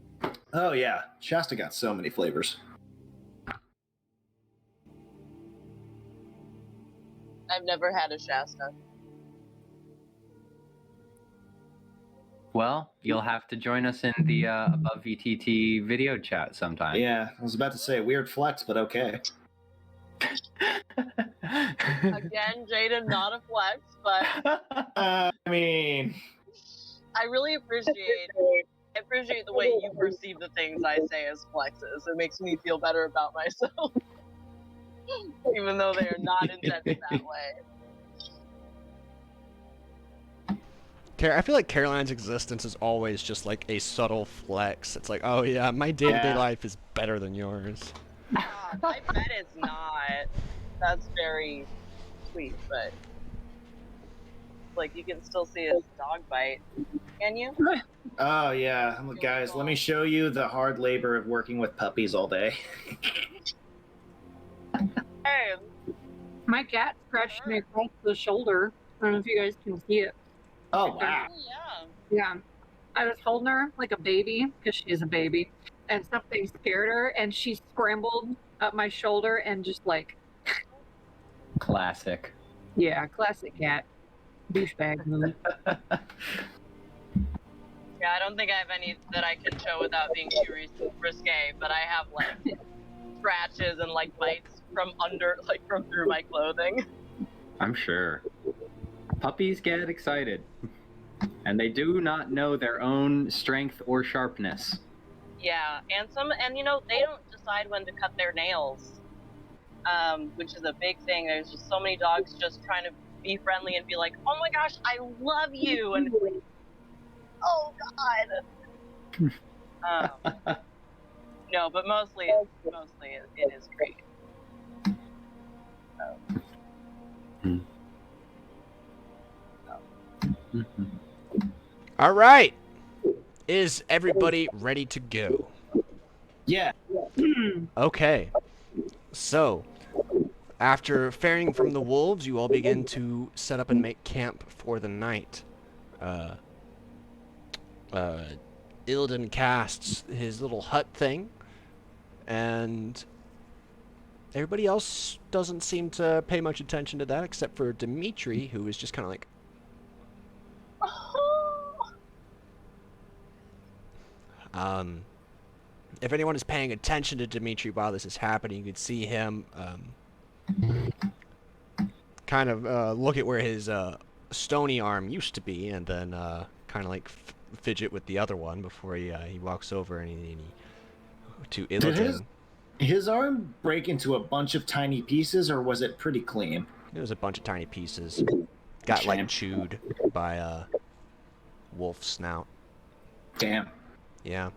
Oh, yeah. Shasta got so many flavors. I've never had a Shasta. Well, you'll have to join us in the above VTT video chat sometime. Yeah, I was about to say weird flex, but okay. Again, Jaden, not a flex, but I mean, I really appreciate the way you perceive the things I say as flexes. It makes me feel better about myself. Even though they are not intended that way. I feel like Caroline's existence is always just like a subtle flex. It's like, oh yeah, my day-to-day Yeah. life is better than yours. I bet it's not. That's very sweet, but like you can still see his dog bite. Can you? oh yeah, guys, let me show you the hard labor of working with puppies all day. Hey, my cat scratched me across the shoulder. I don't know if you guys can see it. Oh wow. yeah. Yeah. I was holding her like a baby, because she is a baby, and something scared her, and she scrambled up my shoulder and just like, Classic. yeah, classic cat. Douchebag move. Yeah, I don't think I have any that I can show without being too risque, but I have like scratches and like bites from through my clothing. I'm sure. Puppies get excited. And they do not know their own strength or sharpness. Yeah, and you know, they don't decide when to cut their nails, which is a big thing. There's just so many dogs just trying to be friendly and be like, oh my gosh, I love you, and it's like, oh god. No, but mostly it is great. All right. Is everybody ready to go? Yeah. Okay. So, after faring from the wolves, you all begin to set up and make camp for the night. Illidan casts his little hut thing, and everybody else doesn't seem to pay much attention to that, except for Dimitri, who is just kind of like, if anyone is paying attention to Dimitri while this is happening, you could see him kind of look at where his stony arm used to be, and then kind of like fidget with the other one before he walks over and he to Illidan. His arm break into a bunch of tiny pieces, or was it pretty clean? It was a bunch of tiny pieces. Got like chewed by a wolf snout. Damn. Yeah.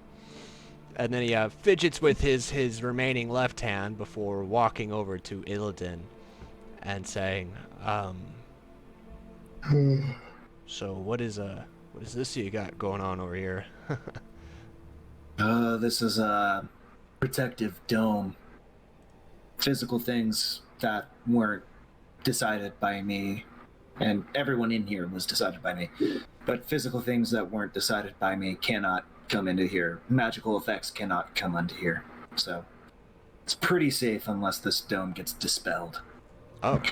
And then he fidgets with his remaining left hand before walking over to Illidan and saying, so what is this you got going on over here? This is a protective dome. Physical things that weren't decided by me, and everyone in here was decided by me. But physical things that weren't decided by me cannot come into here. Magical effects cannot come into here. So it's pretty safe unless this dome gets dispelled. Oh.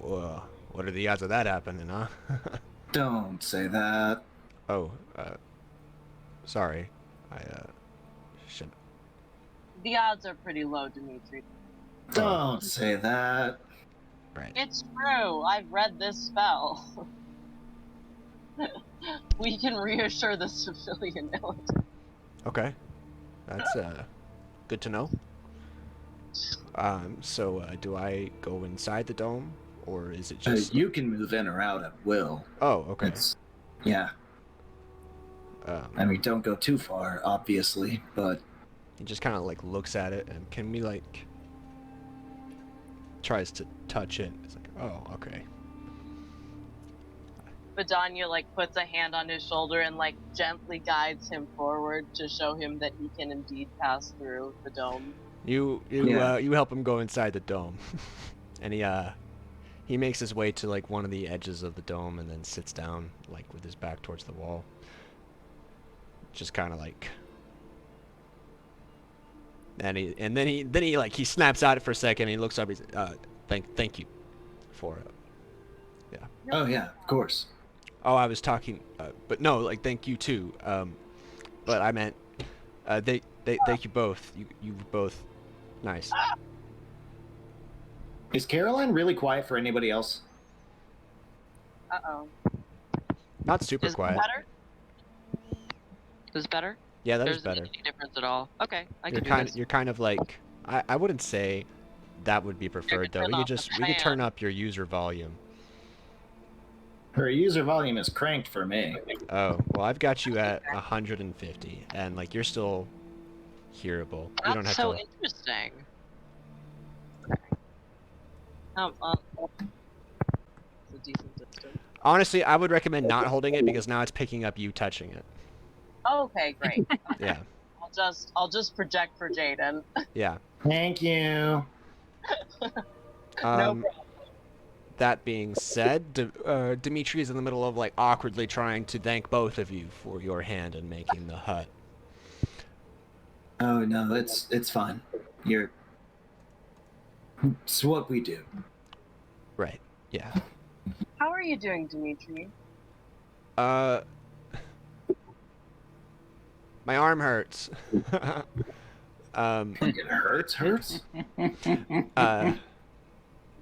Well, what are the odds of that happening, huh? Don't say that. Oh, sorry. I, should... The odds are pretty low, Dimitri. Don't say that. Right. It's true. I've read this spell. We can reassure the civilian military. Okay. That's, good to know. So, do I go inside the dome? Or is it just... You can move in or out at will. Oh, okay. Yeah. I mean, don't go too far, obviously, but... He just kind of, like, looks at it, and can we, like... Tries to touch it. It's like, oh, okay. Vidania, like, puts a hand on his shoulder and, like, gently guides him forward to show him that he can indeed pass through the dome. You help him go inside the dome. And he makes his way to, like, one of the edges of the dome and then sits down, like, with his back towards the wall. Just kind of like... And then he like, he snaps out for a second, and he looks up, he's, thank you for it. Yeah. Oh, yeah, of course. Oh, I was talking, but no, like, thank you too. But I meant, thank you both. You both, nice. Is Caroline really quiet for anybody else? Uh-oh. Not super Is quiet. it better? Is it better? Yeah, that There's is better. any difference at all. Okay, I You're can do this. You're kind of like, I wouldn't say that would be preferred though. turn We off could the turn fan. up your user volume. Her user volume is cranked for me. Oh, well, I've got you at 150, and like you're still hearable. You don't have That's so to. interesting. It's a decent distance. Honestly, I would recommend not holding it because now it's picking up you touching it. Okay, great. Yeah, I'll just project for Jaden. yeah. Thank you. No problem. That being said, Dimitri is in the middle of like awkwardly trying to thank both of you for your hand in making the hut. Oh no, it's fine. It's what we do. Right. Yeah. How are you doing, Dimitri? My arm hurts. It hurts?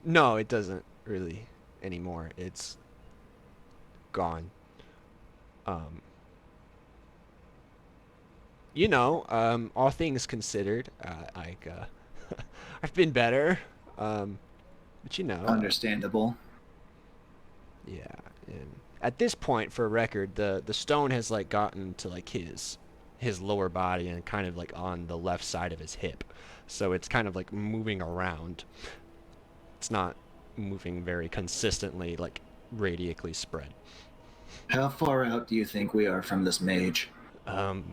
No, it doesn't really anymore. It's gone. All things considered, I've been better. But Understandable. Yeah. And at this point, for record, the stone has like gotten to like his lower body and kind of like on the left side of his hip, so it's kind of like moving around. It's not moving very consistently, like radially spread. How far out do you think we are from this mage? Well,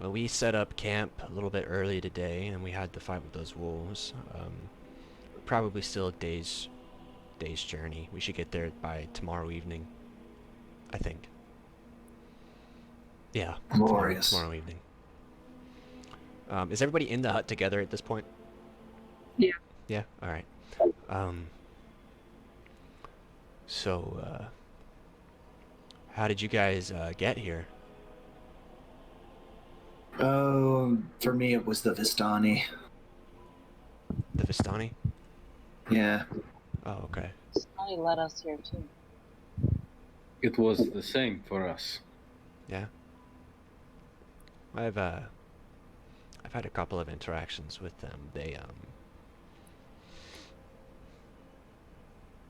we set up camp a little bit early today, and we had the fight with those wolves. Probably still a day's journey. We should get there by tomorrow evening, I think. Yeah, Glorious. tomorrow evening. Is everybody in the hut together at this point? Yeah. Yeah, alright. So, how did you guys get here? Oh, for me it was the Vistani. The Vistani? Yeah. Oh, okay. Sonny led us here too. It was the same for us. Yeah. I've had a couple of interactions with them.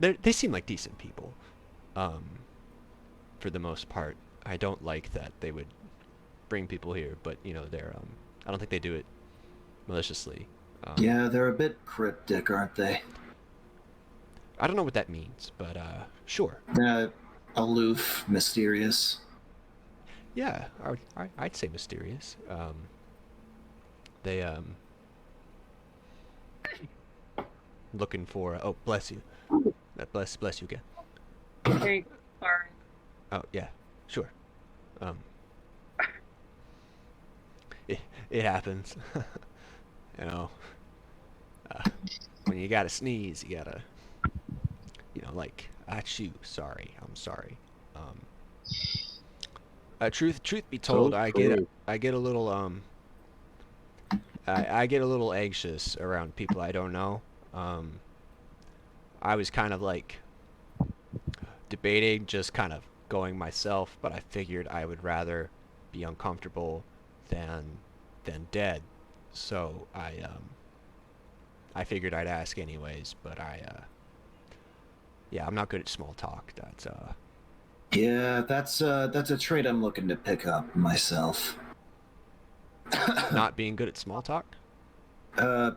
They seem like decent people. For the most part. I don't like that they would bring people here, but they're I don't think they do it maliciously. Yeah, they're a bit cryptic, aren't they? I don't know what that means, but sure. Aloof, mysterious. Yeah, I'd say mysterious. They looking for. Oh, bless you. Bless you again. Very sorry. Oh yeah, sure. Um, it happens. You know, uh, when you gotta sneeze, you gotta, like, achoo, sorry, I'm sorry. Um, truth be told, So true. I get a little, I get a little anxious around people I don't know. Um, I was kind of like debating just kind of going myself, but I figured I would rather be uncomfortable than dead. So I figured I'd ask anyways, but yeah, I'm not good at small talk. That's Yeah, that's a trait I'm looking to pick up myself. not being good at small talk.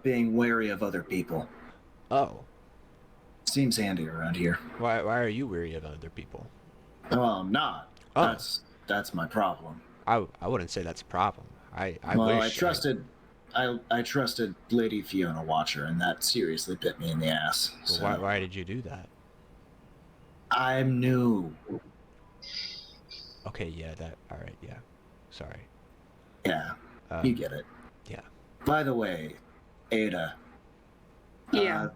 Being wary of other people Oh, seems handy around here. why are you weary of other people? Well, I'm not. Oh, That's my problem. I wouldn't say that's a problem. I Well, wish I trusted Lady Fiona Watcher, and that seriously bit me in the ass. Well, So why did you do that? I'm new. Okay, yeah, that. All right, yeah. Sorry. Yeah, Um, you get it. Yeah. By the way, Ada. Yeah.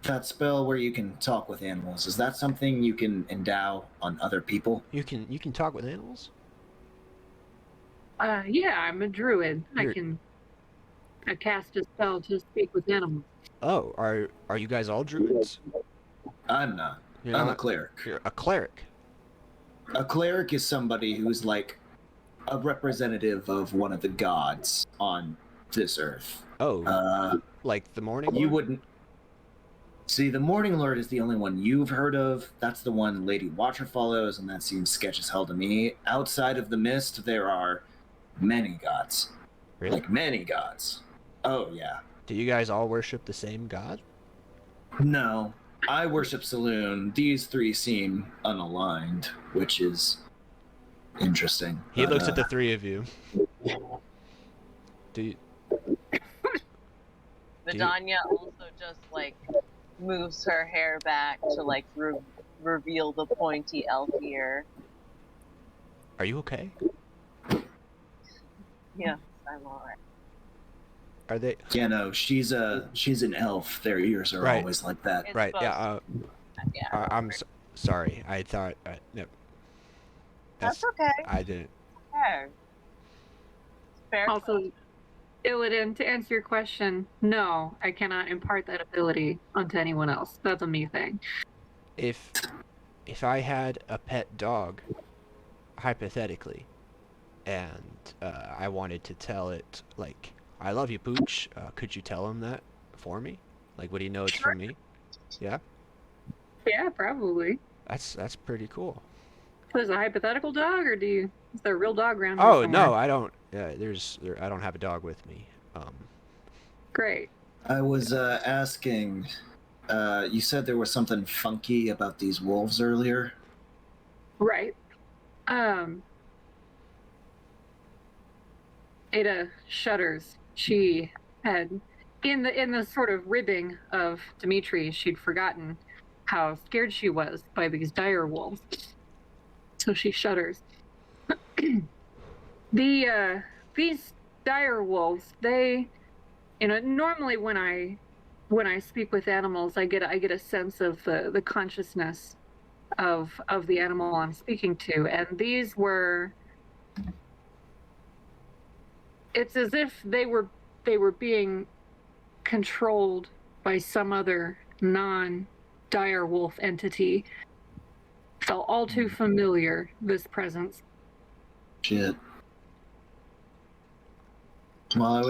That spell where you can talk with animals, is that something you can endow on other people? You can talk with animals. Yeah, I'm a druid. You're- I cast a spell to speak with animals. Oh, are you guys all druids? I'm not. You're I'm a not. cleric. You're a cleric. A cleric is somebody who's like a representative of one of the gods on this earth. Oh, like the morning. You Lord? wouldn't see the Morning Lord is the only one you've heard of. That's the one Lady Watcher follows, and that seems sketch as hell to me. Outside of the mist, there are many gods. Really? Like many gods. Oh yeah. Do you guys all worship the same god? No. I worship Saloon. These three seem unaligned, which is interesting. He But, looks at the three of you. Do you, Vidania also just like moves her hair back to like reveal the pointy elf ear. are you okay? Yes, I'm alright. Are they yeah, no, she's an elf. Their ears are Right. always like that. It's right? supposed Yeah. Yeah, I'm sorry. I thought no. that's okay. I didn't. Fair. Fair. Also, Illidan, to answer your question, no, I cannot impart that ability onto anyone else. That's a me thing. If I had a pet dog, hypothetically, and I wanted to tell it like I love you, Pooch. Could you tell him that for me? Like, would he know it's from me? Yeah, Yeah, probably. that's pretty cool. So is it a hypothetical dog, or is there a real dog around here Oh somewhere? no, I don't. I don't have a dog with me. Great. I was asking. You said there was something funky about these wolves earlier. Right. Ada shudders. She had, in the sort of ribbing of Dimitri, she'd forgotten how scared she was by these dire wolves. So she shudders. These dire wolves, they, normally when I speak with animals, I get a sense of the consciousness of the animal I'm speaking to, and these were. It's as if they were being controlled by some other non-dire wolf entity. Felt all too familiar, this presence. Shit. Well, I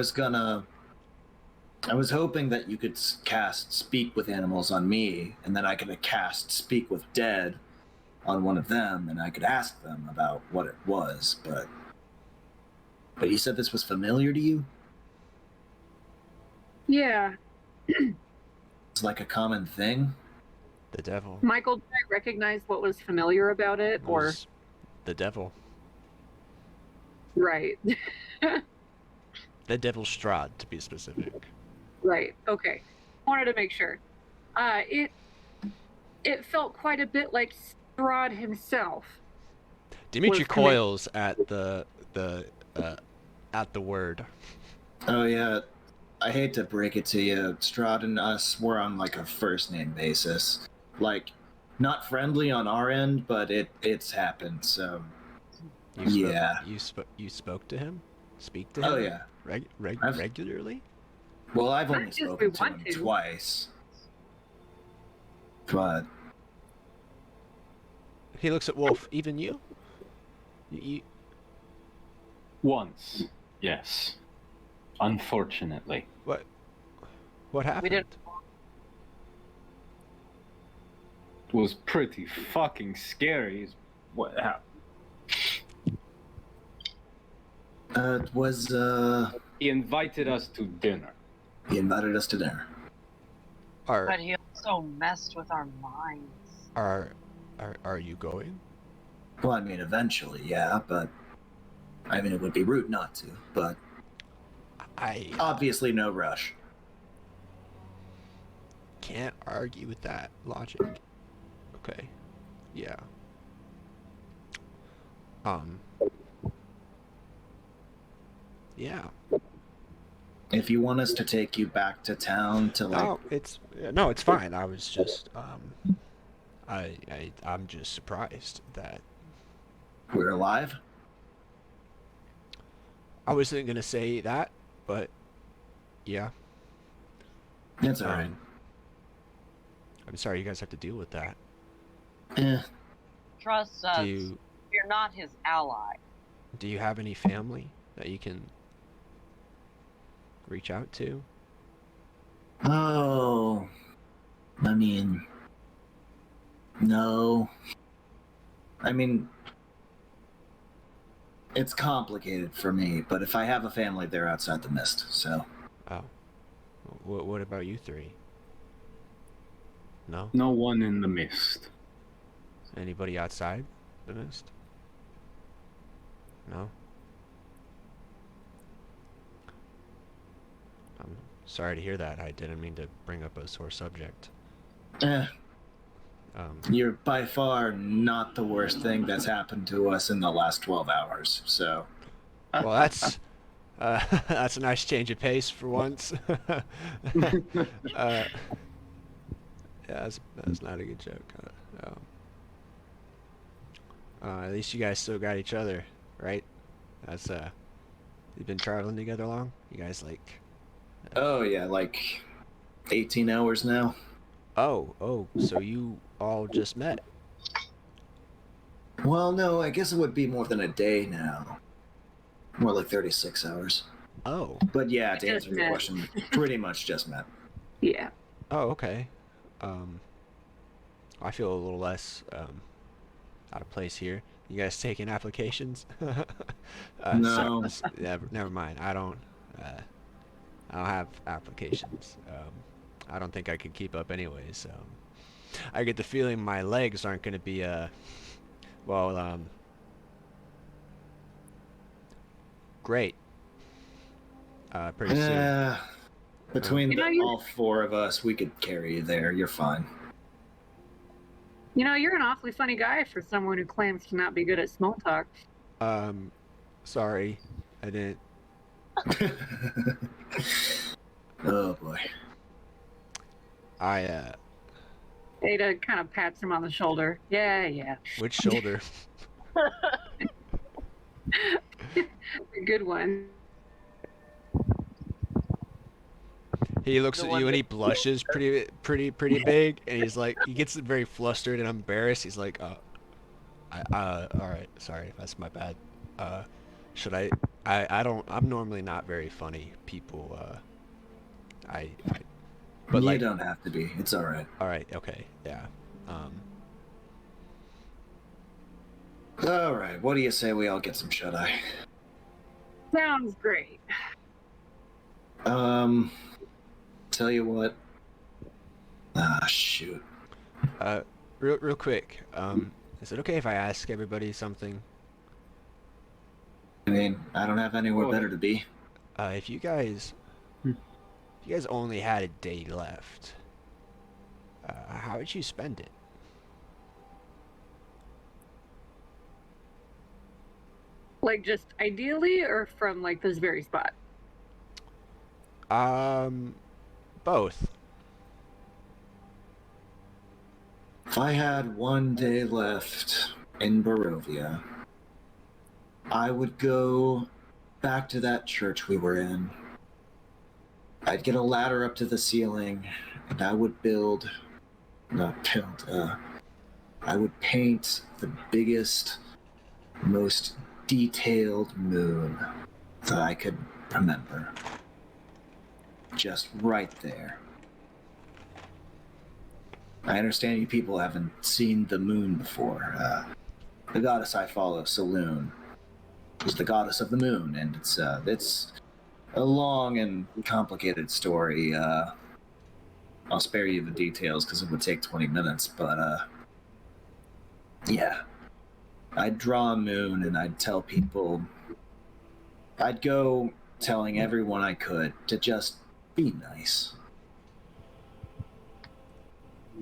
was hoping that you could cast Speak with Animals on me, and then I could cast Speak with Dead on one of them, and I could ask them about what it was, but you said this was familiar to you? Yeah. It's like a common thing? The devil. Michael, did I recognize what was familiar about it? Or Was the devil. right. The devil Strahd, to be specific. Right. Okay. Wanted to make sure. It felt quite a bit like Strahd himself. Dimitri was commit- coils at the word. Oh yeah, I hate to break it to you, Strahd and us, we're on like a first name basis. Like, not friendly on our end, but it's happened. So yeah. You spoke to him? Speak to him? Oh yeah. Regularly? Well, I've only Not just we spoken to want him to. twice, but He looks at Wolf. Even you? You Once, yes. Unfortunately. what happened? didn't- It was pretty fucking scary. What happened? it was He invited us to dinner. he invited us to dinner. But he also messed with our minds. Are you going? Well, I mean, eventually, yeah, but I mean, it would be rude not to. But I obviously, no rush. can't argue with that logic. Okay. Yeah. Yeah. If you want us to take you back to town to like, No, it's fine. I was just I'm just surprised that we're alive. I wasn't gonna say that, but yeah. It's all right. I'm sorry you guys have to deal with that. Eh, Trust us. Do You're not his ally. you have any family that you can reach out to? oh, I mean, no. I mean, it's complicated for me, but if I have a family, they're outside the mist. So Oh. What about you three? No? No one in the mist. Anybody outside the mist? No? I'm sorry to hear that. I didn't mean to bring up a sore subject. You're by far not the worst thing that's happened to us in the last 12 hours. So Well, that's a nice change of pace for once. Yeah, that's not a good joke. At least you guys still got each other, right? That's you've been traveling together long. You guys like? oh yeah, like 18 hours now. Oh, so you all just met? Well, no, I guess it would be more than a day now. More like 36 hours. Oh, But yeah, to Just answer your met. question, pretty much just met. Yeah. okay. I feel a little less out of place here. You guys taking applications? No. Never mind. I don't have applications. I don't think I could keep up anyways. I get the feeling my legs aren't going to be great. Pretty soon. Between You know, all four of us, we could carry you there. You're fine. You know, you're an awfully funny guy for someone who claims to not be good at small talk. Sorry, I didn't. Oh boy. Ada kind of pats him on the shoulder. Yeah. Which shoulder? Good one. He looks The at one you and that- he blushes pretty big, and he's like, he gets very flustered and embarrassed. He's like, all right, sorry, that's my bad. Should I'm normally not very funny people. But you like, don't have to be. It's all right. all right, okay, yeah. All right. What do you say we all get some shut eye? Sounds great. Tell you what. Ah, shoot. Real quick. Is it okay if I ask everybody something? I mean, I don't have anywhere better to be. If you guys only had a day left, how would you spend it? Like, just ideally, or from, like, this very spot? Both. If I had one day left in Barovia, I would go back to that church we were in. I'd get a ladder up to the ceiling, and I would I would paint the biggest, most detailed moon that I could remember. Just right there. I understand you people haven't seen the moon before. The goddess I follow, Saloon, is the goddess of the moon, and it's a long and complicated story. I'll spare you the details because it would take 20 minutes, but yeah. I'd draw a moon and I'd tell people. I'd go telling everyone I could to just be nice.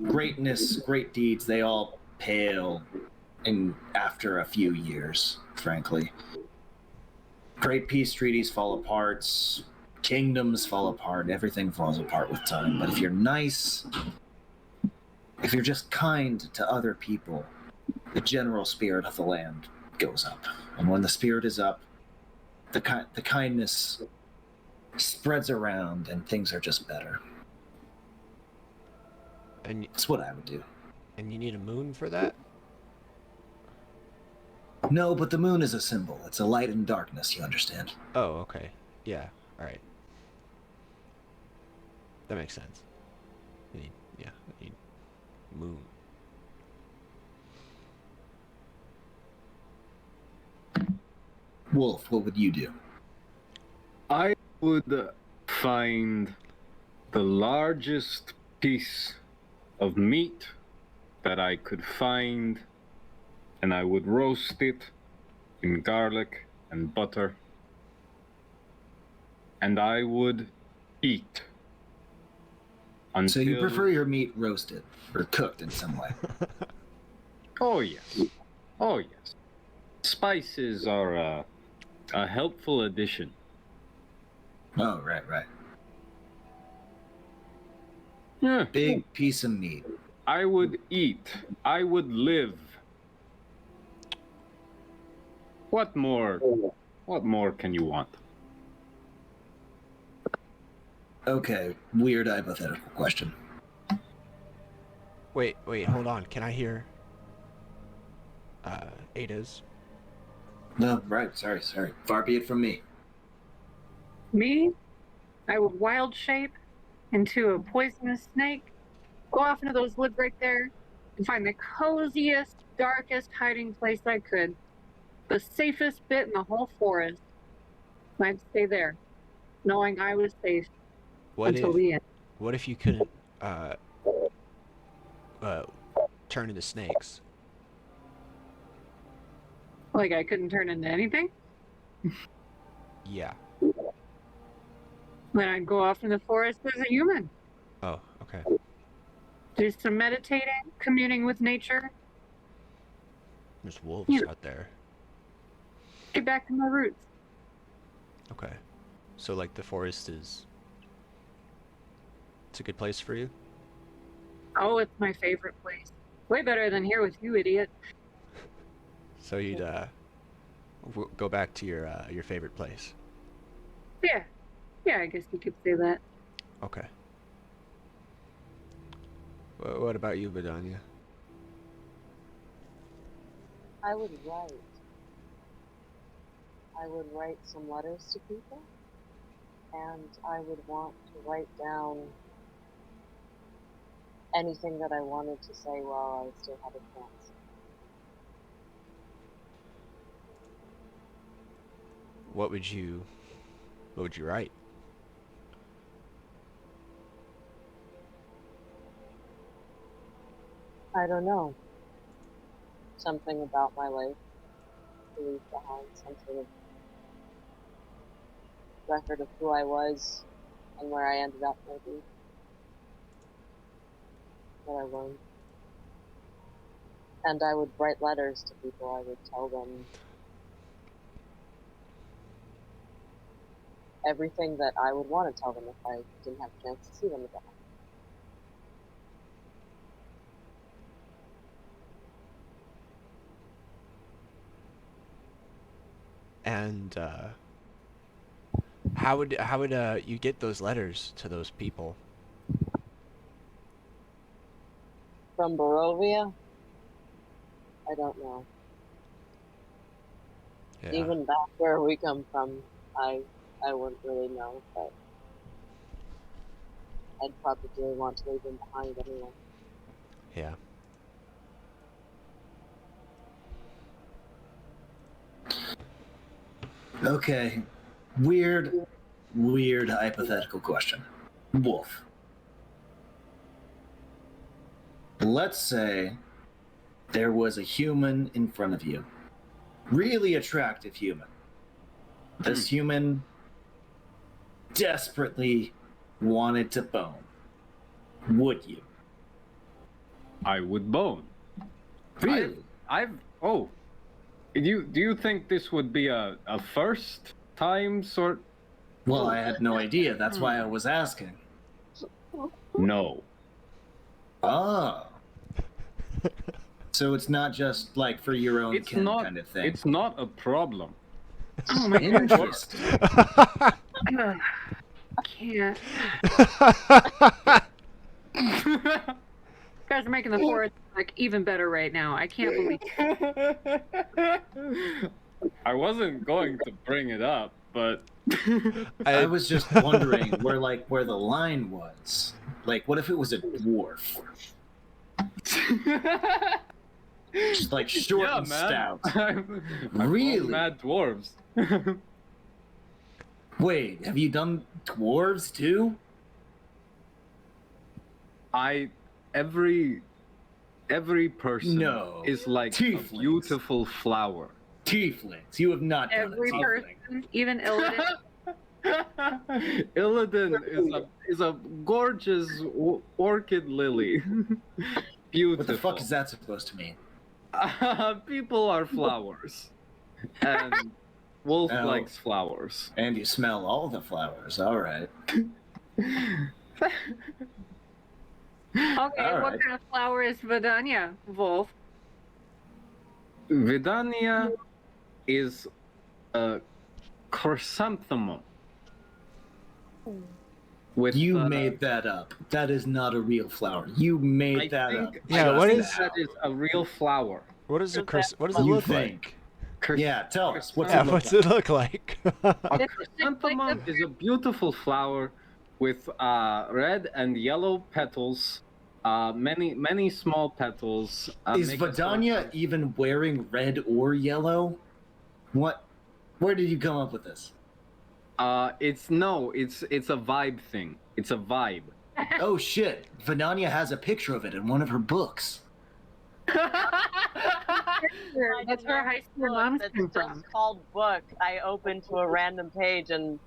Greatness, great deeds, they all pale after a few years, frankly. Great peace treaties fall apart, kingdoms fall apart, everything falls apart with time. But if you're nice, if you're just kind to other people, the general spirit of the land goes up. And when the spirit is up, the kindness spreads around and things are just better. And That's what I would do. And you need a moon for that? No, but the moon is a symbol. It's a light and darkness, you understand? Oh, okay. Yeah, alright. That makes sense. I need moon. Wolf, what would you do? I would find the largest piece of meat that I could find, and I would roast it in garlic and butter, and I would eat. So you prefer your meat roasted or cooked in some way? Oh yes. Oh yes. Spices are a helpful addition. Oh, right. Yeah. Big piece of meat. I would eat. I would live. What more? What more can you want? Okay, weird hypothetical question. Wait, hold on. Can I hear Ada's? No, right, sorry. Far be it from me. Me? I would wild shape into a poisonous snake, go off into those woods right there, and find the coziest, darkest hiding place I could. The safest bit in the whole forest. And I'd stay there, knowing I was safe until the end. What if you couldn't turn into snakes? Like I couldn't turn into anything? Yeah. Then I'd go off in the forest as a human. Oh, okay. Do some meditating, communing with nature. There's wolves out there. Get back to my roots. Okay. So, like, the forest is... It's a good place for you? Oh, it's my favorite place. Way better than here with you, idiot. So you'd, go back to your favorite place? Yeah, I guess you could say that. Okay. What about you, Vidania? I would write. I would write some letters to people, and I would want to write down anything that I wanted to say while I still had a chance. What would you write? I don't know. Something about my life to leave behind, some sort of record of who I was and where I ended up, maybe. What I learned. And I would write letters to people. I would tell them everything that I would want to tell them if I didn't have a chance to see them again. And how would you get those letters to those people? From Barovia? I don't know. Yeah. Even back where we come from, I wouldn't really know, but I'd probably want to leave them behind anyway. Yeah. Okay. Weird hypothetical question. Wolf. Let's say there was a human in front of you. Really attractive human. This human desperately wanted to bone. Would you? I would bone. Really? Oh. Do you think this would be a first time sort? Well, I had no idea. That's why I was asking. No. Oh. So it's not just like for your own It's kin not kind of thing. It's not a problem. Oh my god. Interesting. Ugh. I can't. You guys are making the forest like even better right now. I can't believe I wasn't going to bring it up, but I was just wondering where the line was. Like, what if it was a dwarf? Just like short yeah, and man. stout. I'm Really? mad dwarves. Wait, have you done dwarves too? Every person No. is like Tieflings. a beautiful flower. Tieflings. You have not done every a tiefling. person, even Illidan. Illidan is a gorgeous orchid lily. Beautiful. What the fuck is that supposed to mean? People are flowers, and Wolf Oh. likes flowers. And you smell all the flowers. All right. Okay, All what right. kind of flower is Vidania, Wolf? Vidania is a chrysanthemum. With You made that up. That is not a real flower. You made that up. Yeah, Just what now. is- that is a real flower. What does it You look think? like? Yeah, tell us. What's Yeah, it look what's like? it look like? A chrysanthemum is a beautiful flower with red and yellow petals, many small petals. Is make a sort Vidania of- even wearing red or yellow? What? Where did you come up with this? it's a vibe thing. It's a vibe. Oh shit! Vidania has a picture of it in one of her books. That's where high school moms That's come just from. called book. I opened to a random page and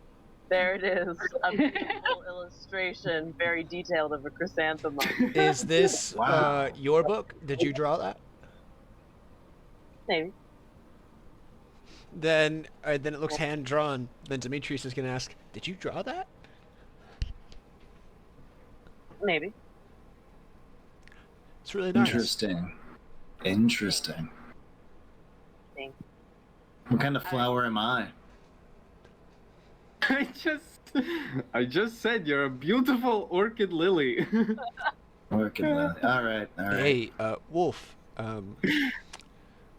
there it is, a beautiful illustration, very detailed of a chrysanthemum. Is this Wow. your book? Did you draw that? Maybe. Then it looks hand drawn. Then Demetrius is gonna ask, "Did you draw that?" Maybe. It's really nice. Interesting. Thanks. What kind of flower am I? I just said you're a beautiful orchid lily. Working with it. All right. Hey, Wolf.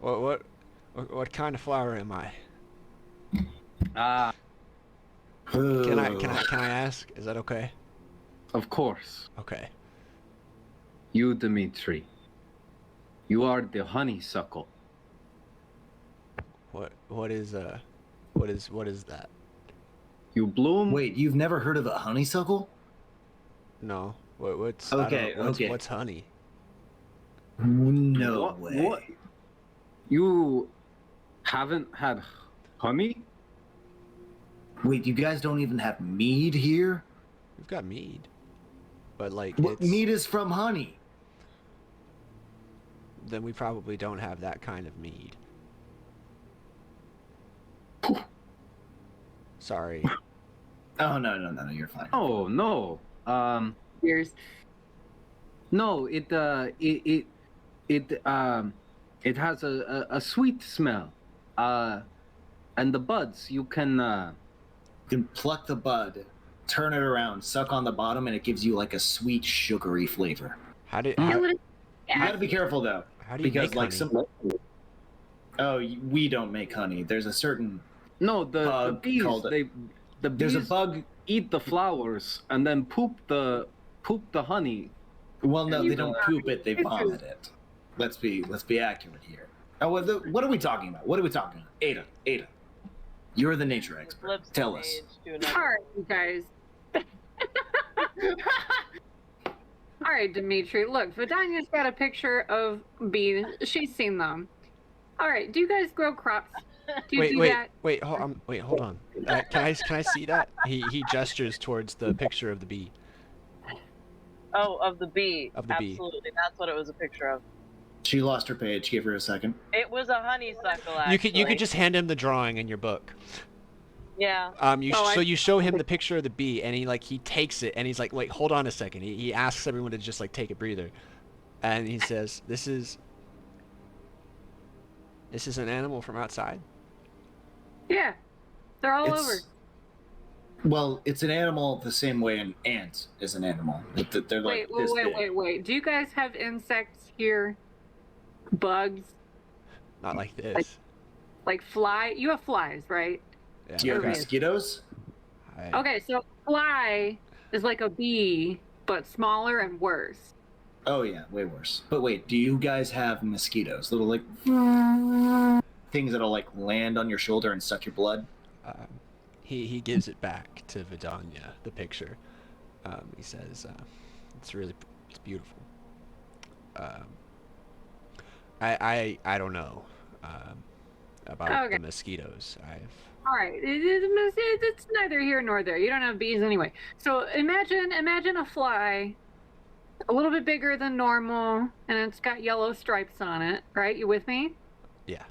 What kind of flower am I? Can I ask? Is that okay? Of course. Okay. You, Dimitri. You are the honeysuckle. What is that? You bloom. Wait, you've never heard of a honeysuckle? No. What's Okay, okay. What's honey? No way. What? You haven't had honey? Wait, you guys don't even have mead here? We've got mead, but like What mead is from honey? then we probably don't have that kind of mead. Sorry. Oh no, you're fine. Oh no. Years. No, it has a sweet smell. And the buds you can You can pluck the bud, turn it around, suck on the bottom, and it gives you like a sweet, sugary flavor. How do You gotta be careful though, how do you because make like honey? we don't make honey. There's a certain No, the bug bees called the There's a bees bug. eat the flowers and then poop the honey. Well, no, You they don't know, poop it; they vomit it. Let's be accurate here. Oh, what are we talking about? What are we talking about? Ada, you're the nature expert. Flips the Tell us. page to another- All right, you guys. All right, Dimitri. Look, Vidania's got a picture of bees. She's seen them. All right. Do you guys grow crops? Do you do that? Wait, hold on. Can I see that? He gestures towards the picture of the bee. Oh, of the bee. Of the bee. Absolutely, that's what it was a picture of. She lost her page. Give her a second. It was a honeysuckle. Actually. You could just hand him the drawing in your book. Yeah. So you show him the picture of the bee, and he takes it, and he's like, wait, hold on a second. He asks everyone to just like take a breather, and he says, this is an animal from outside. Yeah, they're all It's- over. Well, it's an animal the same way an ant is an animal. They're like this big. Wait. Do you guys have insects here? Bugs? Not like this. Like fly? You have flies, right? Yeah. Do you have Okay. mosquitoes? Okay, so fly is like a bee, but smaller and worse. Oh yeah, way worse. But wait, do you guys have mosquitoes? Little like things that'll like land on your shoulder and suck your blood? He gives it back to Vidania, the picture. He says, it's beautiful. I don't know about the mosquitoes. All right, it's neither here nor there. You don't have bees anyway. So imagine a fly, a little bit bigger than normal, and it's got yellow stripes on it. Right? You with me? Yeah.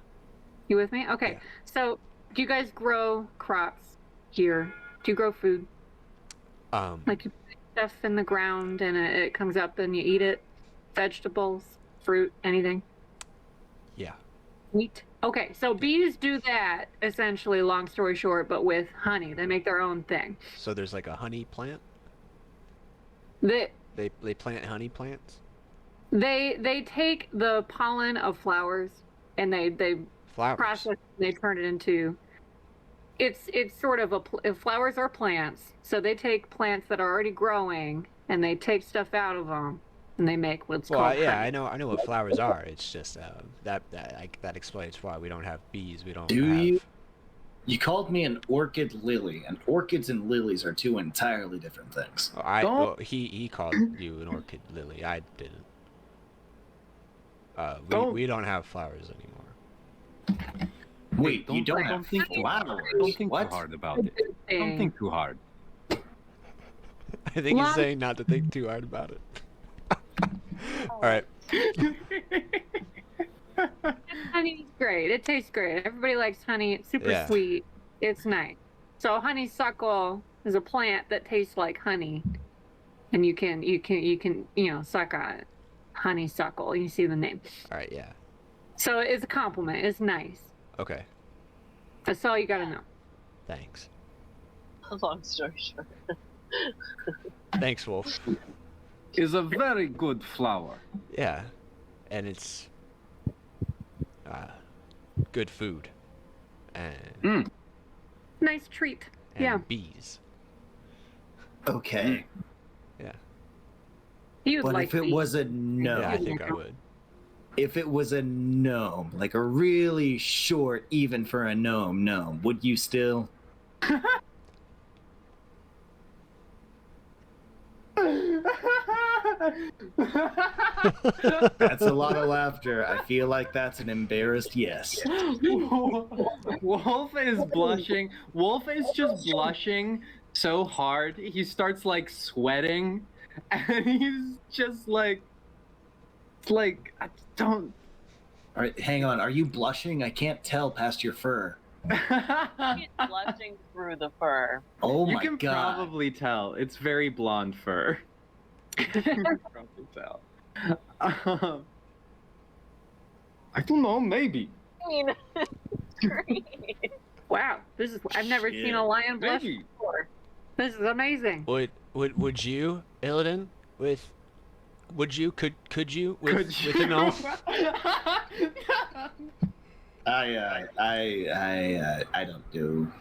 You with me? Okay. Yeah. So do you guys grow crops here? Do you grow food? Like you put stuff in the ground and it comes up and you eat it? Vegetables, fruit, anything? Yeah. Meat? Okay, so bees do that, essentially, long story short, but with honey. They make their own thing. So there's like a honey plant? They plant honey plants? they take the pollen of flowers and they Flowers. process it and they turn it into... It's sort of flowers are plants, so they take plants that are already growing and they take stuff out of them and they make what's called honey. I know what flowers are. It's just that explains why we don't have bees. We don't. Do have... you? You called me an orchid lily, and orchids and lilies are two entirely different things. He called you an orchid lily. I didn't. We don't have flowers anymore. Wait, you don't have think flowers? Don't think What? too hard about it. Don't think too hard. I think he's saying not to think too hard about it. All right. Honey's great. It tastes great. Everybody likes honey. It's super sweet. It's nice. So honeysuckle is a plant that tastes like honey, and you can suck on it. Honeysuckle. You see the name. All right. Yeah. So it's a compliment. It's nice. Okay. That's all you gotta know. Thanks. Long story short. Thanks, Wolf. Is a very good flower. Yeah, and it's good food and Nice treat. and bees. Okay. Yeah. You'd But like if it bees. was a gnome, Yeah, I think I would. if it was a gnome, like a really short, even for a gnome, would you still? That's a lot of laughter. I feel like that's an embarrassed yes. Wolf is blushing. Wolf is just blushing so hard. He starts like sweating, and he's just like I don't. All right, hang on. Are you blushing? I can't tell past your fur. He's blushing through the fur. Oh You my can god. probably tell. It's very blonde fur. You can probably tell. I don't know, maybe. I mean, it's great. Wow, I've never seen a lion blush Maybe. before. This is amazing. Would you, Illidan, could you with Could a gnome? I don't do You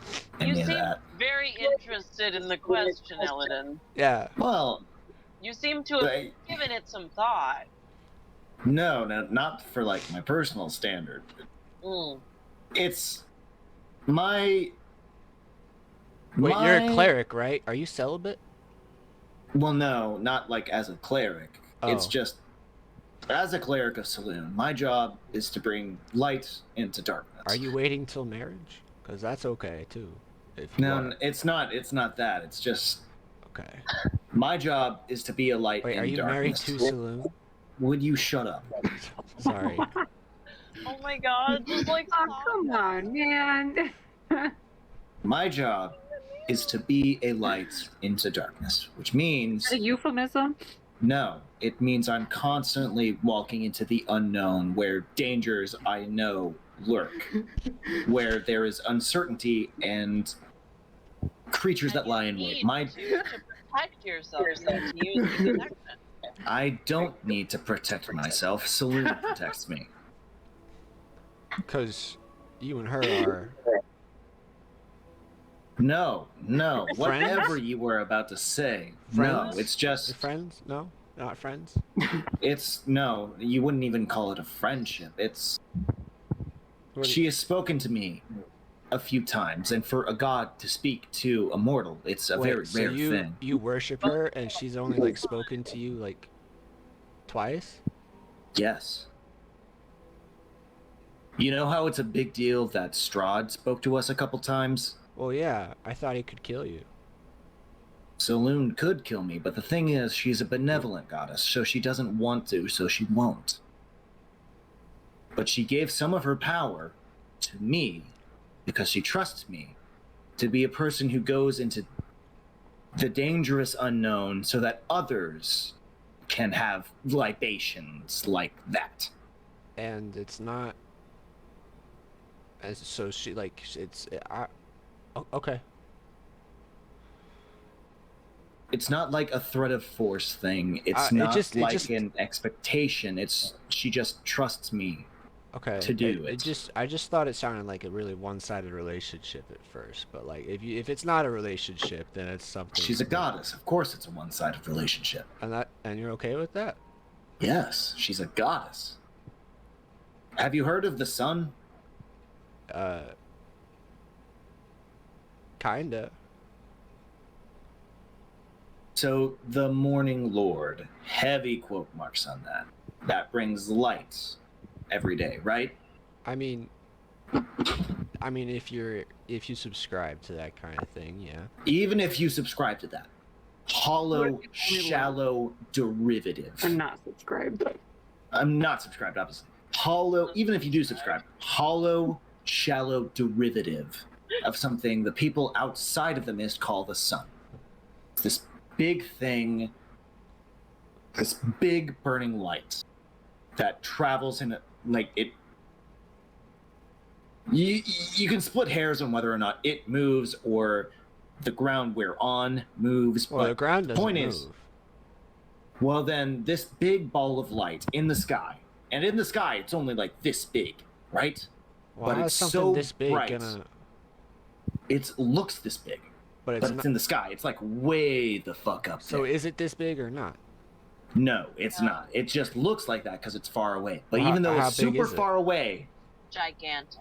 any of seem that. very interested in the question, Eladin. Yeah. Well, You seem to have I- given it some thought. no, not for like my personal standard. Mm. It's my. Wait, you're a my- cleric, right? Are you celibate? Well, no, not like as a cleric. It's Oh. just as a cleric of Saloon, my job is to bring light into darkness. Are you waiting till marriage? Because that's okay too. If you No, are. it's not. It's not that. It's just Okay. my job is to be a light Wait, in are you married darkness. to Saloon? Would you shut up? Sorry. Oh my god, just like Oh, stop come that. on, man. My job is to be a light into darkness, which means Is that a euphemism? no. It means I'm constantly walking into the unknown, where dangers I know lurk, where there is uncertainty and creatures that And lie you in wait. need My to protect yourself. You need to use the protection. I don't need to protect myself. Saloon protects me. Because you and her are. No, Friends? whatever you were about to say. Friends? No, it's just Friends? No? Not friends? it's no, you wouldn't even call it a friendship. It's What do she has spoken to me a few times, and for a god to speak to a mortal, it's a Wait, very so rare you, thing. you worship her and she's only like spoken to you like twice? Yes. You know how it's a big deal that Strahd spoke to us a couple times? Well, yeah, I thought he could kill you. Saloon could kill me, but the thing is, she's a benevolent goddess, so she doesn't want to, so she won't. But she gave some of her power to me because she trusts me to be a person who goes into the dangerous unknown so that others can have libations like that. And it's not. As so she like it's okay. It's not like a threat of force thing. It's It not just- an expectation. It's she just trusts me. Okay. To do it. I just thought it sounded like a really one-sided relationship at first, but like if it's not a relationship, then it's something. She's a goddess. Of course it's a one-sided relationship. And you're okay with that? Yes, she's a goddess. Have you heard of the sun? Kinda. So the Morning Lord, heavy quote marks on that. That brings light every day, right? I mean, if you subscribe to that kind of thing, yeah. Even if you subscribe to that. Hollow, shallow derivative. I'm not subscribed. I'm not subscribed, obviously. Hollow, even if you do subscribe, hollow, shallow derivative of something the people outside of the mist call the sun. This big thing, this big burning light that travels in a, like it. You can split hairs on whether or not it moves or the ground we're on moves. Well, but the ground doesn't point move. is, well, then this big ball of light in the sky, and in the sky it's only like this big, right? Well, but how it's is something so this big bright. gonna? It looks this big, But it's but it's not. in the sky. It's like way the fuck up So there. is it this big or not? No, it's not. It just looks like that because it's far away. But Well, even though how it's big super is it? far away, Gigantic.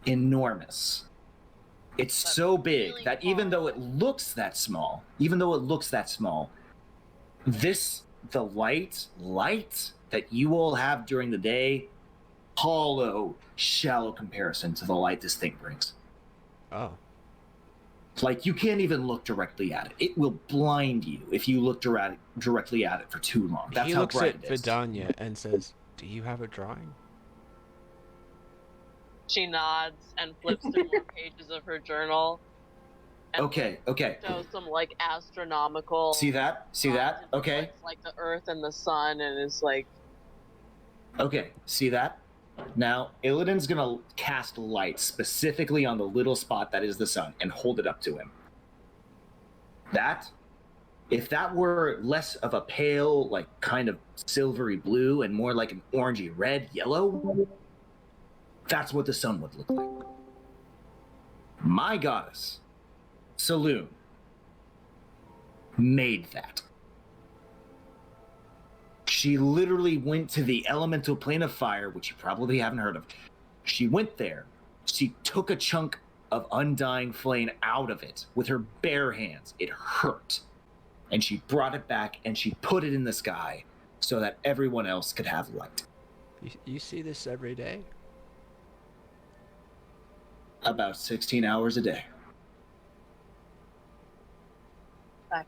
enormous. It's But so big really that even far though it looks that small, the light that you all have during the day, hollow, shallow comparison to the light this thing brings. Oh. Like, you can't even look directly at it. It will blind you if you look directly at it for too long. That's He how looks bright at it is. Vidania and says, "Do you have a drawing?" She nods and flips through more pages of her journal. And Okay. shows some like astronomical. See that? Okay. It's like the Earth and the Sun, and it's like. Okay. See that? Now, Illidan's gonna cast light specifically on the little spot that is the sun and hold it up to him. If that were less of a pale, like kind of silvery blue and more like an orangey red, yellow, that's what the sun would look like. My goddess, Saloon, made that. She literally went to the elemental plane of fire, which you probably haven't heard of. She went there. She took a chunk of undying flame out of it with her bare hands. It hurt. And she brought it back and she put it in the sky so that everyone else could have light. You see this every day? About 16 hours a day. Back.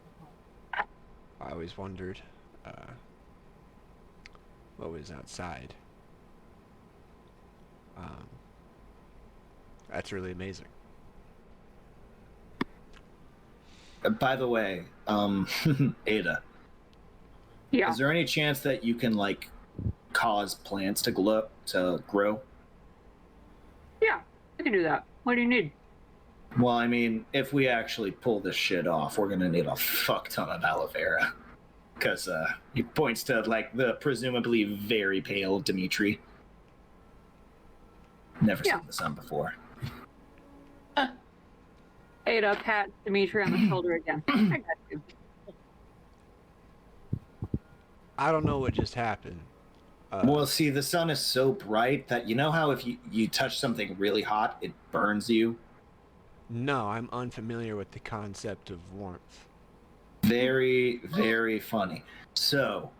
I always wondered what was outside. That's really amazing. By the way, Ada. Yeah. Is there any chance that you can like cause plants to grow? Yeah, I can do that. What do you need? Well, I mean, if we actually pull this shit off, we're gonna need a fuck ton of aloe vera. Because he points to like the presumably very pale Dimitri. Never seen the sun before. Ada pat Dimitri on the shoulder again. I got you. I don't know what just happened. Well, see, the sun is so bright that you know how if you touch something really hot, it burns you? No, I'm unfamiliar with the concept of warmth. Very, very funny. So,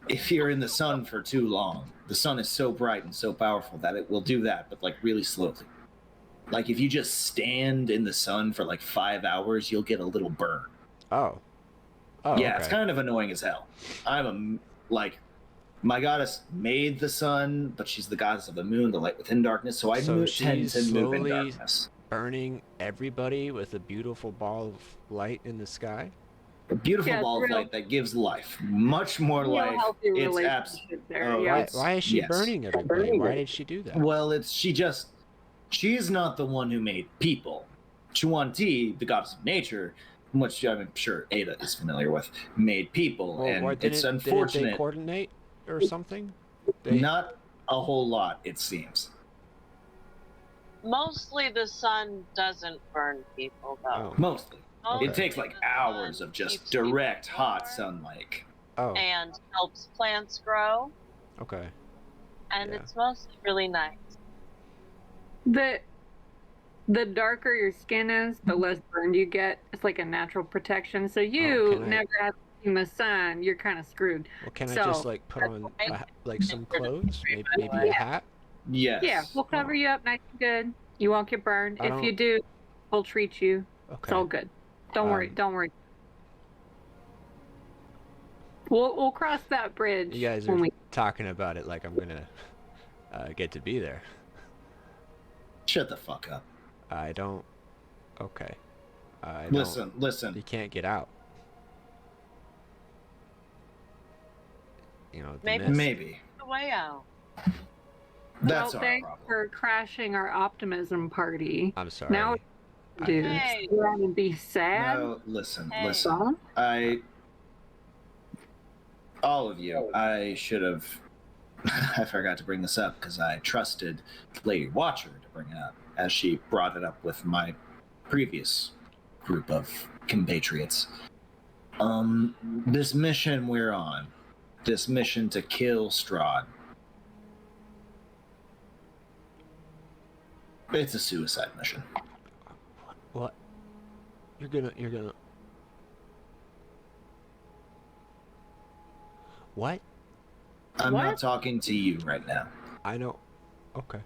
if you're in the sun for too long, the sun is so bright and so powerful that it will do that, but like really slowly. Like if you just stand in the sun for like 5 hours, you'll get a little burn. Oh, yeah, okay. It's kind of annoying as hell. My goddess made the sun, but she's the goddess of the moon, the light within darkness, so I tend to move in darkness. Burning everybody with a beautiful ball of light in the sky? A beautiful ball of light that gives life. Much more life. It's absolutely. Why is she burning everybody? Why did she do that? Well, she's not the one who made people. Chuan-Ti, the goddess of nature, which I'm sure Ada is familiar with, made people, and it's unfortunate. Didn't they coordinate or something? Not a whole lot, it seems. Mostly the sun doesn't burn people, though. Oh. Mostly. It takes like hours of just direct hot sunlight. Oh. And helps plants grow. Okay. And it's mostly really nice. The darker your skin is, the less burned you get. It's like a natural protection. So you never have to see the sun. You're kind of screwed. Well, can I just like put on like some clothes, maybe a hat? Yes. Yeah, we'll cover you up nice and good. You won't get burned. If you do, we'll treat you. Okay. It's all good. Don't worry. Don't worry. We'll cross that bridge. You guys are talking about it like I'm gonna get to be there. Shut the fuck up. I don't. Okay. Listen. You can't get out. You know. Maybe. The way out. That's well, our thanks problem. for crashing our optimism party. I'm sorry. Now, dude, you want to be sad? No, listen. All of you, I should have. I forgot to bring this up because I trusted Lady Watcher to bring it up, as she brought it up with my previous group of compatriots. This mission we're on, this mission to kill Strahd, it's a suicide mission. What? You're gonna. What? I'm not talking to you right now. I know. Okay.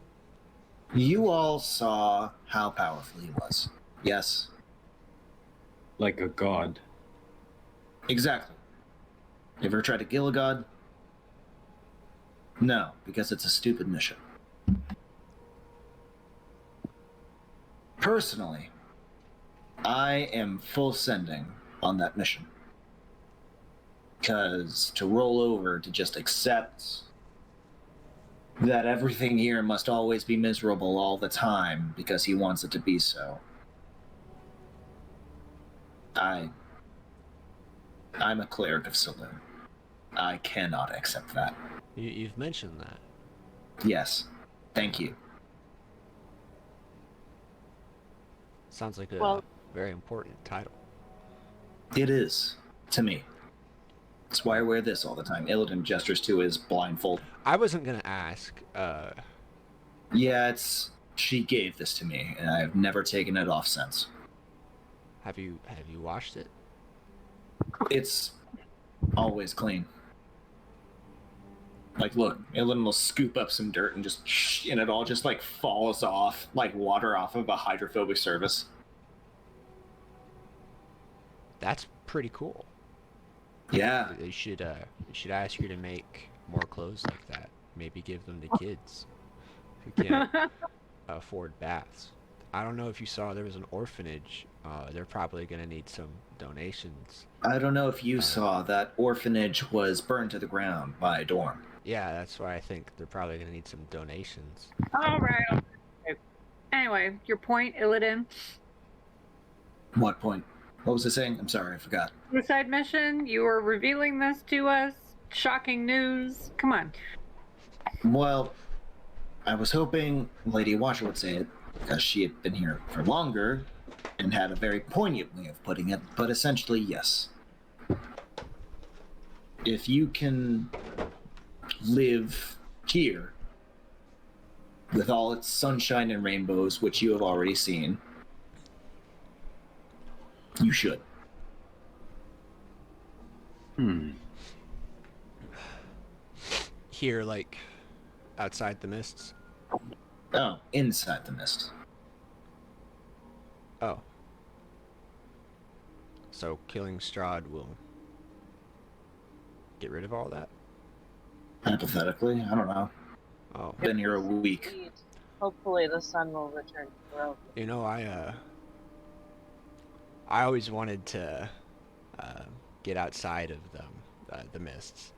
You all saw how powerful he was. Yes? Like a god. Exactly. You ever tried to kill a god? No, because it's a stupid mission. Personally, I am full sending on that mission. Because to roll over to just accept that everything here must always be miserable all the time because he wants it to be so. I'm a cleric of Saloon. I cannot accept that. You've mentioned that. Yes. Thank you. Sounds like a Well- very important title. It is, to me. That's why I wear this all the time. Illidan gestures to his blindfold. I wasn't gonna ask. Yeah, she gave this to me, and I've never taken it off since. Have you washed it? It's always clean. Like, look, Illidan will scoop up some dirt and and it all just like falls off, like water off of a hydrophobic surface. That's pretty cool. Yeah. They should ask you to make more clothes like that. Maybe give them to kids who can't afford baths. I don't know if you saw there was an orphanage. They're probably gonna need some donations. I don't know if you saw that orphanage was burned to the ground by a dorm. Yeah, that's why I think they're probably gonna need some donations. All right. Anyway, your point, Illidan. What point? What was I saying? I'm sorry, I forgot. Suicide mission. You are revealing this to us. Shocking news. Come on. Well, I was hoping Lady Watcher would say it, because she had been here for longer and had a very poignant way of putting it, but essentially, yes. If you can live here with all its sunshine and rainbows, which you have already seen, you should. Here, like outside the mists. Oh, inside the mist. Oh. So killing Strahd will get rid of all that? Hypothetically, I don't know. Oh. Been here a week. Indeed. Hopefully the sun will return to growth. You know, I always wanted to get outside of the mists.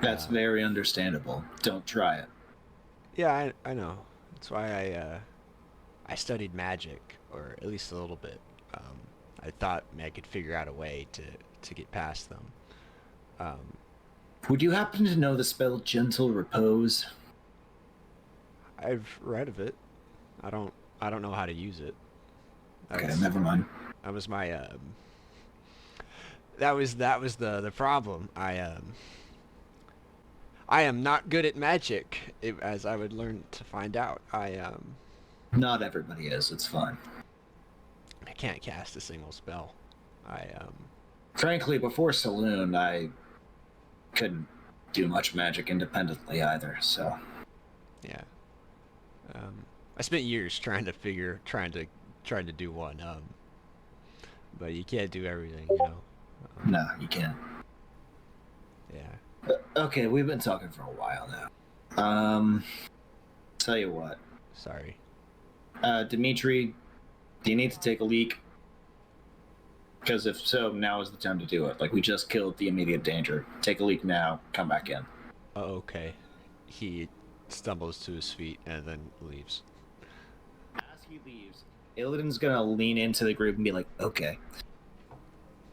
That's very understandable. Don't try it. Yeah, I know. That's why I studied magic, or at least a little bit. I thought I could figure out a way to get past them. Would you happen to know the spell Gentle Repose? I've read of it. I don't know how to use it. Okay, never mind. That was my that was the problem. I am not good at magic, as I would learn to find out. Not everybody is. It's fine. I can't cast a single spell. Frankly, before Saloon, I couldn't do much magic independently either. So Yeah. I spent years trying to do one. But you can't do everything, you know. no, you can't. Yeah. Okay, we've been talking for a while now. Tell you what, Sorry. Dimitri, do you need to take a leak? Because if so, now is the time to do it. Like, we just killed the immediate danger. Take a leak now. Come back in. Oh, okay. He stumbles to his feet and then leaves. As he leaves, Illidan's gonna lean into the group and be like, okay,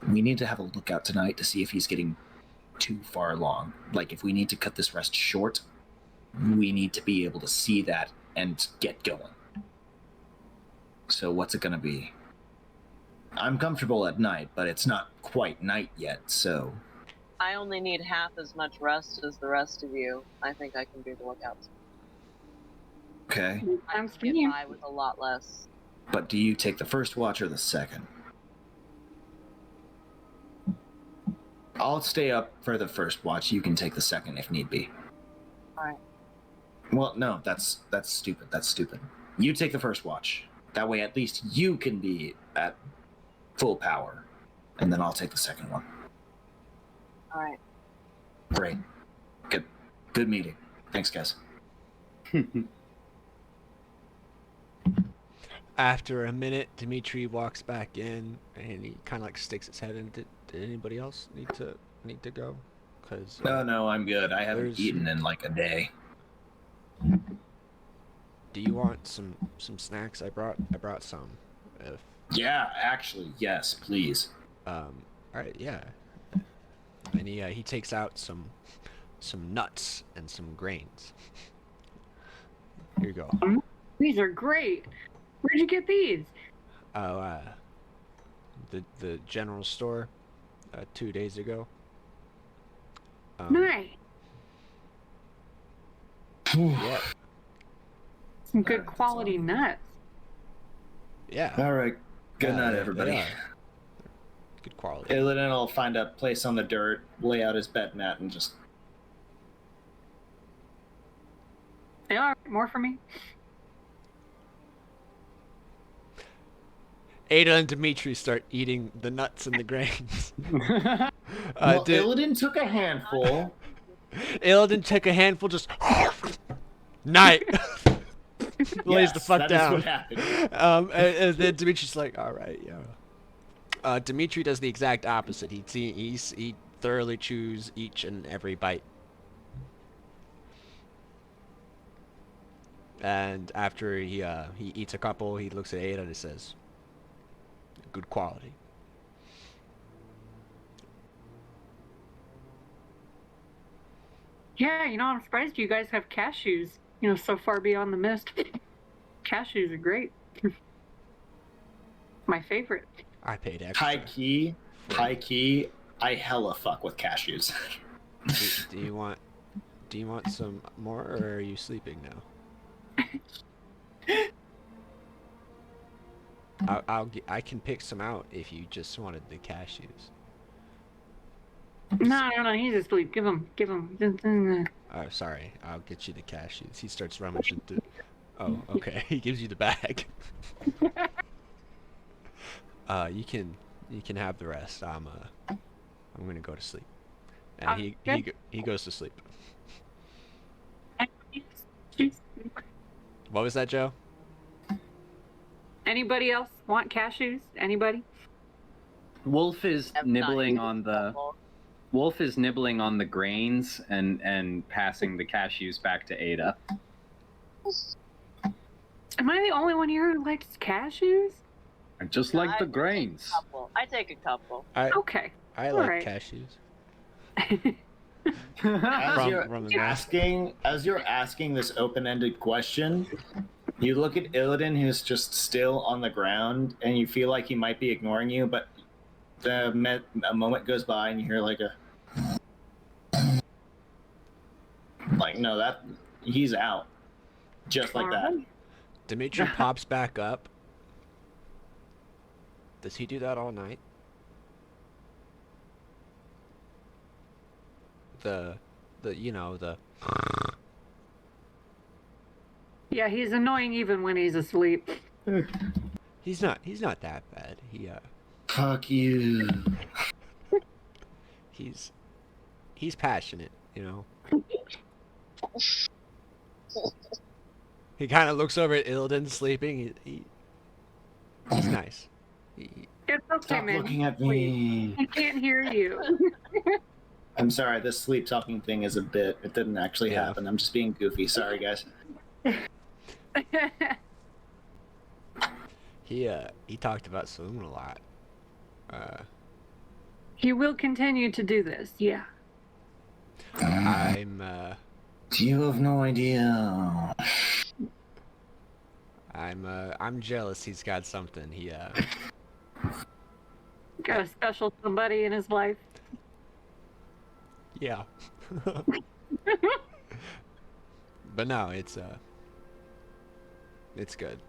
we need to have a lookout tonight to see if he's getting too far along. Like, if we need to cut this rest short, we need to be able to see that and get going. So what's it gonna be? I'm comfortable at night, but it's not quite night yet, so... I only need half as much rest as the rest of you. I think I can do the lookouts. Okay. I Sounds can get good. by with a lot less. But do you take the first watch or the second? I'll stay up for the first watch. You can take the second if need be. Alright. Well, no, that's stupid. That's stupid. You take the first watch. That way, at least you can be at full power, and then I'll take the second one. Alright. Great. Good meeting. Thanks, guys. After a minute, Dimitri walks back in, and he kind of like sticks his head in. Did anybody else need to go? Cause No, I'm good. I haven't there's- eaten in like a day. do you want some snacks? I brought some. If Yeah, actually, yes, please. all right, yeah. And he takes out some nuts and some grains. Here you go. These are great. Where'd you get these? Oh, the general store, 2 days ago. Nice. Yeah, Some good Alright, quality so- nuts. yeah. All right. Good Yeah, night, they everybody. are. Good quality. Illidan will find a place on the dirt, lay out his bed mat, and just. Yeah, all right, more for me. Ada and Dimitri start eating the nuts and the grains. Well, Illidan took a handful. Illidan took a handful, just night. Lays the Yes, fuck that is down. what happened. And then Dimitri's like, all right, yeah. Dimitri does the exact opposite. He thoroughly chews each and every bite. And after he eats a couple, he looks at Ada and he says, good quality. Yeah, I'm surprised you guys have cashews, so far beyond the mist. Cashews are great. My favorite. I paid extra. High key, I hella fuck with cashews. Do you want some more, or are you sleeping now? I can pick some out if you just wanted the cashews. No, he's asleep. Give him. Oh, sorry. I'll get you the cashews. He starts rummaging through. Oh, okay. He gives you the bag. You can have the rest. I'm gonna go to sleep. And he goes to sleep. What was that, Joe? Anybody else want cashews? Anybody? Wolf is I'm not nibbling eating on the apple. Wolf is nibbling on the grains and passing the cashews back to Ada. Am I the only one here who likes cashews? I just like the I grains. I take a couple. Okay. I like Alright. cashews. As From you're the mask. asking this open-ended question, you look at Illidan, who's just still on the ground, and you feel like he might be ignoring you, but a moment goes by, and you hear like a no, that he's out, just like that. Dimitri pops back up. Does he do that all night? The Yeah, he's annoying even when he's asleep. he's not that bad. Fuck you. He's passionate, He kind of looks over at Illidan sleeping. He's nice. It's okay, Stop man. looking at me. He can't hear you. I'm sorry, this sleep talking thing is a bit. It didn't actually Yeah. happen. I'm just being goofy. Sorry, guys. He talked about Saloon a lot. He will continue to do this, yeah. You have no idea. I'm jealous he's got something. Got a special somebody in his life. Yeah. But no, it's good.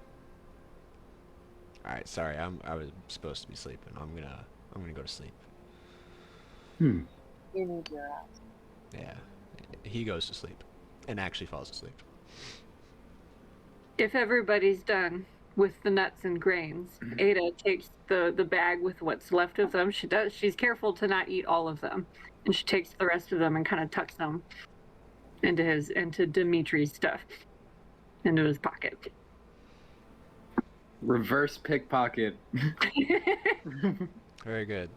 All right, sorry. I was supposed to be sleeping. I'm gonna go to sleep. You need your ass. Yeah. He goes to sleep and actually falls asleep. If everybody's done with the nuts and grains, Ada takes the bag with what's left of them. She's careful to not eat all of them. And she takes the rest of them and kind of tucks them into Dimitri's stuff, into his pocket. Reverse pickpocket. Very good.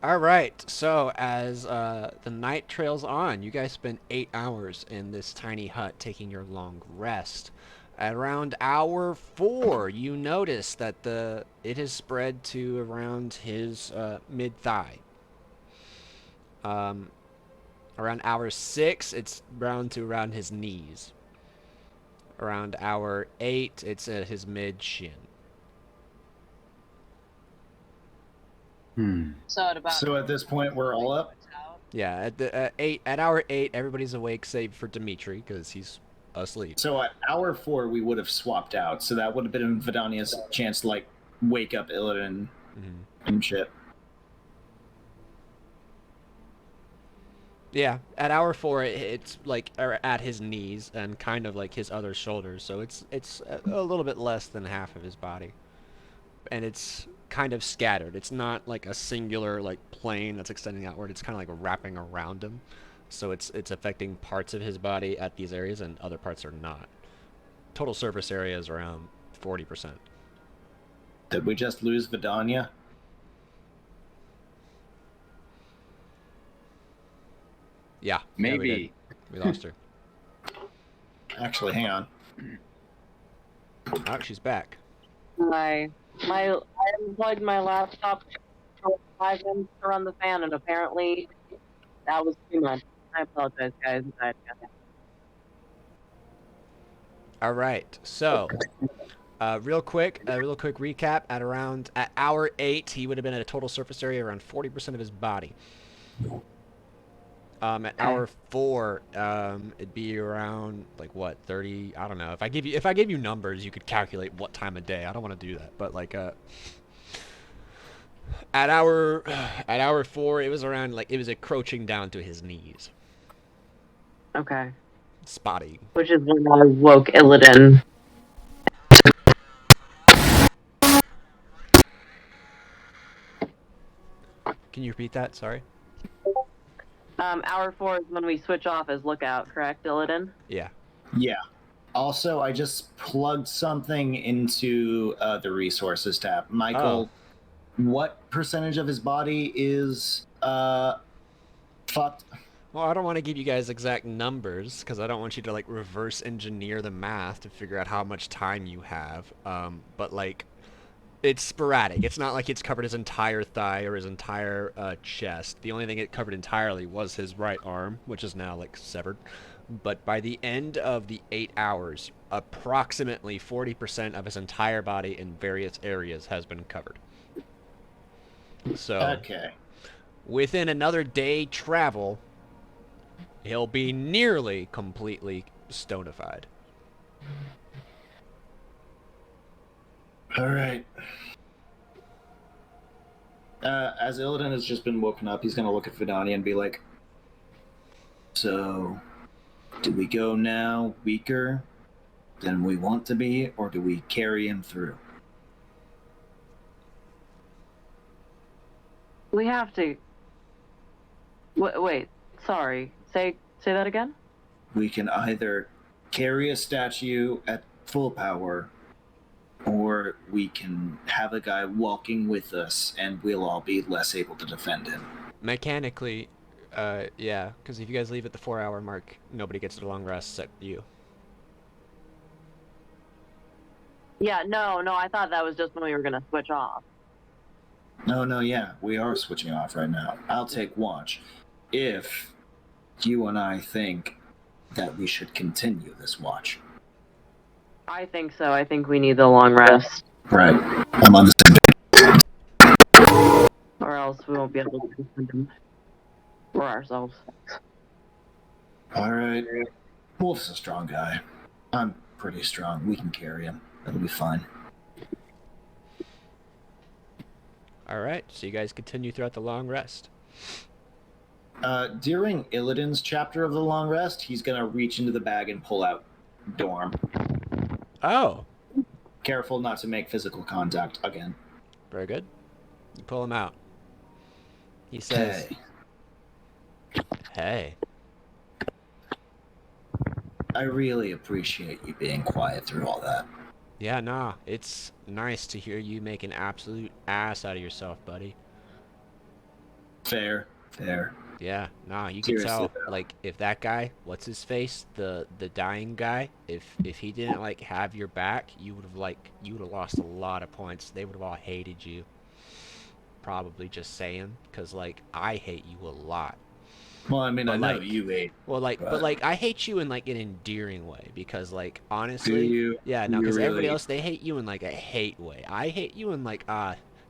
All right. So as the night trails on, you guys spend 8 hours in this tiny hut taking your long rest. At around hour 4, you notice that it has spread to around his mid thigh. Around hour 6, it's down to around his knees. Around hour 8, it's at his mid shin. So at about. So at this point, we're all up. Yeah, at hour 8, everybody's awake save for Dimitri because he's asleep. So at hour 4, we would have swapped out. So that would have been Vidania's chance to like wake up Illidan and shit. Yeah, at hour 4, it's like at his knees and kind of like his other shoulders, so it's a little bit less than half of his body, and it's kind of scattered. It's not like a singular like plane that's extending outward. It's kind of like wrapping around him, so it's affecting parts of his body at these areas, and other parts are not. Total surface area is around 40%. Did we just lose Vidania? Yeah, Maybe. we lost her. Actually, hang on. Oh, she's back. I unplugged my laptop for 5 minutes to run the fan, and apparently that was too much. I apologize, guys. All right, so real quick recap. At hour 8, he would have been at a total surface area around 40% of his body. At hour 4, it'd be around like what 30. I don't know. If I gave you numbers, you could calculate what time of day. I don't want to do that, but like at hour 4, it was around like it was encroaching down to his knees. Okay. Spotty. Which is when I woke Illidan. Can you repeat that? Sorry. Hour 4 is when we switch off as lookout, correct, Illidan? Yeah. Yeah. Also, I just plugged something into the resources tab. Michael, what percentage of his body is fucked? Well, I don't want to give you guys exact numbers because I don't want you to like reverse engineer the math to figure out how much time you have. But like, it's sporadic. It's not like it's covered his entire thigh or his entire chest. The only thing it covered entirely was his right arm, which is now like severed. But by the end of the 8 hours, approximately 40% of his entire body in various areas has been covered. So, Okay. within another day travel, he'll be nearly completely stonified. All right. As Illidan has just been woken up, he's gonna look at Vidania and be like, "So, do we go now weaker than we want to be, or do we carry him through?" We have to. Wait. Sorry. Say that again. We can either carry a statue at full power, or we can have a guy walking with us and we'll all be less able to defend him. Mechanically, yeah, because if you guys leave at the 4-hour mark, nobody gets the long rest except you. Yeah, no, I thought that was just when we were gonna switch off. No, yeah, we are switching off right now. I'll take watch. If you and I think that we should continue this watch. I think so. I think we need the long rest. Right. I'm on the same. Or else we won't be able to defend him. Or ourselves. Alright. Wolf's a strong guy. I'm pretty strong. We can carry him. That'll be fine. Alright, so you guys continue throughout the long rest. During Illidan's chapter of the long rest, he's gonna reach into the bag and pull out Dorm. Oh! Careful not to make physical contact again. Very good. You pull him out. He says, Hey. I really appreciate you being quiet through all that. Yeah, nah, it's nice to hear you make an absolute ass out of yourself, buddy. Fair, fair. Yeah, nah, you could Seriously tell, though. like, if that guy, what's his face, the dying guy, if he didn't like have your back, you would have lost a lot of points. They would have all hated you. Probably just saying, 'cause like I hate you a lot. Well, I mean, I But know like, you ate, but but like I hate you in like an endearing way because like do honestly, you? yeah, Do no, you because everybody really? else they hate you in like a hate way. I hate you in like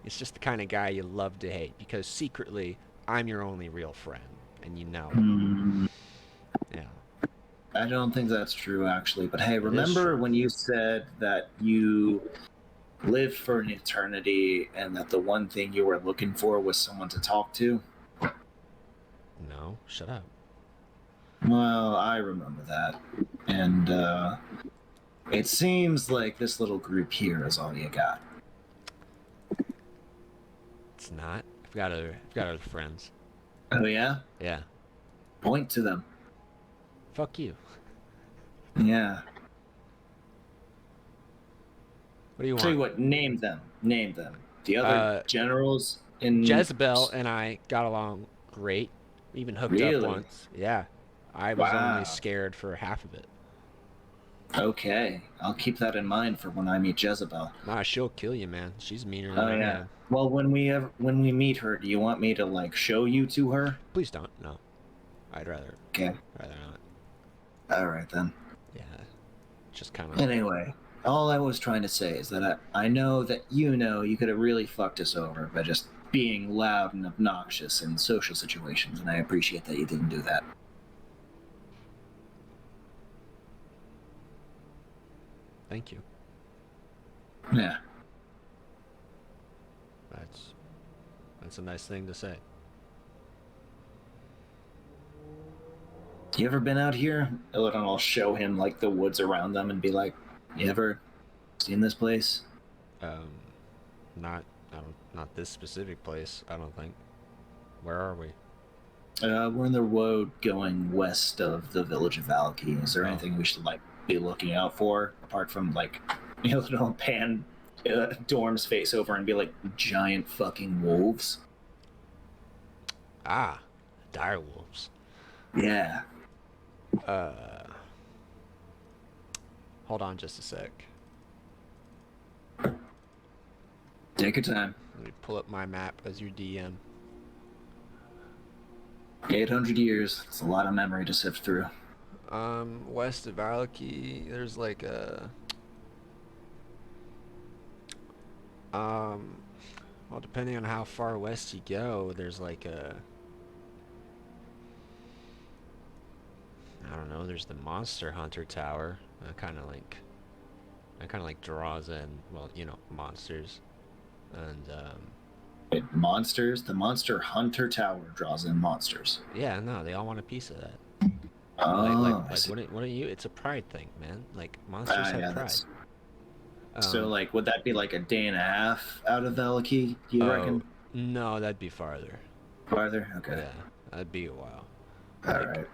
it's just the kind of guy you love to hate because secretly I'm your only real friend and you know it. Hmm, Yeah, I don't think that's true, actually. But hey, it is remember true. when you said that you lived for an eternity and that the one thing you were looking for was someone to talk to? No, shut up. Well, I remember that. And it seems like this little group here is all you got. It's not. I've got other friends. Oh, yeah? Yeah. Point to them. Fuck you. Yeah. What do you Tell you want? what, name them. Name them. The other Uh, generals in. Jezebel and I got along great. We even hooked up Really? once. Yeah. I was only Wow. scared for half of it. Okay. I'll keep that in mind for when I meet Jezebel. Nah, she'll kill you, man. She's meaner than Oh, I yeah. am. Well, when we meet her, do you want me to, like, show you to her? Please don't. No. I'd rather Okay. not. All right, then. Yeah. Just kind of. Anyway, all I was trying to say is that I know that you could have really fucked us over by just being loud and obnoxious in social situations, and I appreciate that you didn't do that. Thank you. Yeah. That's a nice thing to say. You ever been out here? And I'll show him, like, the woods around them and be like, you ever seen this place? Um, not not this specific place. I don't think. Where are we? We're in the road going west of the village of Valky. Is there Oh. anything we should, like, be looking out for, apart from, like, pan Dorm's face over and be like, giant fucking wolves? Ah, dire wolves. Yeah. Hold on just a sec. Take your time. Let me pull up my map as your DM. 800 years. It's a lot of memory to sift through. West of Valaki, there's like a well, depending on how far west you go, there's like a I don't know, there's the Monster Hunter Tower. That kind of like draws in, well, you know, monsters. And Monsters? The Monster Hunter Tower draws in monsters. yeah, no, they all want a piece of that. Oh, What are you? It's a pride thing, man. Like monsters have yeah, pride. so, like, would that be like a day and a half out of Valaki, do you reckon? No, that'd be farther. Farther? Okay. Yeah, that'd be a while. Alright.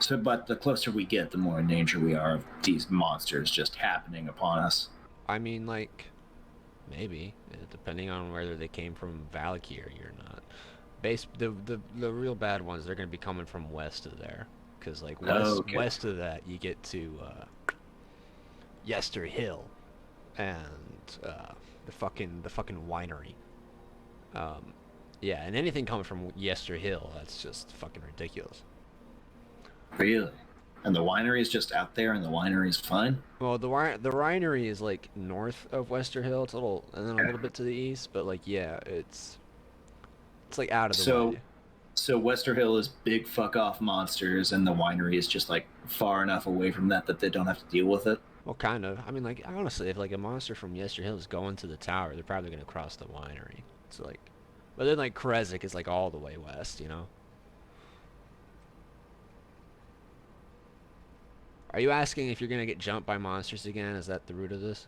So, but the closer we get, the more in danger we are of these monsters just happening upon us. I mean, like, maybe depending on whether they came from Valkyrie or not. The real bad ones, they're gonna be coming from west of there, cause like west of that you get to Yester Hill, and the fucking winery. Yeah, and anything coming from Yester Hill, that's just fucking ridiculous. Really? And the winery is just out there, and the winery is fine? Well, the winery is like north of Wester Hill. It's a little, and then a little bit to the east, but like yeah, it's like out of the way. So Wester Hill is big fuck off monsters, and the winery is just like far enough away from that they don't have to deal with it. Well, kind of. I mean, like honestly, if like a monster from Yester Hill is going to the tower, they're probably gonna cross the winery. It's like, but then like Krezk is like all the way west, you know. Are you asking if you're gonna get jumped by monsters again? Is that the root of this?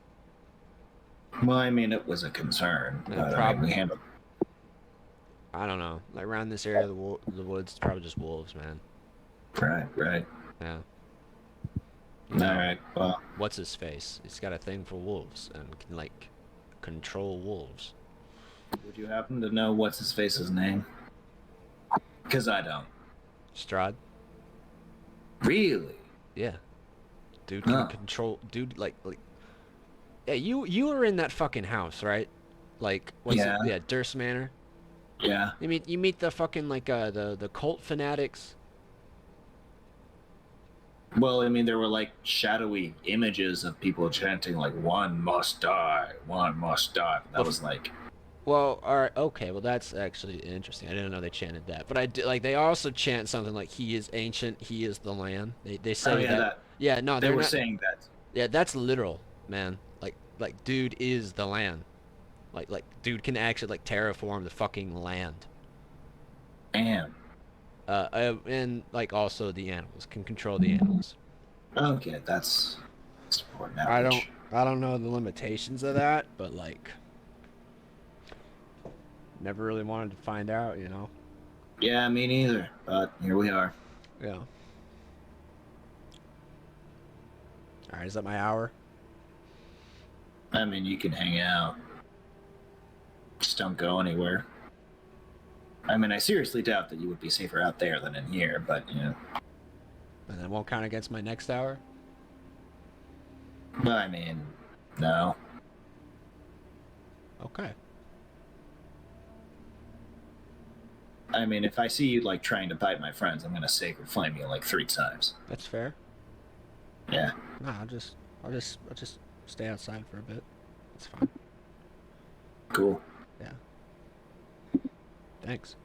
Well, I mean, it was a concern. Yeah, But, probably. we handled. I don't know. Like around this area of the woods, it's probably just wolves, man. Right. Yeah. You know, Alright, well, what's his face? He's got a thing for wolves and can like control wolves. would you happen to know what's his face's name? Because I don't. Strahd? Really? Yeah. Dude can Oh. control. Dude, like. Yeah, you were in that fucking house, right? Like, what's Yeah. it? Yeah, Durst Manor. Yeah. You meet the fucking like the cult fanatics. Well, I mean, there were like shadowy images of people chanting like "One must die, one must die." That was like, Well, all right, okay. Well, that's actually interesting. I didn't know they chanted that, but I did, like they also chant something like "He is ancient, He is the land." They say oh yeah, that. that Yeah, no, they they're were not. saying that. Yeah, that's literal, man. Like dude is the land. Like dude can actually like terraform the fucking land. Damn. And like also the animals can control the animals. Okay, that's important I knowledge. don't know the limitations of that, but like never really wanted to find out, you know. Yeah, me neither. But here we are. Yeah. All right, is that my hour? I mean, you can hang out. Just don't go anywhere. I mean, I seriously doubt that you would be safer out there than in here, but you know. And then won't count against my next hour? But I mean, no. Okay. I mean, if I see you like trying to bite my friends, I'm gonna sacred flame you like 3 times. That's fair. Yeah. No, I'll just stay outside for a bit. It's fine. Cool. Yeah. Thanks.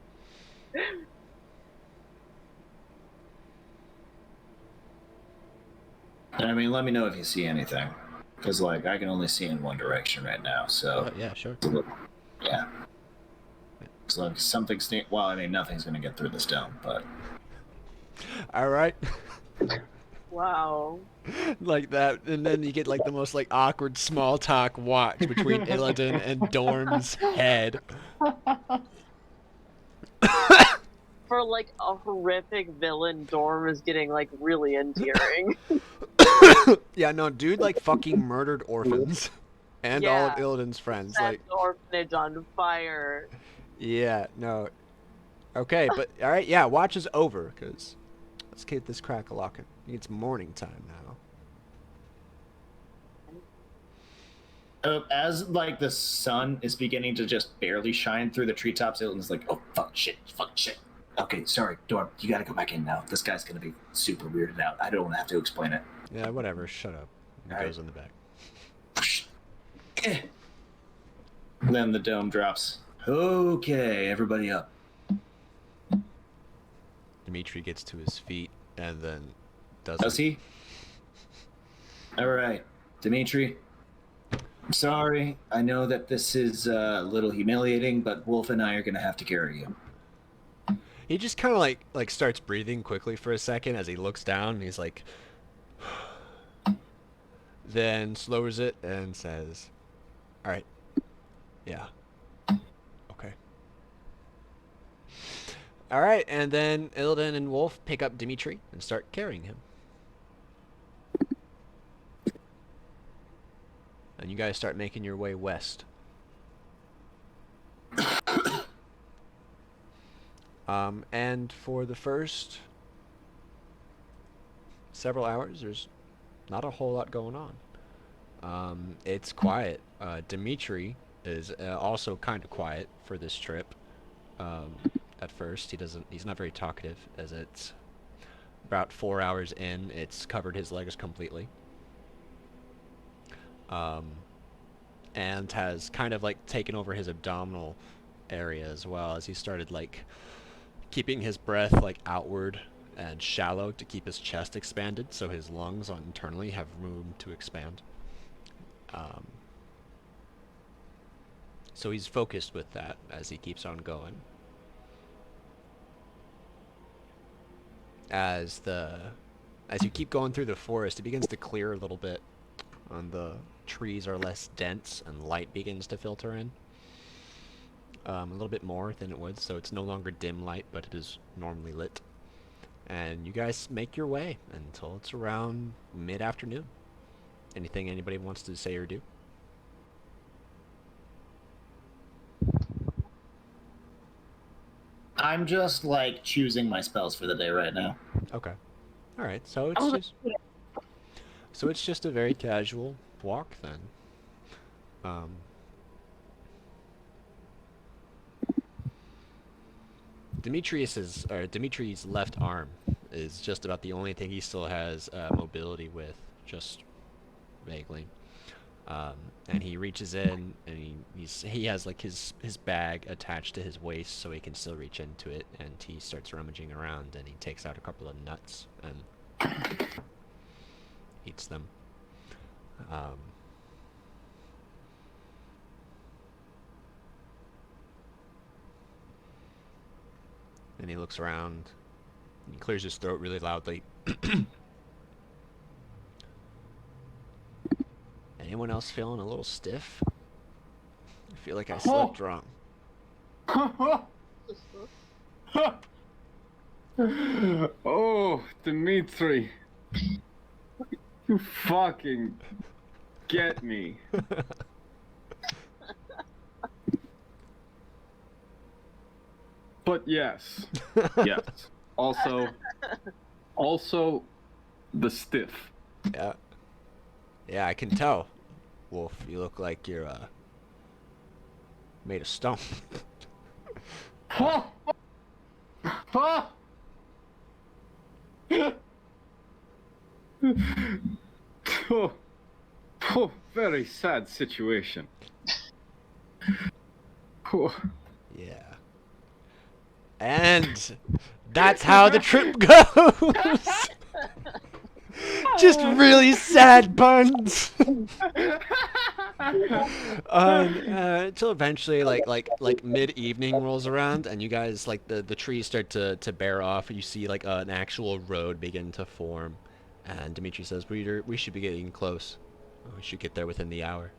I mean, let me know if you see anything, because like I can only see in one direction right now. So Yeah, sure. yeah. So like something's well, I mean, nothing's gonna get through this dome, but All right. Wow. Like that, and then you get like the most like awkward small talk watch between Illidan and Dorm's head. For like a horrific villain, Dorm is getting like really endearing. Yeah, no, dude, like fucking murdered orphans, and all of Yeah. Illidan's friends. Set Like, the orphanage on fire. yeah, no. Okay, but all right, yeah, watch is over because let's get this crack a locking. It's morning time now. as like the sun is beginning to just barely shine through the treetops, Ilton's like, "Oh fuck, shit, fuck, shit." Okay, sorry, Dorm, you gotta go back in now. This guy's gonna be super weirded out. I don't have to explain it. Yeah, whatever. Shut up. It All right. goes in the back. Then the dome drops. Okay, everybody up. Dimitri gets to his feet and then does. Does he? All right, Dimitri. I'm sorry. I know that this is a little humiliating, but Wolf and I are gonna have to carry you. He just kind of like starts breathing quickly for a second as he looks down. And he's like, then slows it and says, "All right, yeah, okay, all right." And then Illidan and Wolf pick up Dimitri and start carrying him. And you guys start making your way west. And for the first several hours, there's not a whole lot going on. It's quiet. Dimitri is also kind of quiet for this trip. At first, he's not very talkative, as it's about 4 hours in, it's covered his legs completely. And has kind of like taken over his abdominal area as well, as he started like keeping his breath like outward and shallow to keep his chest expanded, so his lungs internally have room to expand. So he's focused with that as he keeps on going. As you keep going through the forest, it begins to clear a little bit, and the trees are less dense, and light begins to filter in. A little bit more than it would, so it's no longer dim light, but it is normally lit. and you guys make your way until it's around mid-afternoon. Anything anybody wants to say or do? I'm just like choosing my spells for the day right now. Okay. All right. So it's just a very casual walk then. Um, Dimitri's left arm is just about the only thing he still has mobility with, just vaguely. And he reaches in and he has like his bag attached to his waist so he can still reach into it, and he starts rummaging around and he takes out a couple of nuts and eats them. And he looks around. And he clears his throat really loudly. Anyone else feeling a little stiff? I feel like I slept wrong. Oh, Dimitri. You fucking get me. But yes. Yes. Also the stiff. Yeah. Yeah, I can tell. Wolf, you look like you're made of stone. Oh, very sad situation. Yeah. And that's how the trip goes. Just really sad puns. Until eventually, like mid-evening rolls around, and you guys like the trees start to bear off. You see like an actual road begin to form, and Dimitri says, "We should be getting close. We should get there within the hour."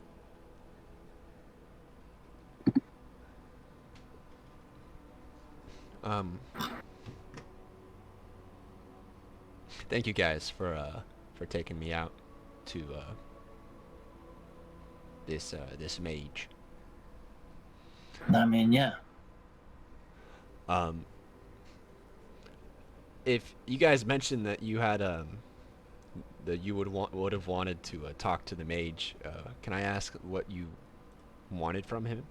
Thank you guys for taking me out to this mage. I mean, yeah. If you guys mentioned that you had that you would have wanted to talk to the mage, can I ask what you wanted from him?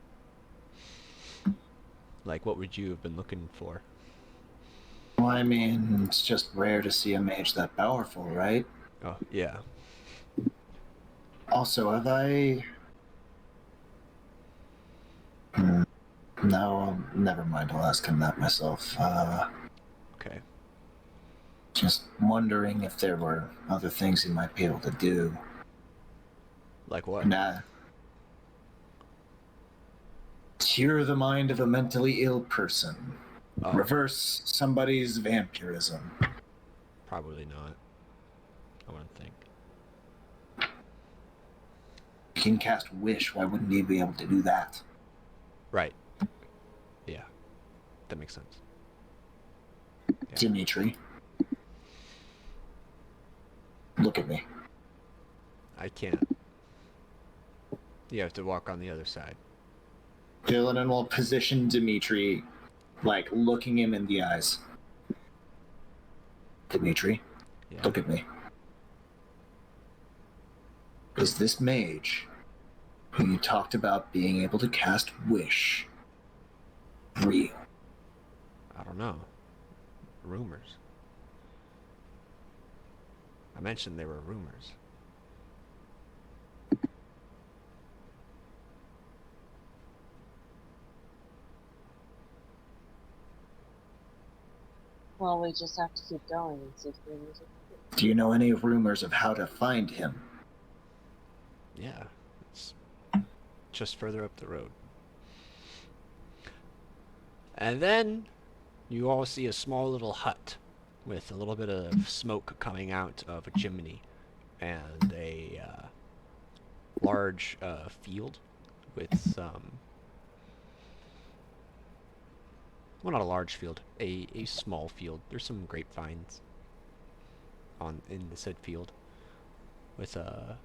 Like, what would you have been looking for? Well, I mean, it's just rare to see a mage that powerful, right? Oh, yeah. Also, have I... No, never mind. I'll ask him that myself. Okay. Just wondering if there were other things he might be able to do. Like what? Nah. Cure the mind of a mentally ill person. Oh, Reverse somebody's vampirism. probably not. I wouldn't think. He can cast Wish. Why wouldn't he be able to do that? Right. Yeah. That makes sense. Yeah. Dimitri. Look at me. I can't. You have to walk on the other side. Dylan will position Dimitri, like, looking him in the eyes. Dimitri, Yeah. look at me. Is this mage, who you talked about being able to cast Wish, real? I don't know. Rumors. I mentioned there were rumors. Well, we just have to keep going and see if rumors are Do you know any rumors of how to find him? Yeah. It's just further up the road. And then you all see a small little hut with a little bit of smoke coming out of a chimney and a large field with some Well, not a large field, a small field. There's some grapevines in the said field with a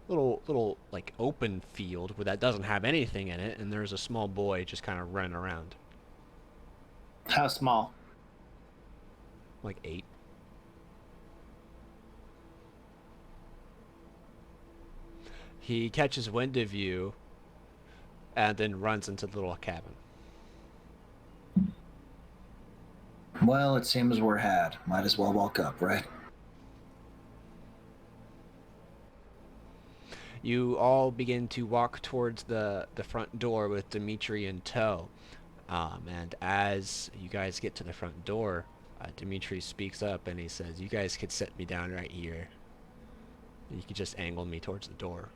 little like open field where that doesn't have anything in it, and there's a small boy just kind of running around. How small? Like 8. He catches wind of you and then runs into the little cabin. Well, it seems we're had. Might as well walk up, right? You all begin to walk towards the front door with Dimitri in tow. And as you guys get to the front door, Dimitri speaks up and he says, "You guys could set me down right here. You could just angle me towards the door."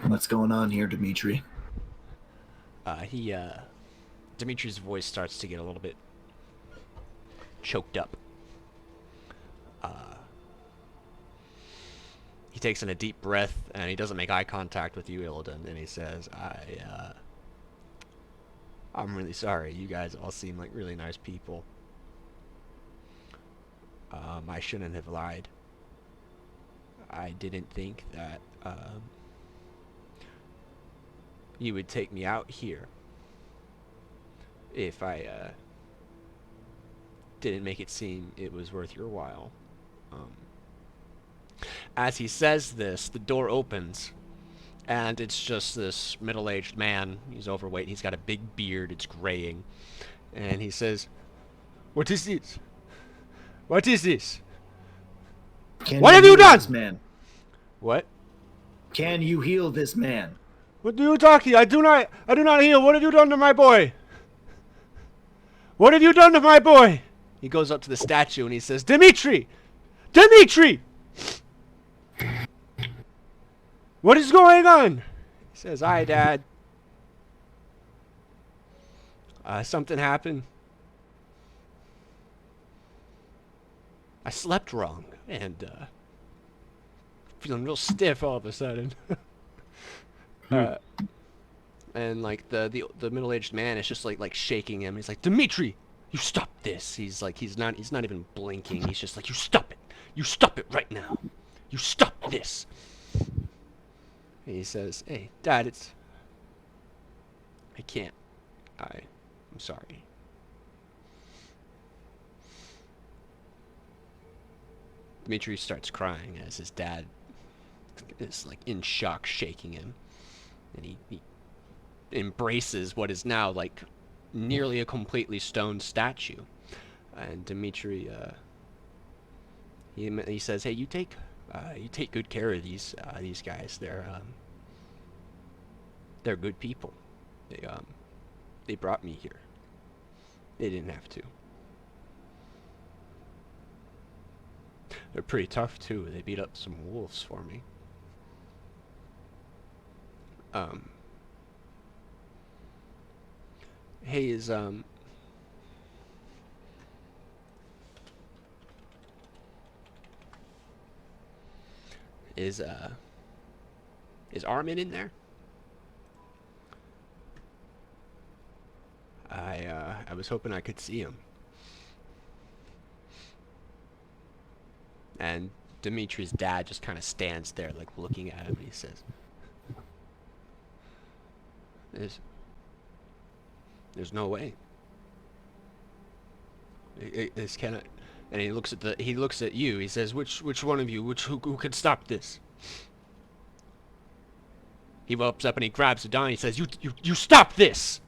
What's going on here, Dimitri? Dimitri's voice starts to get a little bit choked up. He takes in a deep breath and he doesn't make eye contact with you, Illidan, and he says, I'm really sorry. You guys all seem like really nice people. I shouldn't have lied. I didn't think that you would take me out here if I didn't make it seem it was worth your while. As he says this, the door opens, and it's just this middle-aged man. He's overweight. He's got a big beard. It's graying. And he says, "What is this? What is this? What have you done?" This man? What? Can you heal this man? What are you talking? I do not heal. What have you done to my boy? What have you done to my boy? He goes up to the statue and he says, "Dimitri! Dimitri! What is going on?" He says, "Hi, Dad. Something happened. I slept wrong and feeling real stiff all of a sudden." And like the middle-aged man is just like shaking him. He's like, "Dimitri, you stop this." He's like, he's not even blinking. He's just like, "You stop it. You stop it right now. You stop this." And he says, "Hey, Dad, I can't. I'm sorry." Dimitri starts crying as his dad is like in shock, shaking him, and he embraces what is now like nearly a completely stone statue. And Dimitri, he says, "Hey, you take good care of these guys. They're good people. They brought me here. They didn't have to. They're pretty tough too. They beat up some wolves for me." Hey, is Armin in there? I was hoping I could see him. And Dimitri's dad just kind of stands there, like looking at him, and he says, "There's no way. This cannot." And he looks at you. He says, "Which one of you? Who could stop this?" He whops up and he grabs the Don. He says, "You stop this!"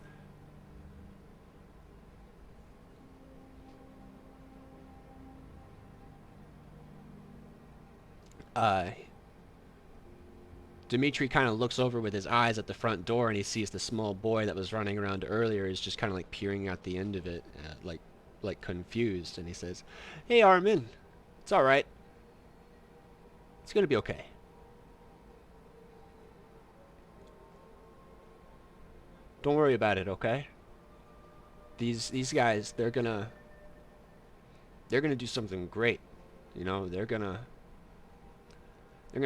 Dimitri kind of looks over with his eyes at the front door, and he sees the small boy that was running around earlier is just kind of like peering out the end of it, like confused. And he says, "Hey, Armin, it's all right. It's gonna be okay. Don't worry about it, okay? These guys, they're gonna do something great. You know, they're gonna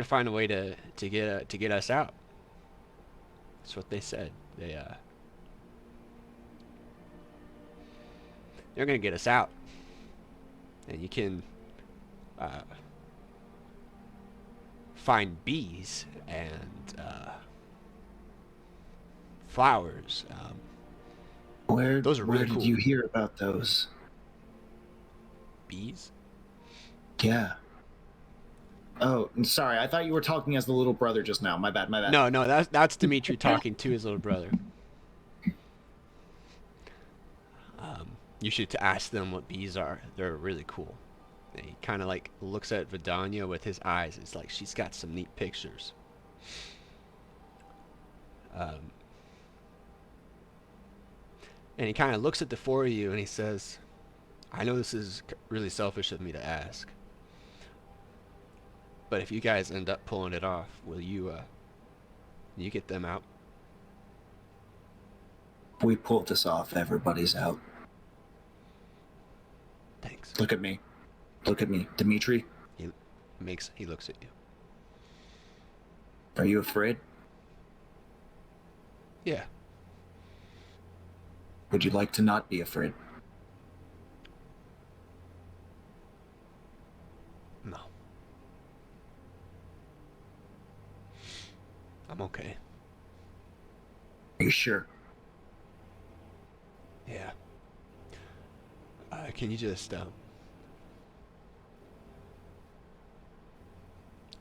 find a way to get us out." That's what they said. they're gonna get us out, and you can find bees and flowers. Those are really where cool. did you hear about those? Bees? Yeah. Oh, I'm sorry. I thought you were talking as the little brother just now. My bad. No, that's Dimitri talking to his little brother. You should ask them what bees are. They're really cool. And he kind of like looks at Vidania with his eyes. It's like she's got some neat pictures. And he kind of looks at the four of you and he says, I know this is really selfish of me to ask, but if you guys end up pulling it off, will you get them out? If we pull this off, everybody's out. Thanks. Look at me. Dimitri, He looks at you. are you afraid? Yeah. Would you like to not be afraid? No. I'm okay. Are you sure? Yeah. Can you just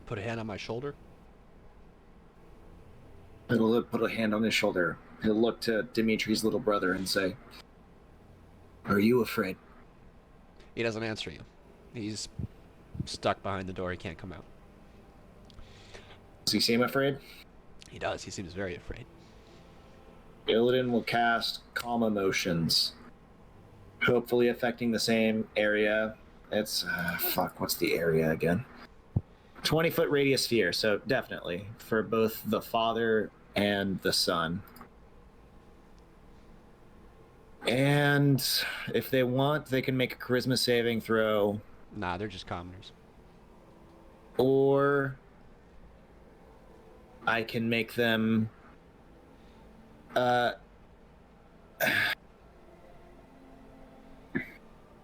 put a hand on my shoulder? He'll put a hand on his shoulder. He'll look to Dimitri's little brother and say, are you afraid? He doesn't answer you. He's stuck behind the door. He can't come out. Does he seem afraid? He does. He seems very afraid. Illidan will cast Calm Emotions, hopefully affecting the same area. It's, what's the area again? 20-foot radius sphere, so definitely for both the father and the son. And if they want, they can make a charisma saving throw. Nah, they're just commoners. Or I can make them or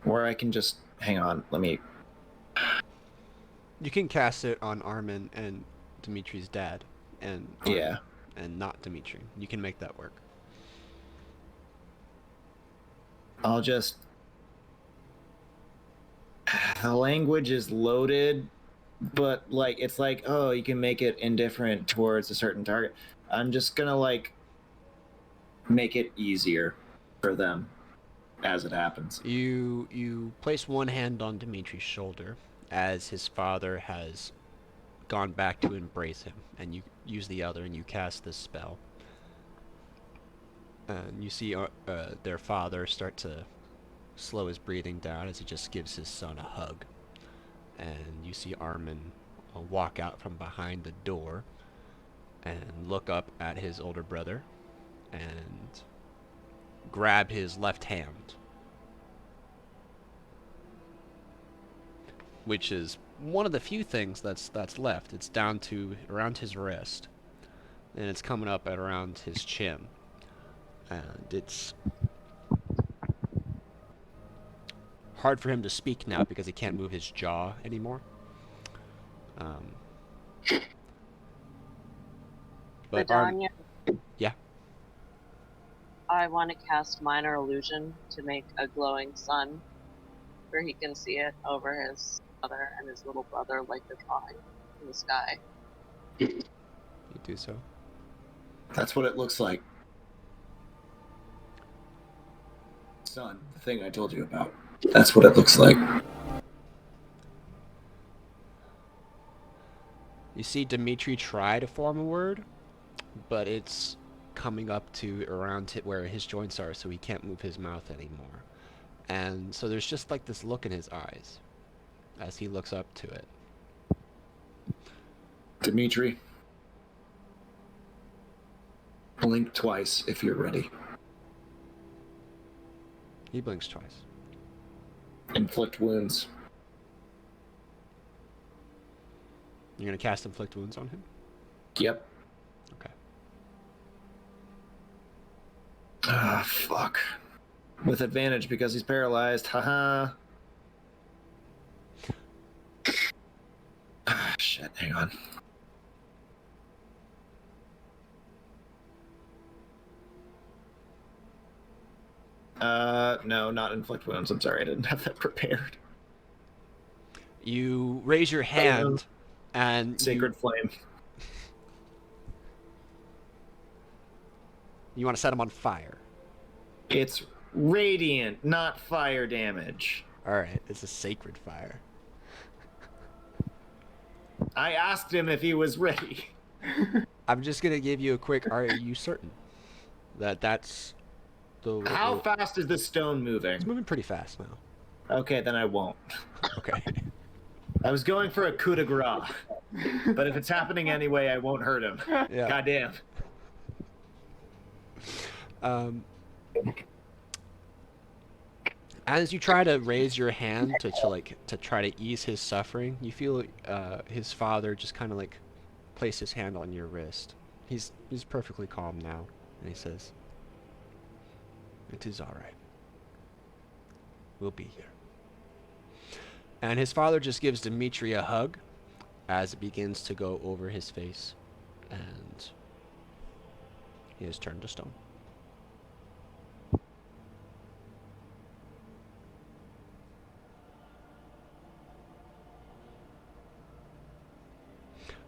I can just hang on, let me. You can cast it on Armin and Dimitri's dad, and Armin, Yeah, and not Dimitri. You can make that work. I'll just. The language is loaded, but like it's like, oh, you can make it indifferent towards a certain target. I'm just gonna like make it easier for them as it happens. You place one hand on Dimitri's shoulder as his father has gone back to embrace him, and you use the other and you cast this spell. And you see their father start to slow his breathing down as he just gives his son a hug. And you see Armin walk out from behind the door and look up at his older brother and grab his left hand, which is one of the few things that's left. It's down to around his wrist, and it's coming up at around his chin, and it's hard for him to speak now because he can't move his jaw anymore. But Vidania, yeah. I want to cast Minor Illusion to make a glowing sun where he can see it over his mother and his little brother like the drawing in the sky. You do so. That's what it looks like. Son, the thing I told you about. That's what it looks like. You see Dimitri try to form a word, but it's coming up to around where his joints are, so he can't move his mouth anymore. And so there's just like this look in his eyes as he looks up to it. Dimitri, blink twice if you're ready. He blinks twice. Inflict wounds. You're gonna cast Inflict Wounds on him? Yep. Okay. Ah, fuck. With advantage because he's paralyzed. Haha. Ah, shit. Hang on. No, not inflict wounds. I'm sorry, I didn't have that prepared. You raise your hand, and Sacred Flame. you want to set him on fire. It's radiant, not fire damage. All right, it's a sacred fire. I asked him if he was ready. I'm just gonna give you a quick. Are you certain that that's the? How fast is this stone moving? It's moving pretty fast now. Okay, then I won't. Okay. I was going for a coup de grace, but if it's happening anyway, I won't hurt him. Yeah. Goddamn. As you try to raise your hand to try to ease his suffering, you feel his father just kind of like place his hand on your wrist. He's perfectly calm now, and he says, "It is all right. We'll be here." And his father just gives Dimitri a hug as it begins to go over his face, and he is turned to stone.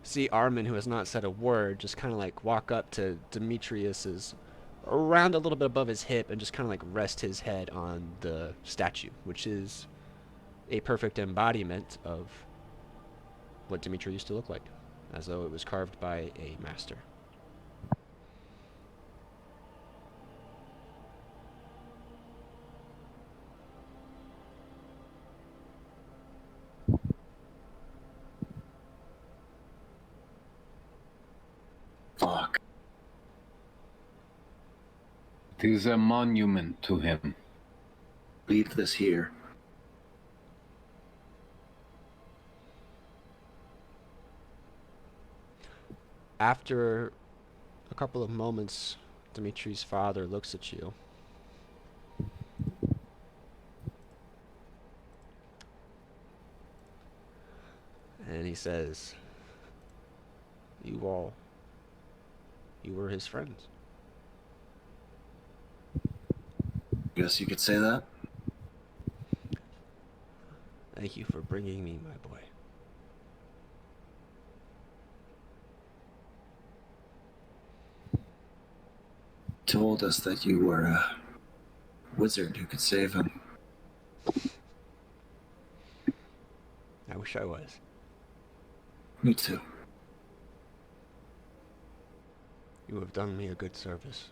See Armin, who has not said a word, just kind of like walk up to Demetrius's, around a little bit above his hip, and just kind of like rest his head on the statue, which is a perfect embodiment of what Dimitri used to look like, as though it was carved by a master. Fuck. It is a monument to him. Leave this here. After a couple of moments, Dimitri's father looks at you. And he says, you were his friends. Guess you could say that. Thank you for bringing me my boy. Told us that you were a wizard who could save him. I wish I was. Me too. You have done me a good service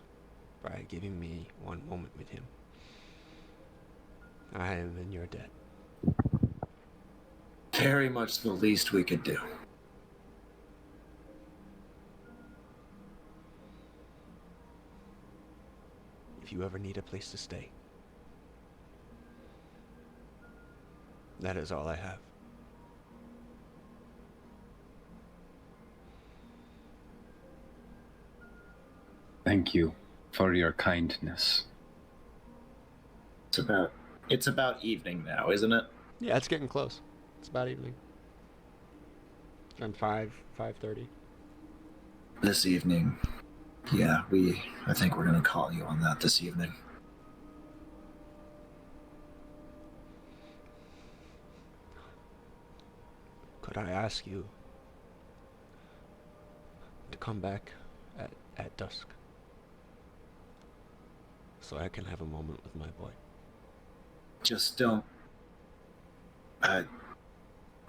by giving me one moment with him. I am in your debt. Very much the least we could do. If you ever need a place to stay, that is all I have. Thank you for your kindness. It's about evening now, isn't it? Yeah, it's getting close. It's about evening. Around 5:30. This evening. Yeah, I think we're gonna call you on that this evening. Could I ask you to come back at dusk so I can have a moment with my boy? Just don't.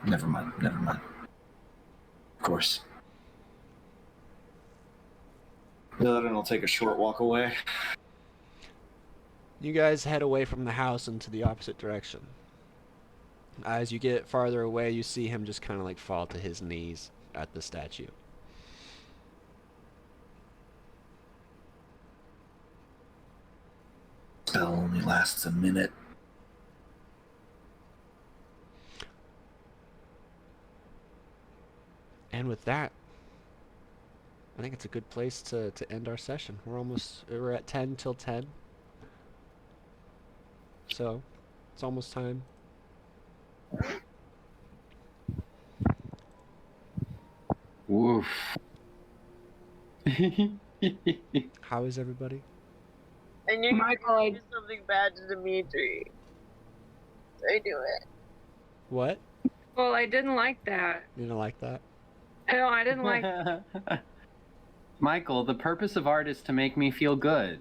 Never mind. Of course. Then I'll take a short walk away. You guys head away from the house into the opposite direction. As you get farther away, you see him just kind of like fall to his knees at the statue. Spell only lasts a minute. And with that, I think it's a good place to end our session. We're at 10 till 10. So, it's almost time. Woof. How is everybody? And you're Michael, gonna do something bad to Dimitri. I do it. What? well, I didn't like that. You don't like that? No, I didn't like. Michael, the purpose of art is to make me feel good.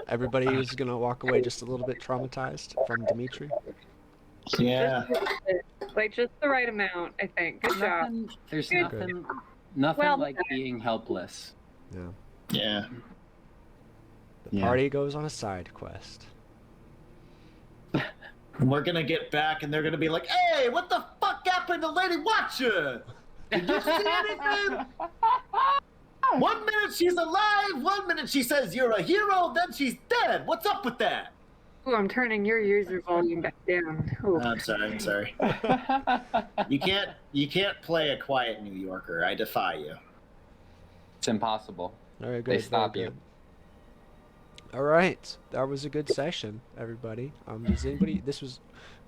Everybody is gonna walk away just a little bit traumatized from Dimitri. Yeah. Like just the right amount, I think. Good job. There's Good. nothing Well, like being helpless. Yeah. Yeah. The Yeah. party goes on a side quest. We're gonna get back and they're gonna be like, hey, what the fuck happened to Lady Watcher? Did you see anything? 1 minute she's alive, 1 minute she says you're a hero, then she's dead. What's up with that? Ooh, I'm turning your user volume back down. Ooh. I'm sorry. You can't play a quiet New Yorker. I defy you. It's impossible. Very good. They stop very you. good. All right, that was a good session, everybody. Does anybody? This was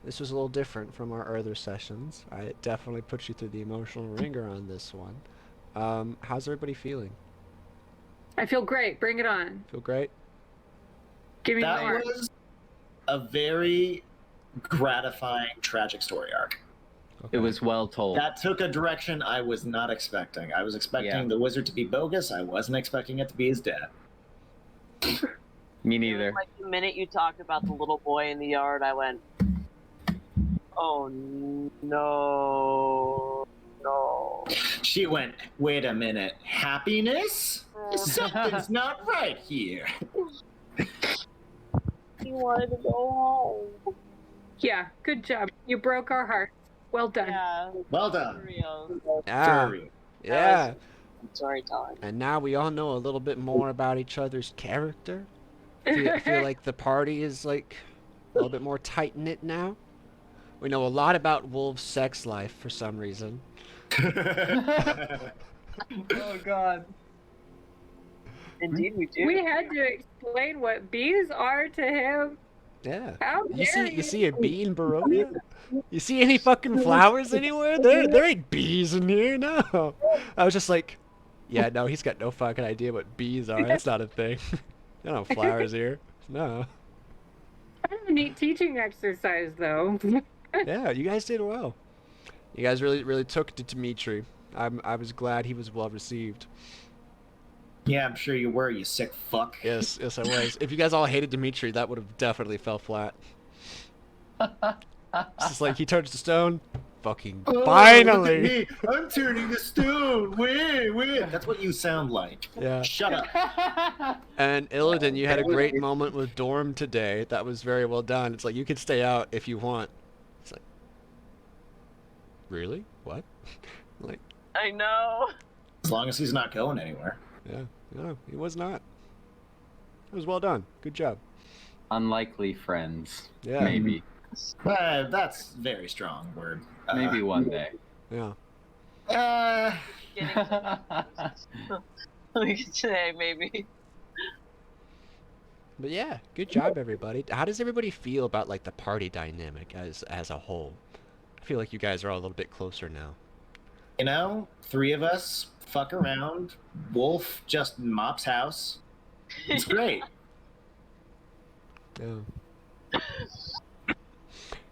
a little different from our other sessions. I definitely put you through the emotional ringer on this one. How's everybody feeling? I feel great. Bring it on. Feel great? Give me That more. was a very gratifying, tragic story arc. Okay. It was well told. That took a direction I was not expecting. I was expecting Yeah. the wizard to be bogus. I wasn't expecting it to be his dad. Me It was neither. like the minute you talked about the little boy in the yard, I went, oh no. She went, wait a minute, happiness? Something's not right here. He wanted to go home. Yeah, good job. You broke our hearts. Well done. Yeah, Well for done. real. Ah, Very. yeah. Storytelling. And now we all know a little bit more about each other's character. Feel like the party is like a little bit more tight knit now. We know a lot about Wolf's sex life for some reason. Oh God. Indeed, we do. We had to explain what bees are to him. Yeah. How dare You see a bee in Barovia? You see any fucking flowers anywhere? There ain't bees in here, no. I was just like, yeah, no, he's got no fucking idea what bees are. That's not a thing. There are no flowers here. No. Kind of a neat teaching exercise, though. Yeah, you guys did well. You guys really took to Dimitri. I was glad he was well received. Yeah, I'm sure you were, you sick fuck. Yes, I was. If you guys all hated Dimitri, that would have definitely fell flat. It's just like he turns to stone. Fucking Oh, finally. look at me. I'm turning to stone. Wait. That's what you sound like. Yeah. Shut up. And Illidan, you had a great moment with Dorm today. That was very well done. It's like you can stay out if you want. It's like, really? What? Like, I know. As long as he's not going anywhere. yeah, no, he was not. It was well done. Good job. Unlikely friends. Yeah. Maybe. That's a very strong word. Maybe one day. Yeah. Getting we could say maybe. But yeah, good job everybody. How does everybody feel about like the party dynamic as a whole? I feel like you guys are all a little bit closer now. You know, 3 of us fuck around. Wolf just mops house. It's great. Yeah.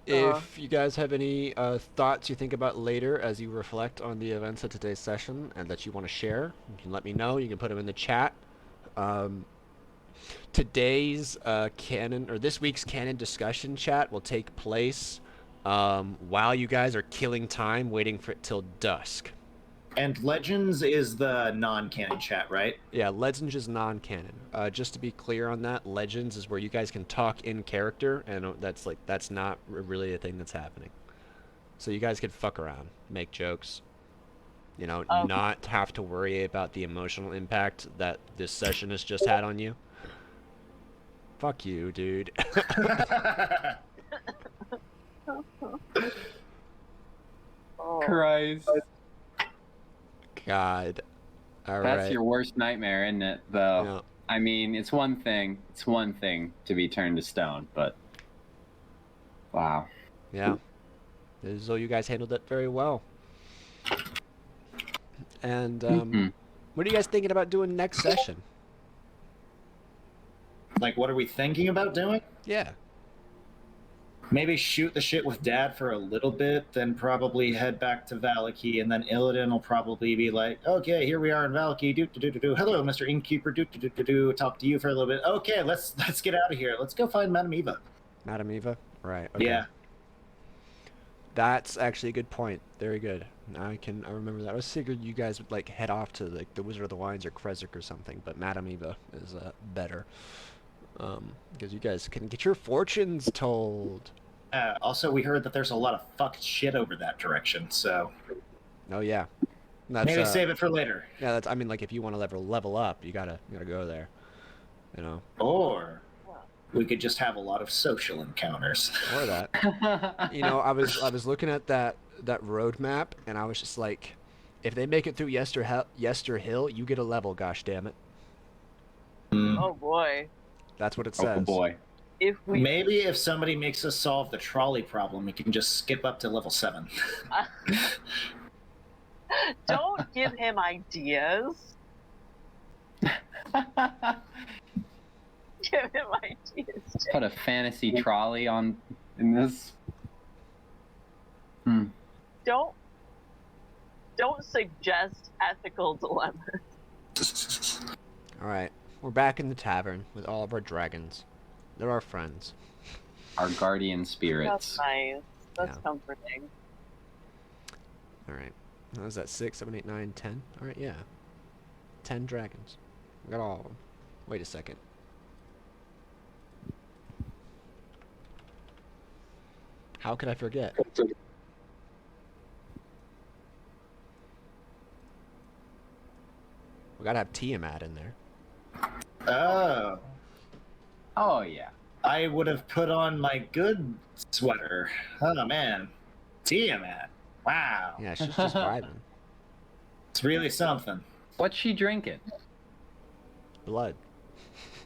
If you guys have any thoughts you think about later as you reflect on the events of today's session and that you want to share, you can let me know. You can put them in the chat. Today's this week's canon discussion chat will take place while you guys are killing time waiting for it till dusk. And Legends is the non-canon chat, right? Yeah, Legends is non-canon. Just to be clear on that, Legends is where you guys can talk in character, and that's not really a thing that's happening. So you guys can fuck around, make jokes, not have to worry about the emotional impact that this session has just had on you. Fuck you, dude. Christ. God. All That's right. your worst nightmare, isn't it? Though. Yeah. I mean, it's one thing. It's one thing to be turned to stone, but wow. Yeah. As though you guys handled it very well. And what are you guys thinking about doing next session? Like, what are we thinking about doing? Yeah. Maybe shoot the shit with Dad for a little bit, then probably head back to Valaki, and then Illidan will probably be like, "Okay, here we are in Valaki. Do do do do. Hello, Mr. Innkeeper. Do do do do do. Talk to you for a little bit. Okay, let's get out of here. Let's go find Madame Eva." Madame Eva? Right. Okay. Yeah. That's actually a good point. Very good. I remember that. I was figured you guys would like head off to like the Wizard of the Wines or Krezk or something, but Madame Eva is better. Because you guys can get your fortunes told. Also, we heard that there's a lot of fucked shit over that direction, so Oh yeah. That's, maybe save it for later. Yeah, that's. I mean, like if you want to level up, you gotta go there. You know. Or we could just have a lot of social encounters. Or that. You know, I was looking at that road map, and I was just like, if they make it through Yester Hill, you get a level. Gosh damn it. Oh boy. That's what it says. Oh boy. If we Maybe if somebody makes us solve the trolley problem, we can just skip up to level 7. don't give him ideas. Give him ideas. Put a fantasy trolley on in this. Don't suggest ethical dilemmas. All right, we're back in the tavern with all of our dragons. They're our friends. Our guardian spirits. That's nice. That's Yeah. comforting. All right. What was that? 6, 7, 8, 9, 10? All right, yeah. 10 dragons. We got all of them. Wait a second. How could I forget? We gotta have Tiamat in there. Oh, Oh yeah. I would have put on my good sweater. Oh man, Tiamat. Wow, Yeah, she's just vibing. it's really something. What's she drinking? Blood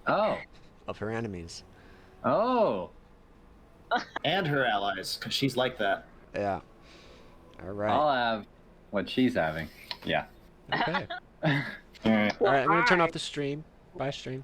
Oh. of her enemies. Oh. And her allies, because she's like that. Yeah. All right. I'll have what she's having. Yeah. Okay. All right. All right, I'm gonna turn off the stream. Bye, stream.